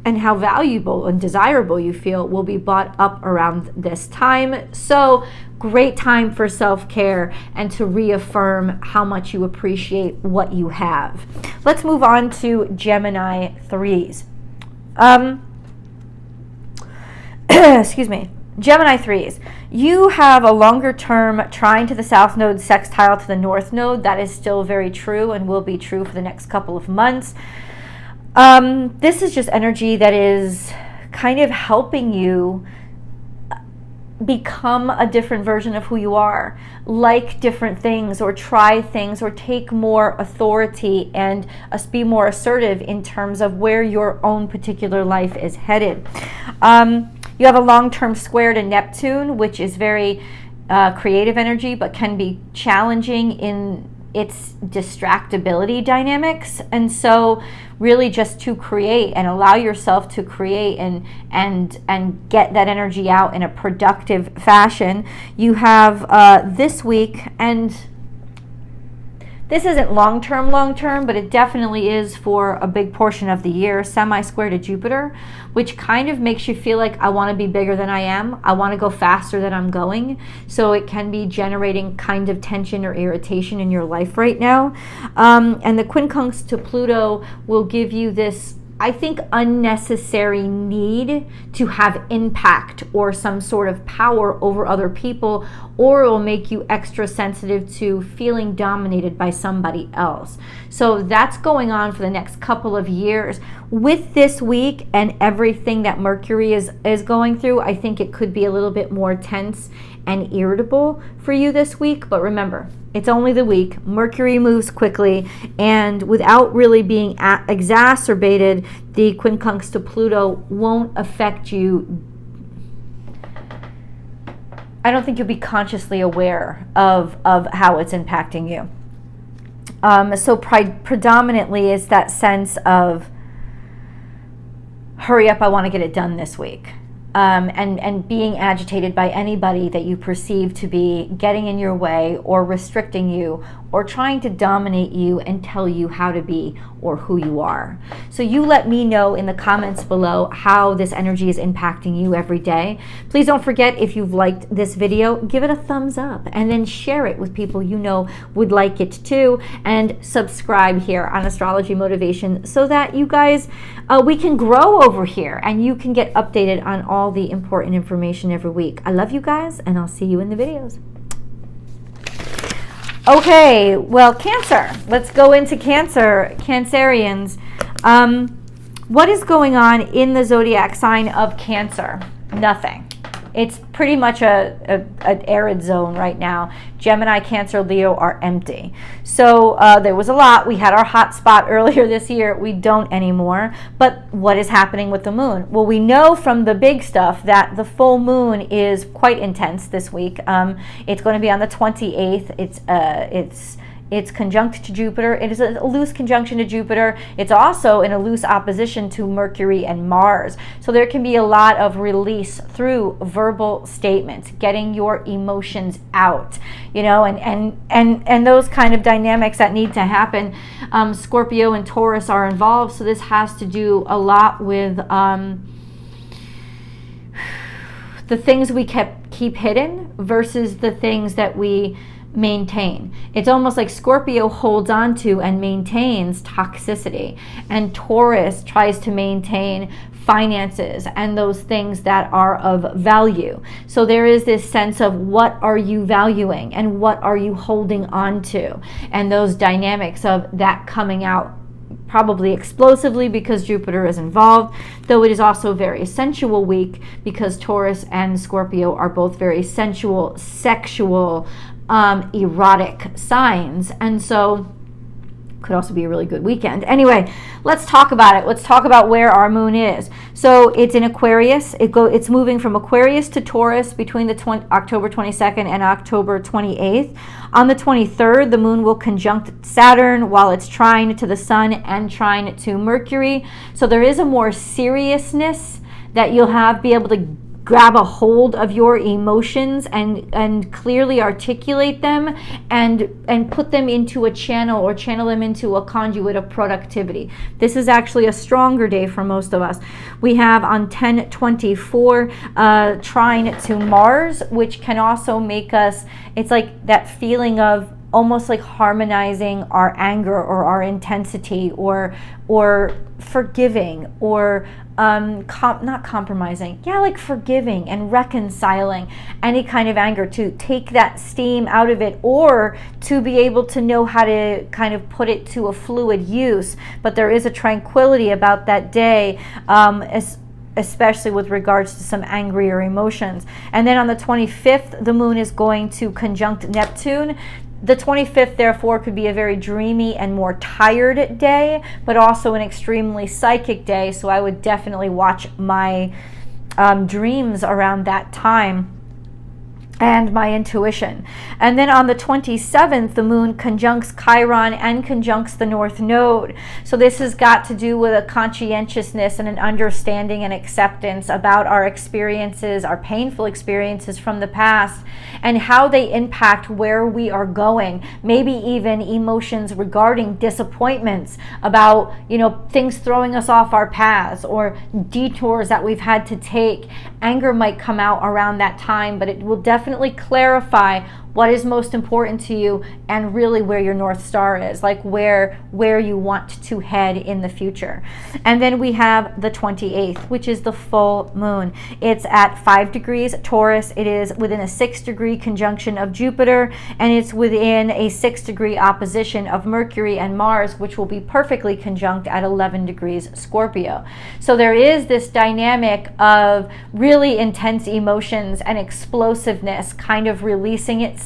and how valuable and desirable you feel will be brought up around this time. So great time for self-care and to reaffirm how much you appreciate what you have. Let's move on to Gemini 3s. Excuse me. Gemini 3s, you have a longer term trine to the south node, sextile to the north node. That is still very true and will be true for the next couple of months. This is just energy that is kind of helping you become a different version of who you are, like different things or try things or take more authority and be more assertive in terms of where your own particular life is headed. You have a long-term square to Neptune, which is very creative energy, but can be challenging in its distractibility dynamics. And so really just to create and allow yourself to create and get that energy out in a productive fashion. You have this week, and this isn't long-term, but it definitely is for a big portion of the year, semi-square to Jupiter, which kind of makes you feel like I want to be bigger than I am. I want to go faster than I'm going. So it can be generating kind of tension or irritation in your life right now. And the quincunx to Pluto will give you this, I think, unnecessary need to have impact or some sort of power over other people, or it will make you extra sensitive to feeling dominated by somebody else. So that's going on for the next couple of years. With this week and everything that Mercury is going through, I think it could be a little bit more tense and irritable for you this week. But remember, it's only the week. Mercury moves quickly, and without really being exacerbated, the quincunx to Pluto won't affect you. I don't think you'll be consciously aware of how it's impacting you. So predominantly is that sense of, hurry up, I want to get it done this week. And being agitated by anybody that you perceive to be getting in your way or restricting you or trying to dominate you and tell you how to be or who you are. So you let me know in the comments below how this energy is impacting you every day. Please don't forget, if you've liked this video, give it a thumbs up and then share it with people you know would like it too, and subscribe here on Astrology Motivation so that you guys, we can grow over here and you can get updated on all the important information every week. I love you guys, and I'll see you in the videos. Okay, well, Cancer. Let's go into Cancer, Cancerians. What is going on in the zodiac sign of Cancer? Nothing. It's pretty much an arid zone right now. Gemini, Cancer, Leo are empty. So there was a lot. We had our hot spot earlier this year. We don't anymore. But what is happening with the moon? Well, we know from the big stuff that the full moon is quite intense this week. It's going to be on the 28th. It's conjunct to Jupiter. It is a loose conjunction to Jupiter. It's also in a loose opposition to Mercury and Mars. So there can be a lot of release through verbal statements, getting your emotions out, you know, and those kind of dynamics that need to happen. Scorpio and Taurus are involved, so this has to do a lot with the things we keep hidden versus the things that we maintain. It's almost like Scorpio holds on to and maintains toxicity, and Taurus tries to maintain finances and those things that are of value. So there is this sense of what are you valuing and what are you holding on to, and those dynamics of that coming out probably explosively because Jupiter is involved, though it is also a very sensual week because Taurus and Scorpio are both very sensual, sexual, erotic signs, and so could also be a really good weekend. Anyway, let's talk about it. Let's talk about where our moon is. So it's in Aquarius. It's moving from Aquarius to Taurus between the October 22nd and October 28th. On the 23rd, the moon will conjunct Saturn while it's trine to the sun and trine to Mercury. So there is a more seriousness that you'll be able to grab a hold of your emotions and clearly articulate them and put them into a channel or channel them into a conduit of productivity. This is actually a stronger day for most of us. We have on 10/24 trine to Mars, which can also make us, it's like that feeling of almost like harmonizing our anger or our intensity or forgiving or not compromising, like forgiving and reconciling any kind of anger, to take that steam out of it or to be able to know how to kind of put it to a fluid use. But there is a tranquility about that day, especially with regards to some angrier emotions. And then on the 25th, the moon is going to conjunct Neptune. The 25th, therefore, could be a very dreamy and more tired day, but also an extremely psychic day. So I would definitely watch my dreams around that time and my intuition. And then on the 27th, the moon conjuncts Chiron and conjuncts the North Node. So this has got to do with a conscientiousness and an understanding and acceptance about our experiences, our painful experiences from the past, and how they impact where we are going. Maybe even emotions regarding disappointments about, things throwing us off our paths or detours that we've had to take. Anger might come out around that time, but it will definitely clarify what is most important to you and really where your North Star is, like where you want to head in the future. And then we have the 28th, which is the full moon. It's at 5 degrees Taurus. It is within a 6-degree conjunction of Jupiter, and it's within a 6-degree opposition of Mercury and Mars, which will be perfectly conjunct at 11 degrees Scorpio. So there is this dynamic of really intense emotions and explosiveness kind of releasing itself.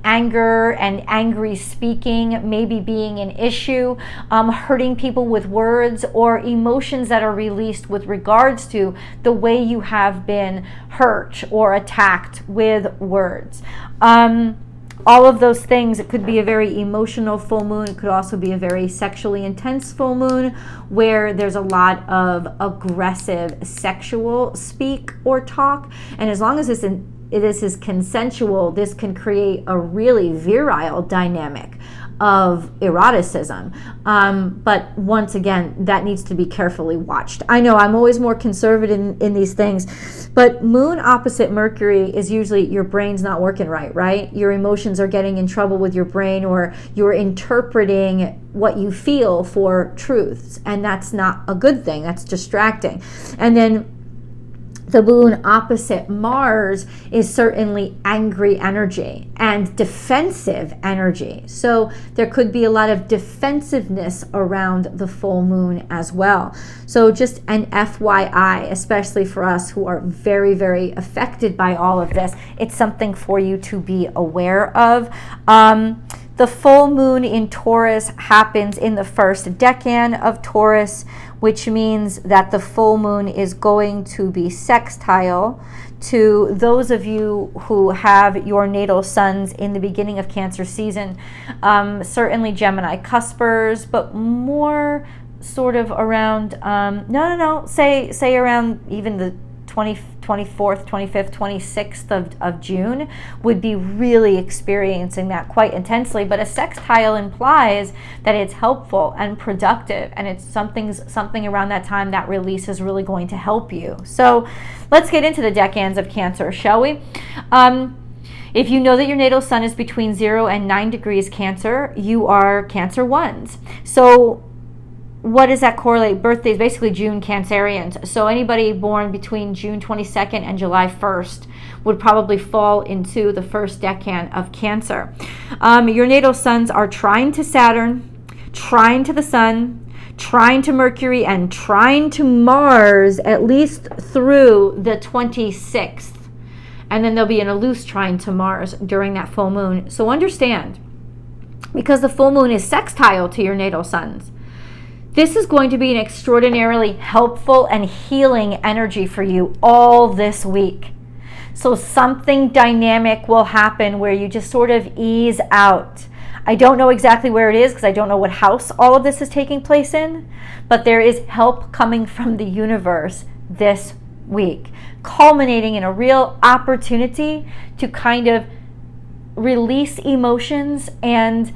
Anger and angry speaking maybe being an issue, hurting people with words, or emotions that are released with regards to the way you have been hurt or attacked with words. All of those things. It could be a very emotional full moon. It could also be a very sexually intense full moon where there's a lot of aggressive sexual speak or talk. And as long as this is consensual, this can create a really virile dynamic of eroticism. But once again, that needs to be carefully watched. I know I'm always more conservative in these things, but moon opposite Mercury is usually your brain's not working right? Your emotions are getting in trouble with your brain, or you're interpreting what you feel for truths, and that's not a good thing. That's distracting. And then the moon opposite Mars is certainly angry energy and defensive energy. So there could be a lot of defensiveness around the full moon as well. So just an FYI, especially for us who are very, very affected by all of this, it's something for you to be aware of. The full moon in Taurus happens in the first decan of Taurus, which means that the full moon is going to be sextile to those of you who have your natal suns in the beginning of Cancer season. Certainly Gemini cuspers, but more sort of around, say around even the 24th, 25th, 26th of June would be really experiencing that quite intensely. But a sextile implies that it's helpful and productive, and it's something around that time that release is really going to help you. So let's get into the decans of Cancer, shall we? If you know that your natal sun is between 0 and 9 degrees Cancer, you are Cancer ones. So what does that correlate? Birthdays, basically June Cancerians. So anybody born between June 22nd and July 1st would probably fall into the first decan of Cancer. Your natal suns are trine to Saturn, trine to the Sun, trine to Mercury, and trine to Mars, at least through the 26th. And then there'll be a loose trine to Mars during that full moon. So understand, because the full moon is sextile to your natal suns, this is going to be an extraordinarily helpful and healing energy for you all this week. So something dynamic will happen where you just sort of ease out. I don't know exactly where it is because I don't know what house all of this is taking place in, but there is help coming from the universe this week, culminating in a real opportunity to kind of release emotions and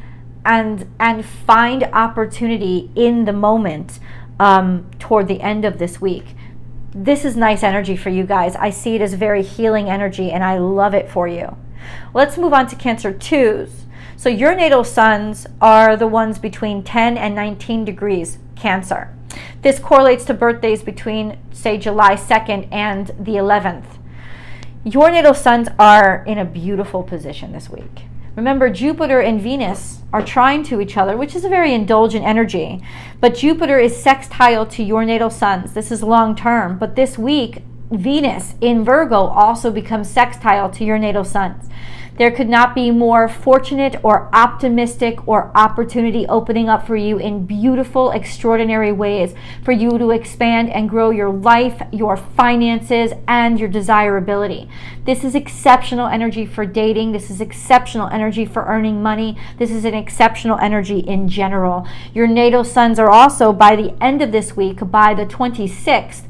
find opportunity in the moment toward the end of this week. This is nice energy for you guys. I see it as very healing energy, and I love it for you. Let's move on to Cancer 2s. So your natal suns are the ones between 10 and 19 degrees Cancer. This correlates to birthdays between, say, July 2nd and the 11th. Your natal suns are in a beautiful position this week. Remember, Jupiter and Venus are trine to each other, which is a very indulgent energy. But Jupiter is sextile to your natal suns. This is long term. But this week, Venus in Virgo also becomes sextile to your natal suns. There could not be more fortunate or optimistic or opportunity opening up for you in beautiful, extraordinary ways for you to expand and grow your life, your finances, and your desirability. This is exceptional energy for dating. This is exceptional energy for earning money. This is an exceptional energy in general. Your natal suns are also, by the end of this week, by the 26th,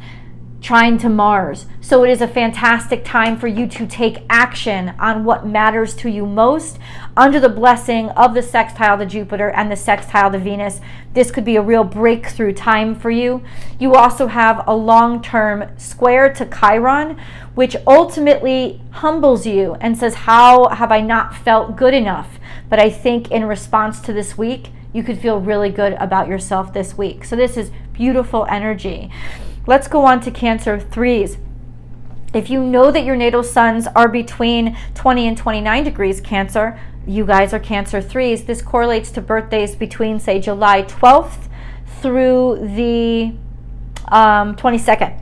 trine to Mars. So it is a fantastic time for you to take action on what matters to you most under the blessing of the sextile to Jupiter and the sextile to Venus. This could be a real breakthrough time for you. You also have a long-term square to Chiron, which ultimately humbles you and says, how have I not felt good enough? But I think in response to this week, you could feel really good about yourself this week. So this is beautiful energy. Let's go on to Cancer 3s. If you know that your natal suns are between 20 and 29 degrees Cancer, you guys are Cancer 3s. This correlates to birthdays between, say, July 12th through the 22nd.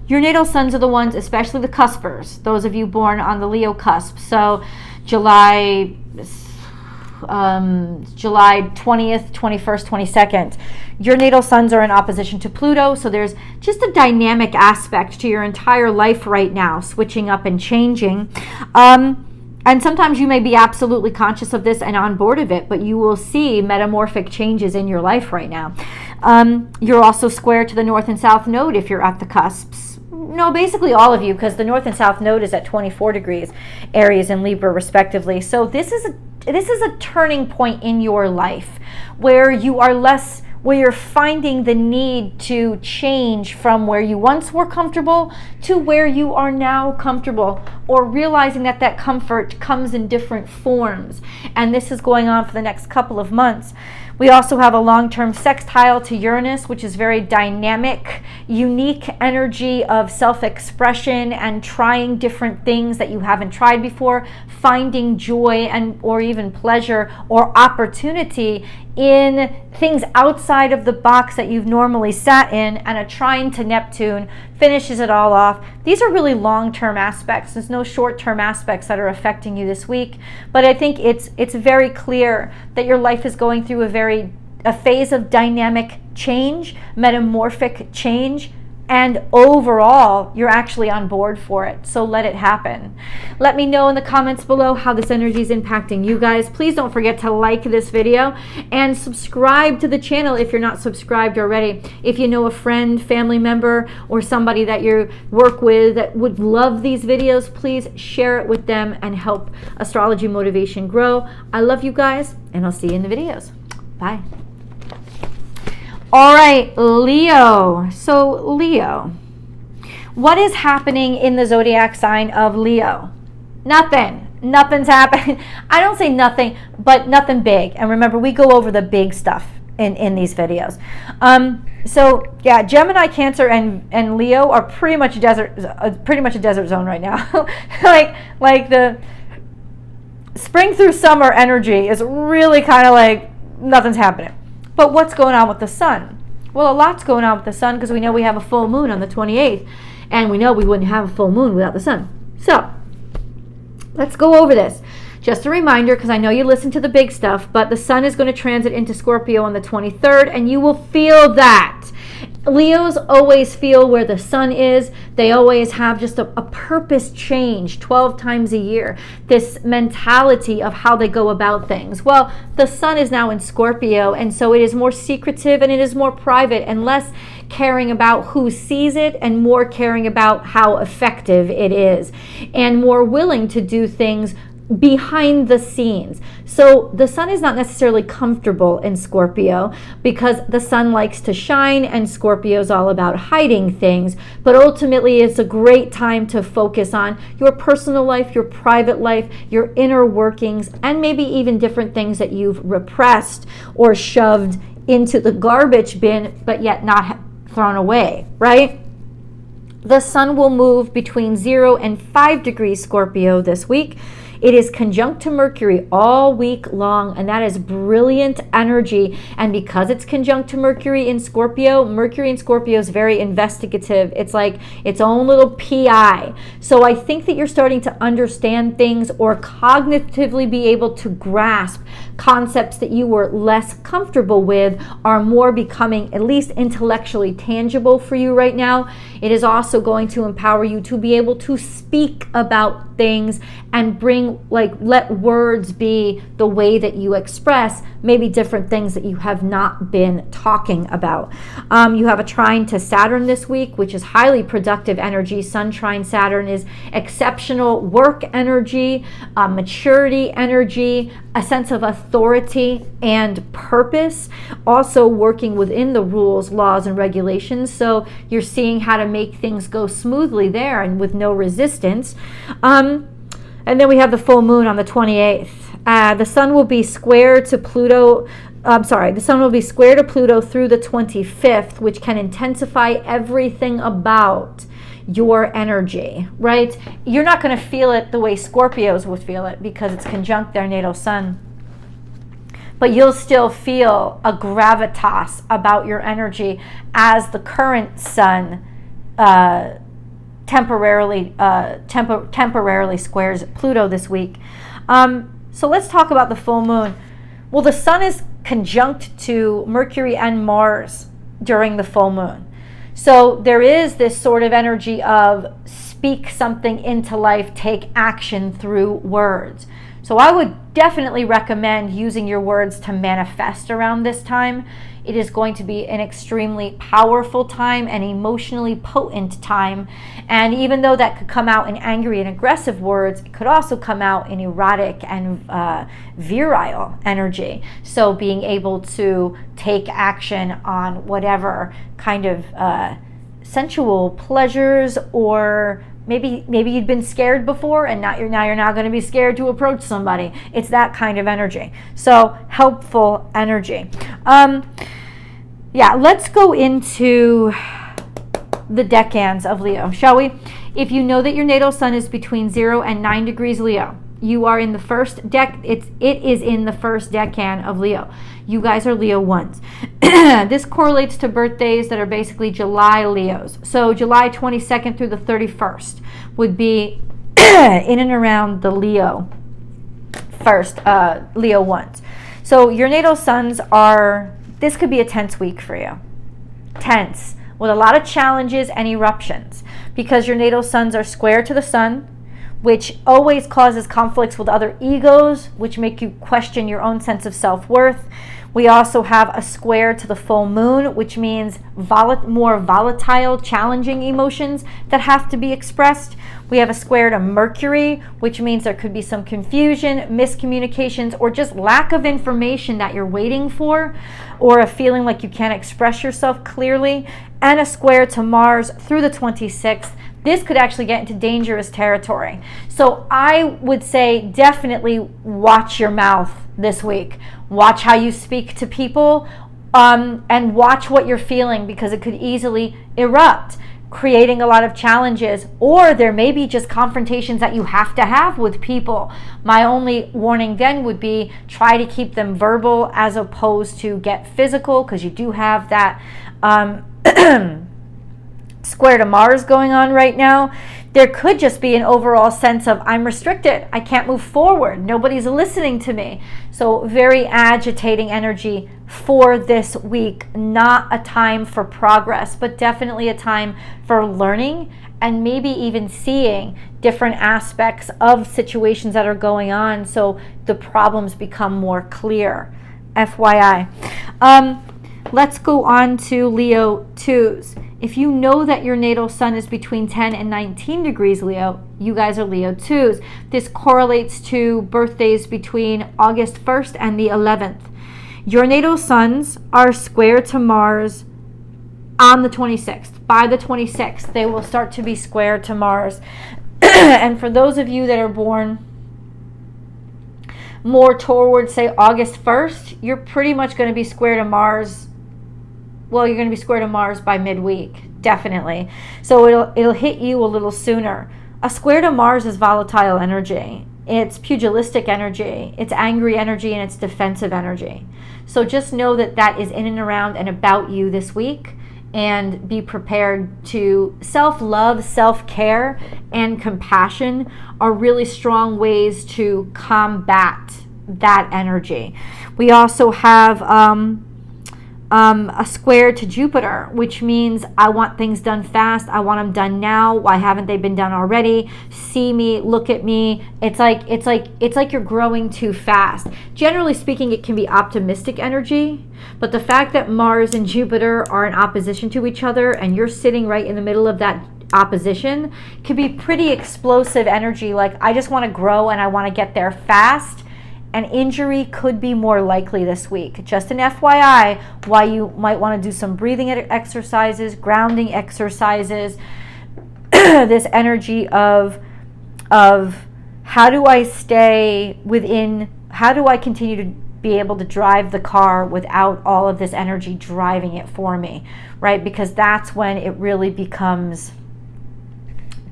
Your natal suns are the ones, especially the cuspers, those of you born on the Leo cusp. So July 20th, 21st, 22nd. Your natal suns are in opposition to Pluto, so there's just a dynamic aspect to your entire life right now, switching up and changing. And sometimes you may be absolutely conscious of this and on board of it, but you will see metamorphic changes in your life right now. You're also square to the North and South node if you're at the cusps. No, basically all of you, because the North and South node is at 24 degrees, Aries and Libra respectively. So this is a turning point in your life where you're finding the need to change from where you once were comfortable to where you are now comfortable, or realizing that that comfort comes in different forms. And this is going on for the next couple of months. We also have a long-term sextile to Uranus, which is very dynamic, unique energy of self-expression and trying different things that you haven't tried before, finding joy and or even pleasure or opportunity in things outside of the box that you've normally sat in. And a trine to Neptune finishes it all off. These are really long-term aspects. There's no short-term aspects that are affecting you this week. But I think it's very clear that your life is going through a phase of dynamic change, metamorphic change, And overall, you're actually on board for it. So let it happen. Let me know in the comments below how this energy is impacting you guys. Please don't forget to like this video and subscribe to the channel if you're not subscribed already. If you know a friend, family member, or somebody that you work with that would love these videos, please share it with them and help Astrology Motivation grow. I love you guys, and I'll see you in the videos. Bye. All right, Leo. So Leo, what is happening in the zodiac sign of Leo? Nothing. Nothing's happening. I don't say nothing, but nothing big. And remember, we go over the big stuff in these videos. So yeah, Gemini, Cancer, and Leo are pretty much a desert zone right now. like the spring through summer energy is really kind of like nothing's happening. But what's going on with the sun? Well, a lot's going on with the sun because we know we have a full moon on the 28th, and we know we wouldn't have a full moon without the sun. So let's go over this. Just a reminder, because I know you listen to the big stuff, but the sun is going to transit into Scorpio on the 23rd, and you will feel that. Leos always feel where the sun is. They always have just a purpose change 12 times a year. This mentality of how they go about things. Well, the sun is now in Scorpio, and so it is more secretive and it is more private and less caring about who sees it and more caring about how effective it is and more willing to do things behind the scenes. So the sun is not necessarily comfortable in Scorpio because the sun likes to shine and Scorpio is all about hiding things. But ultimately, it's a great time to focus on your personal life, your private life, your inner workings, and maybe even different things that you've repressed or shoved into the garbage bin, but yet not thrown away, right? The sun will move between 0 and 5 degrees Scorpio this week. It is conjunct to Mercury all week long, and that is brilliant energy. And because it's conjunct to Mercury in Scorpio is very investigative. It's like its own little PI. So I think that you're starting to understand things or cognitively be able to grasp concepts that you were less comfortable with are more becoming at least intellectually tangible for you right now. It is also going to empower you to be able to speak about things and let words be the way that you express maybe different things that you have not been talking about. You have a trine to Saturn this week, which is highly productive energy. Sun trine Saturn is exceptional work energy, maturity energy, a sense of authority and purpose, also working within the rules, laws, and regulations. So you're seeing how to make things go smoothly there and with no resistance. And then we have the full moon on the 28th. The sun will be square to Pluto. The sun will be square to Pluto through the 25th, which can intensify everything about your energy, right? You're not going to feel it the way Scorpios would feel it because it's conjunct their natal sun. But you'll still feel a gravitas about your energy as the current sun temporarily squares Pluto this week. So let's talk about the full moon. Well, the sun is conjunct to Mercury and Mars during the full moon. So there is this sort of energy of speak something into life, take action through words. So I would definitely recommend using your words to manifest around this time. It is going to be an extremely powerful time and emotionally potent time. And even though that could come out in angry and aggressive words, it could also come out in erotic and virile energy. So being able to take action on whatever kind of sensual pleasures, or maybe you'd been scared before and now you're not going to be scared to approach somebody. It's that kind of energy. So helpful energy. Yeah, let's go into the decans of Leo, shall we? If you know that your natal sun is between 0 and 9 degrees Leo, you are in the first it is in the first decan of Leo. You guys are Leo 1s. This correlates to birthdays that are basically July Leos. So July 22nd through the 31st would be in and around the Leo first, Leo 1s. So your natal suns are, this could be a tense week for you. Tense. with a lot of challenges and eruptions, because your natal suns are square to the sun, which always causes conflicts with other egos, which make you question your own sense of self-worth. We also have a square to the full moon, which means more volatile, challenging emotions that have to be expressed. We have a square to Mercury, which means there could be some confusion, miscommunications, or just lack of information that you're waiting for, or a feeling like you can't express yourself clearly. And a square to Mars through the 26th. This could actually get into dangerous territory. So I would say definitely watch your mouth this week. Watch how you speak to people, and watch what you're feeling, because it could easily erupt, creating a lot of challenges, or there may be just confrontations that you have to have with people. My only warning then would be try to keep them verbal as opposed to get physical, because you do have that square to Mars going on right now. There could just be an overall sense of I'm restricted, I can't move forward, nobody's listening to me. So very agitating energy for this week. Not a time for progress, but definitely a time for learning and maybe even seeing different aspects of situations that are going on, so the problems become more clear. FYI. Let's go on to Leo 2s. If you know that your natal sun is between 10 and 19 degrees Leo, you guys are Leo 2s. This correlates to birthdays between August 1st and the 11th. Your natal suns are square to Mars on the 26th. By the 26th, they will start to be square to Mars. And for those of you that are born more towards, say, August 1st, you're pretty much going to be square to Mars. Well, you're going to be square to Mars by midweek, definitely. So it'll hit you a little sooner. A square to Mars is volatile energy. It's pugilistic energy. It's angry energy, and it's defensive energy. So just know that that is in and around and about you this week, and be prepared to self-love, self-care, and compassion are really strong ways to combat that energy. We also have a square to Jupiter, which means I want things done fast. I want them done now. Why haven't they been done already? See me, look at me. It's like you're growing too fast. Generally speaking, it can be optimistic energy, but the fact that Mars and Jupiter are in opposition to each other and you're sitting right in the middle of that opposition could be pretty explosive energy. Like, I just want to grow and I want to get there fast. And injury could be more likely this week. Just an FYI, why you might want to do some breathing exercises, grounding exercises. This energy of how do I stay within, how do I continue to be able to drive the car without all of this energy driving it for me, right? Because that's when it really becomes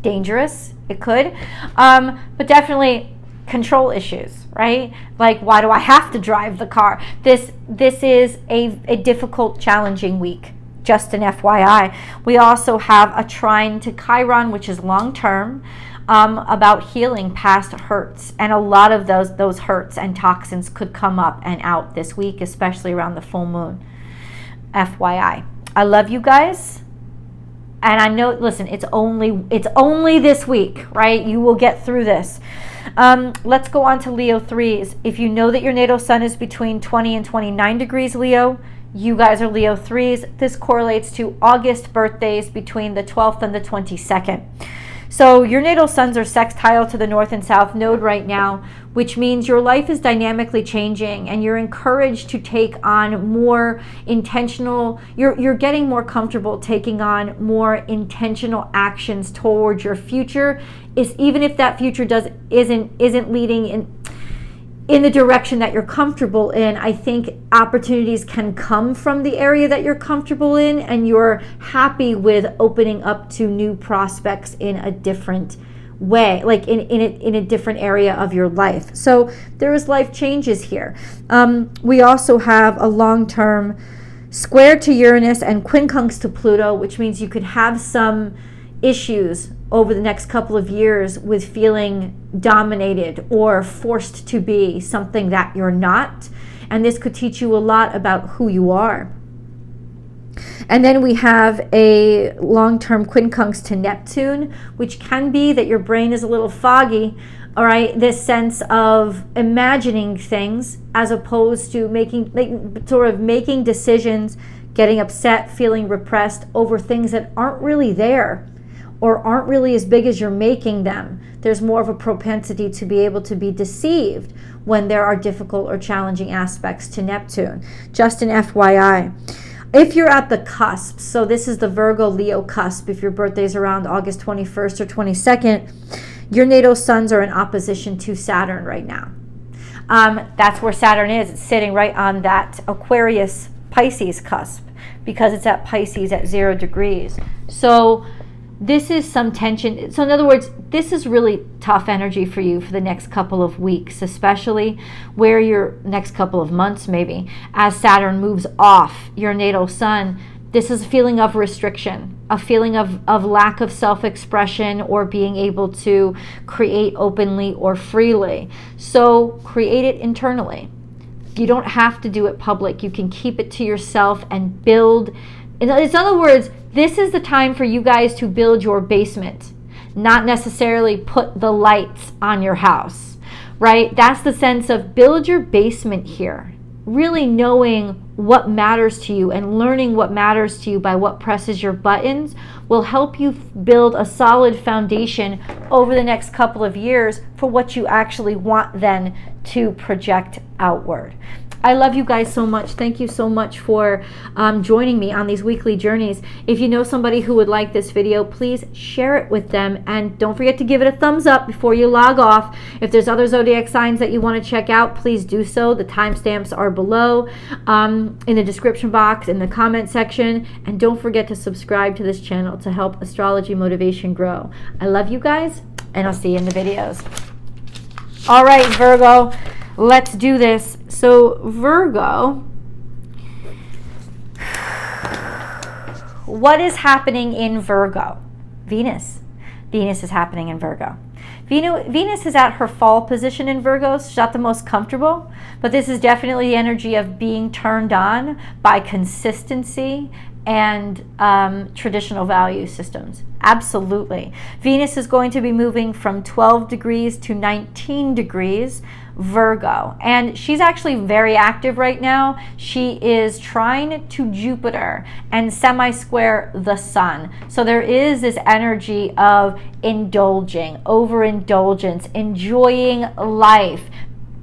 dangerous. It could, but definitely control issues, right? Like, why do I have to drive the car? This is a difficult, challenging week. Just an FYI. We also have a trine to Chiron, which is long term, about healing past hurts, and a lot of those hurts and toxins could come up and out this week, especially around the full moon. FYI. I love you guys. And I know, listen, it's only this week, right? You will get through this. Let's go on to Leo 3s. If you know that your natal sun is between 20 and 29 degrees Leo, you guys are Leo 3s. This correlates to August birthdays between the 12th and the 22nd. So your natal suns are sextile to the north and south node right now, which means your life is dynamically changing and you're encouraged to take on more intentional, you're getting more comfortable taking on more intentional actions towards your future, is even if that future isn't leading in the direction that you're comfortable in. I think opportunities can come from the area that you're comfortable in, and you're happy with opening up to new prospects in a different way, like in a different area of your life. So there is life changes here. We also have a long-term square to Uranus and quincunx to Pluto, which means you could have some issues over the next couple of years with feeling dominated or forced to be something that you're not. And this could teach you a lot about who you are. And then we have a long-term quincunx to Neptune, which can be that your brain is a little foggy, all right? This sense of imagining things as opposed to making decisions, getting upset, feeling repressed over things that aren't really there or aren't really as big as you're making them. There's more of a propensity to be able to be deceived when there are difficult or challenging aspects to Neptune. Just an FYI. If you're at the cusp, so this is the Virgo-Leo cusp, if your birthday's around August 21st or 22nd, your natal suns are in opposition to Saturn right now. That's where Saturn is. It's sitting right on that Aquarius Pisces cusp because it's at Pisces at 0 degrees. So this is some tension. So in other words, this is really tough energy for you for the next couple of weeks, especially where your next couple of months maybe, as Saturn moves off your natal sun. This is a feeling of restriction, a feeling of lack of self-expression or being able to create openly or freely. So create it internally. You don't have to do it public. You can keep it to yourself and build. In other words, this is the time for you guys to build your basement, not necessarily put the lights on your house, right? That's the sense of build your basement here. Really knowing what matters to you and learning what matters to you by what presses your buttons will help you build a solid foundation over the next couple of years for what you actually want then to project outward. I love you guys so much. Thank you so much for joining me on these weekly journeys. If you know somebody who would like this video, please share it with them. And don't forget to give it a thumbs up before you log off. If there's other zodiac signs that you want to check out, please do so. The timestamps are below in the description box, in the comment section. And don't forget to subscribe to this channel to help astrology motivation grow. I love you guys, and I'll see you in the videos. All right, Virgo, let's do this. So Virgo, what is happening in Virgo? Venus. Venus is happening in Virgo. Venus is at her fall position in Virgo. She's not the most comfortable, but this is definitely the energy of being turned on by consistency and traditional value systems. Absolutely. Venus is going to be moving from 12 degrees to 19 degrees Virgo, and she's actually very active right now. She is trine to Jupiter and semi-square the sun. So there is this energy of indulging, overindulgence, enjoying life,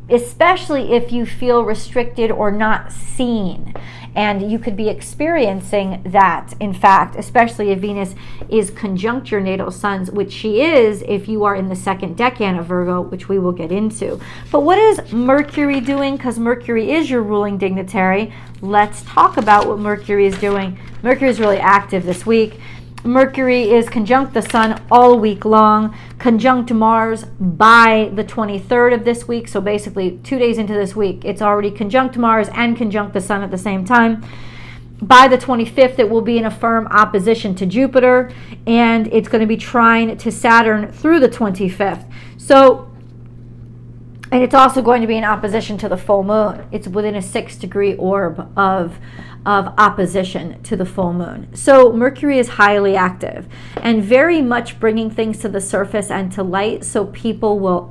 especially if you feel restricted or not seen. And you could be experiencing that, in fact, especially if Venus is conjunct your natal suns, which she is if you are in the second decan of Virgo, which we will get into. But what is Mercury doing? Because Mercury is your ruling dignitary. Let's talk about what Mercury is doing. Mercury is really active this week. Mercury is conjunct the sun all week long, conjunct Mars by the 23rd of this week. So basically 2 days into this week, it's already conjunct Mars and conjunct the sun at the same time. By the 25th, it will be in a firm opposition to Jupiter, and it's going to be trine to Saturn through the 25th. So, and it's also going to be in opposition to the full moon. It's within a 6-degree orb of opposition to the full moon. So Mercury is highly active and very much bringing things to the surface and to light, so people will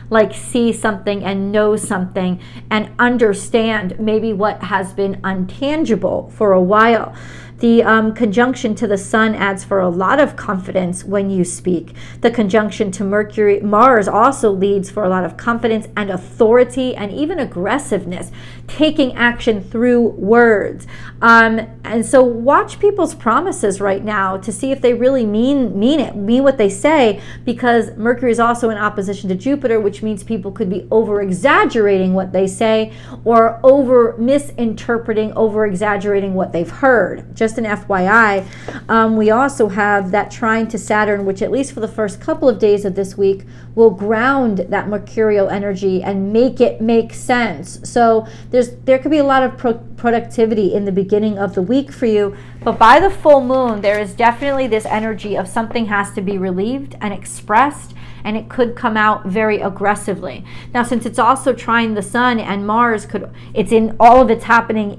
like see something and know something and understand maybe what has been untangible for a while. The conjunction to the sun adds for a lot of confidence when you speak. The conjunction to Mars also leads for a lot of confidence and authority and even aggressiveness, taking action through words. And so watch people's promises right now to see if they really mean what they say, because Mercury is also in opposition to Jupiter, which means people could be over-exaggerating what they say or misinterpreting, over-exaggerating what they've heard. Just an FYI, we also have that trine to Saturn, which at least for the first couple of days of this week will ground that mercurial energy and make it make sense. So there could be a lot of productivity in the beginning of the week for you, but by the full moon, there is definitely this energy of something has to be relieved and expressed, and it could come out very aggressively. Now, since it's also trine the sun and Mars, it's in all of it's happening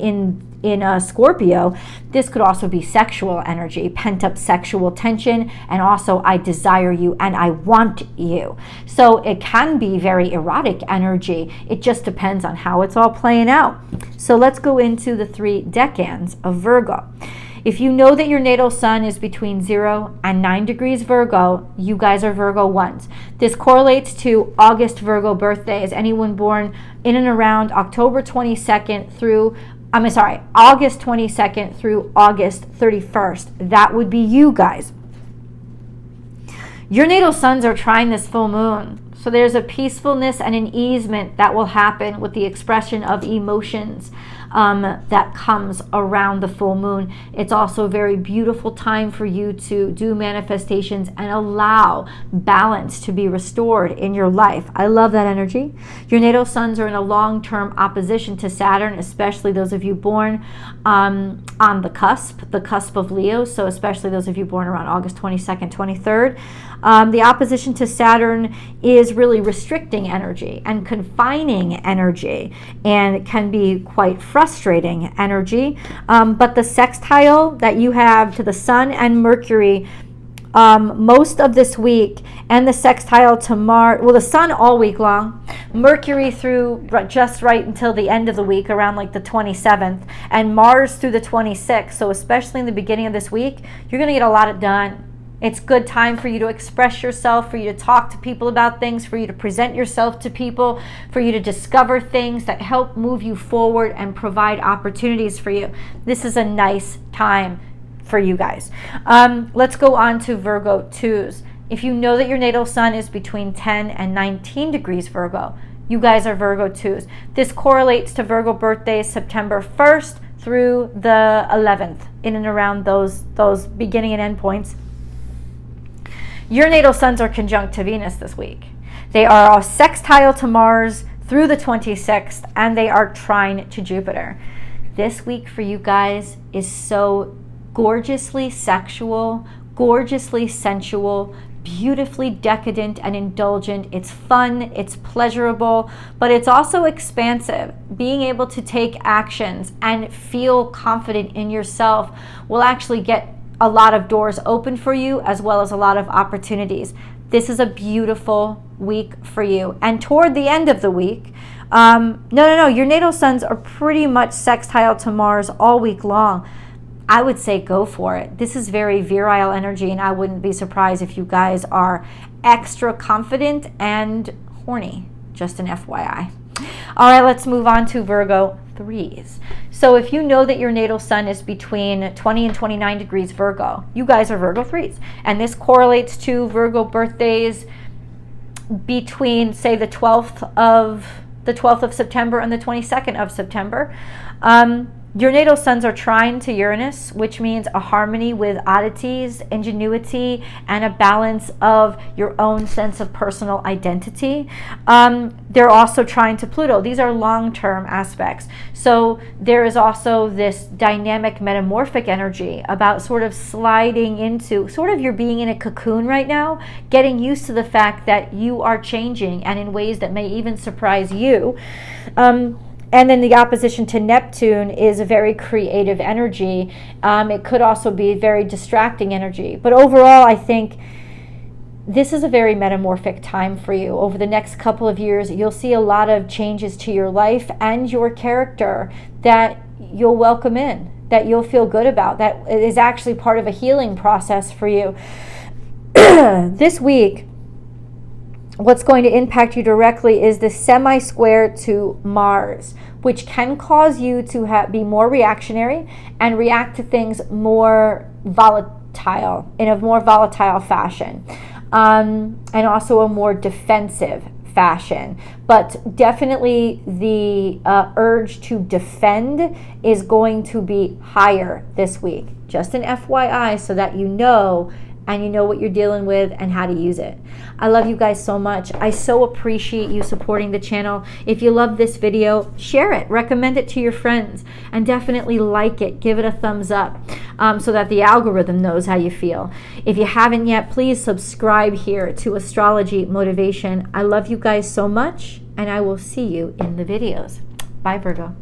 in Scorpio, this could also be sexual energy, pent-up sexual tension, and also I desire you and I want you. So it can be very erotic energy. It just depends on how it's all playing out. So let's go into the 3 decans of Virgo. If you know that your natal sun is between 0 and 9 degrees Virgo, you guys are Virgo 1s. This correlates to August Virgo birthdays. Anyone born in and around October 22nd through August 22nd through August 31st. That would be you guys. Your natal suns are trying this full moon. So there's a peacefulness and an easement that will happen with the expression of emotions that comes around the full moon. It's also a very beautiful time for you to do manifestations and allow balance to be restored in your life. I love that energy. Your natal suns are in a long-term opposition to Saturn, especially those of you born on the cusp of Leo. So especially those of you born around August 22nd, 23rd. The opposition to Saturn is really restricting energy and confining energy, and it can be quite frustrating energy. But the sextile that you have to the Sun and Mercury most of this week, and the sextile to Mars, well, the Sun all week long, Mercury through just right until the end of the week, around like the 27th, and Mars through the 26th. So especially in the beginning of this week, you're going to get a lot done. It's good time for you to express yourself, for you to talk to people about things, for you to present yourself to people, for you to discover things that help move you forward and provide opportunities for you. This is a nice time for you guys. Let's go on to Virgo 2s. If you know that your natal sun is between 10 and 19 degrees Virgo, you guys are Virgo 2s. This correlates to Virgo birthdays September 1st through the 11th, in and around those beginning and end points. Your natal suns are conjunct to Venus this week. They are a sextile to Mars through the 26th, and they are trine to Jupiter. This week for you guys is so gorgeously sexual, gorgeously sensual, beautifully decadent and indulgent. It's fun, it's pleasurable, but it's also expansive. Being able to take actions and feel confident in yourself will actually get a lot of doors open for you, as well as a lot of opportunities. This is a beautiful week for you. And toward the end of the week, your natal suns are pretty much sextile to Mars all week long. I would say go for it. This is very virile energy, and I wouldn't be surprised if you guys are extra confident and horny. Just an FYI. All right, let's move on to Virgo 3s. So if you know that your natal sun is between 20 and 29 degrees Virgo, you guys are Virgo 3s. And this correlates to Virgo birthdays between, say, the 12th of September and the 22nd of September. Your natal suns are trine to Uranus, which means a harmony with oddities, ingenuity, and a balance of your own sense of personal identity. They're also trine to Pluto. These are long-term aspects. So there is also this dynamic metamorphic energy about sort of sliding into, sort of you're being in a cocoon right now, getting used to the fact that you are changing, and in ways that may even surprise you. And then the opposition to Neptune is a very creative energy. It could also be very distracting energy. But overall, I think this is a very metamorphic time for you. Over the next couple of years, you'll see a lot of changes to your life and your character that you'll welcome in, that you'll feel good about, that is actually part of a healing process for you. This week, what's going to impact you directly is the semi-square to Mars, which can cause you to be more reactionary and react to things more volatile, in a more volatile fashion, and also a more defensive fashion. But definitely the urge to defend is going to be higher this week. Just an FYI, so that you know, and you know what you're dealing with and how to use it. I love you guys so much. I so appreciate you supporting the channel. If you love this video, share it, recommend it to your friends, and definitely like it. Give it a thumbs up so that the algorithm knows how you feel. If you haven't yet, please subscribe here to Astrology Motivation. I love you guys so much, and I will see you in the videos. Bye, Virgo.